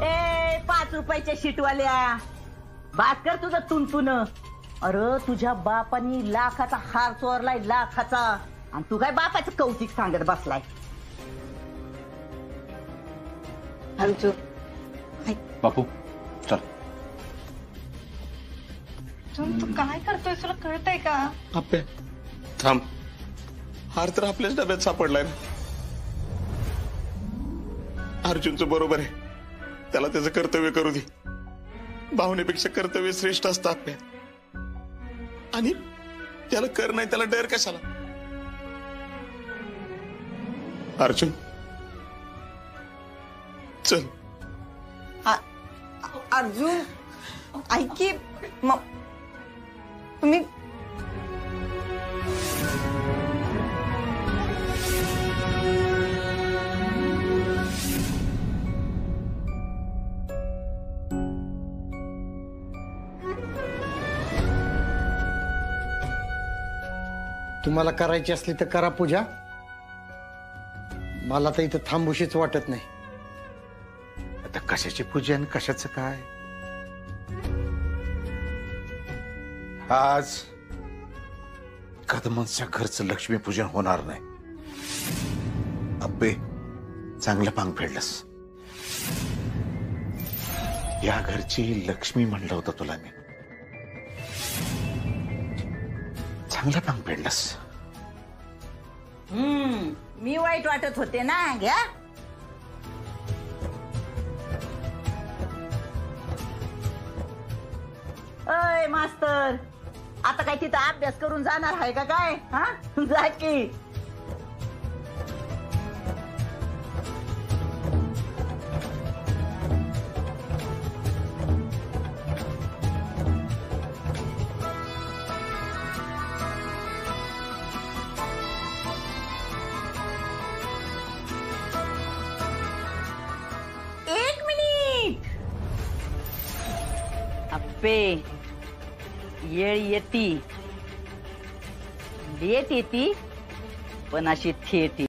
ए 5 रुपयाच्या शीटवाल्या, बात कर तुझं तुंतुन. अरे तुझ्या बापानी लाखाचा हार चोरलाय, लाखाचा, आणि तू काय बापाचं कौतिक सांगत बसलाय. बापू चल. तू काय करतोय, तुला कळतंय का? आप्पे थांब, हार तर आपल्याच डब्यात सापडलाय ना. अर्जुनचं बरोबर आहे, त्याला त्याचं कर्तव्य करू दे. भावनेपेक्षा कर्तव्य श्रेष्ठ असतं आपल्या. आणि त्याला कर नाही, त्याला डर कशाला. अर्जुन चल. अर्जुन ऐक की, तुम्ही तुम्हाला करायची असली तर करा पूजा. मला तर इथं थांबूशीच वाटत नाही. आता कशाची पूजा आणि कशाचं काय. आज कदमांच्या घरचं लक्ष्मीपूजन होणार नाही. अब्बे चांगलं पांग फेडलंस. या घरची लक्ष्मी म्हणलं होतं तुला मी. चांगलं पांग फेडलंस. मी वाईट वाटत होते ना. घ्या. अय मास्तर, आता काय तिथं अभ्यास करून जाणार आहे का काय? हा जा की. एक मिनिट. अप्पे, येळ येती, लेट येती, पण अशी थेट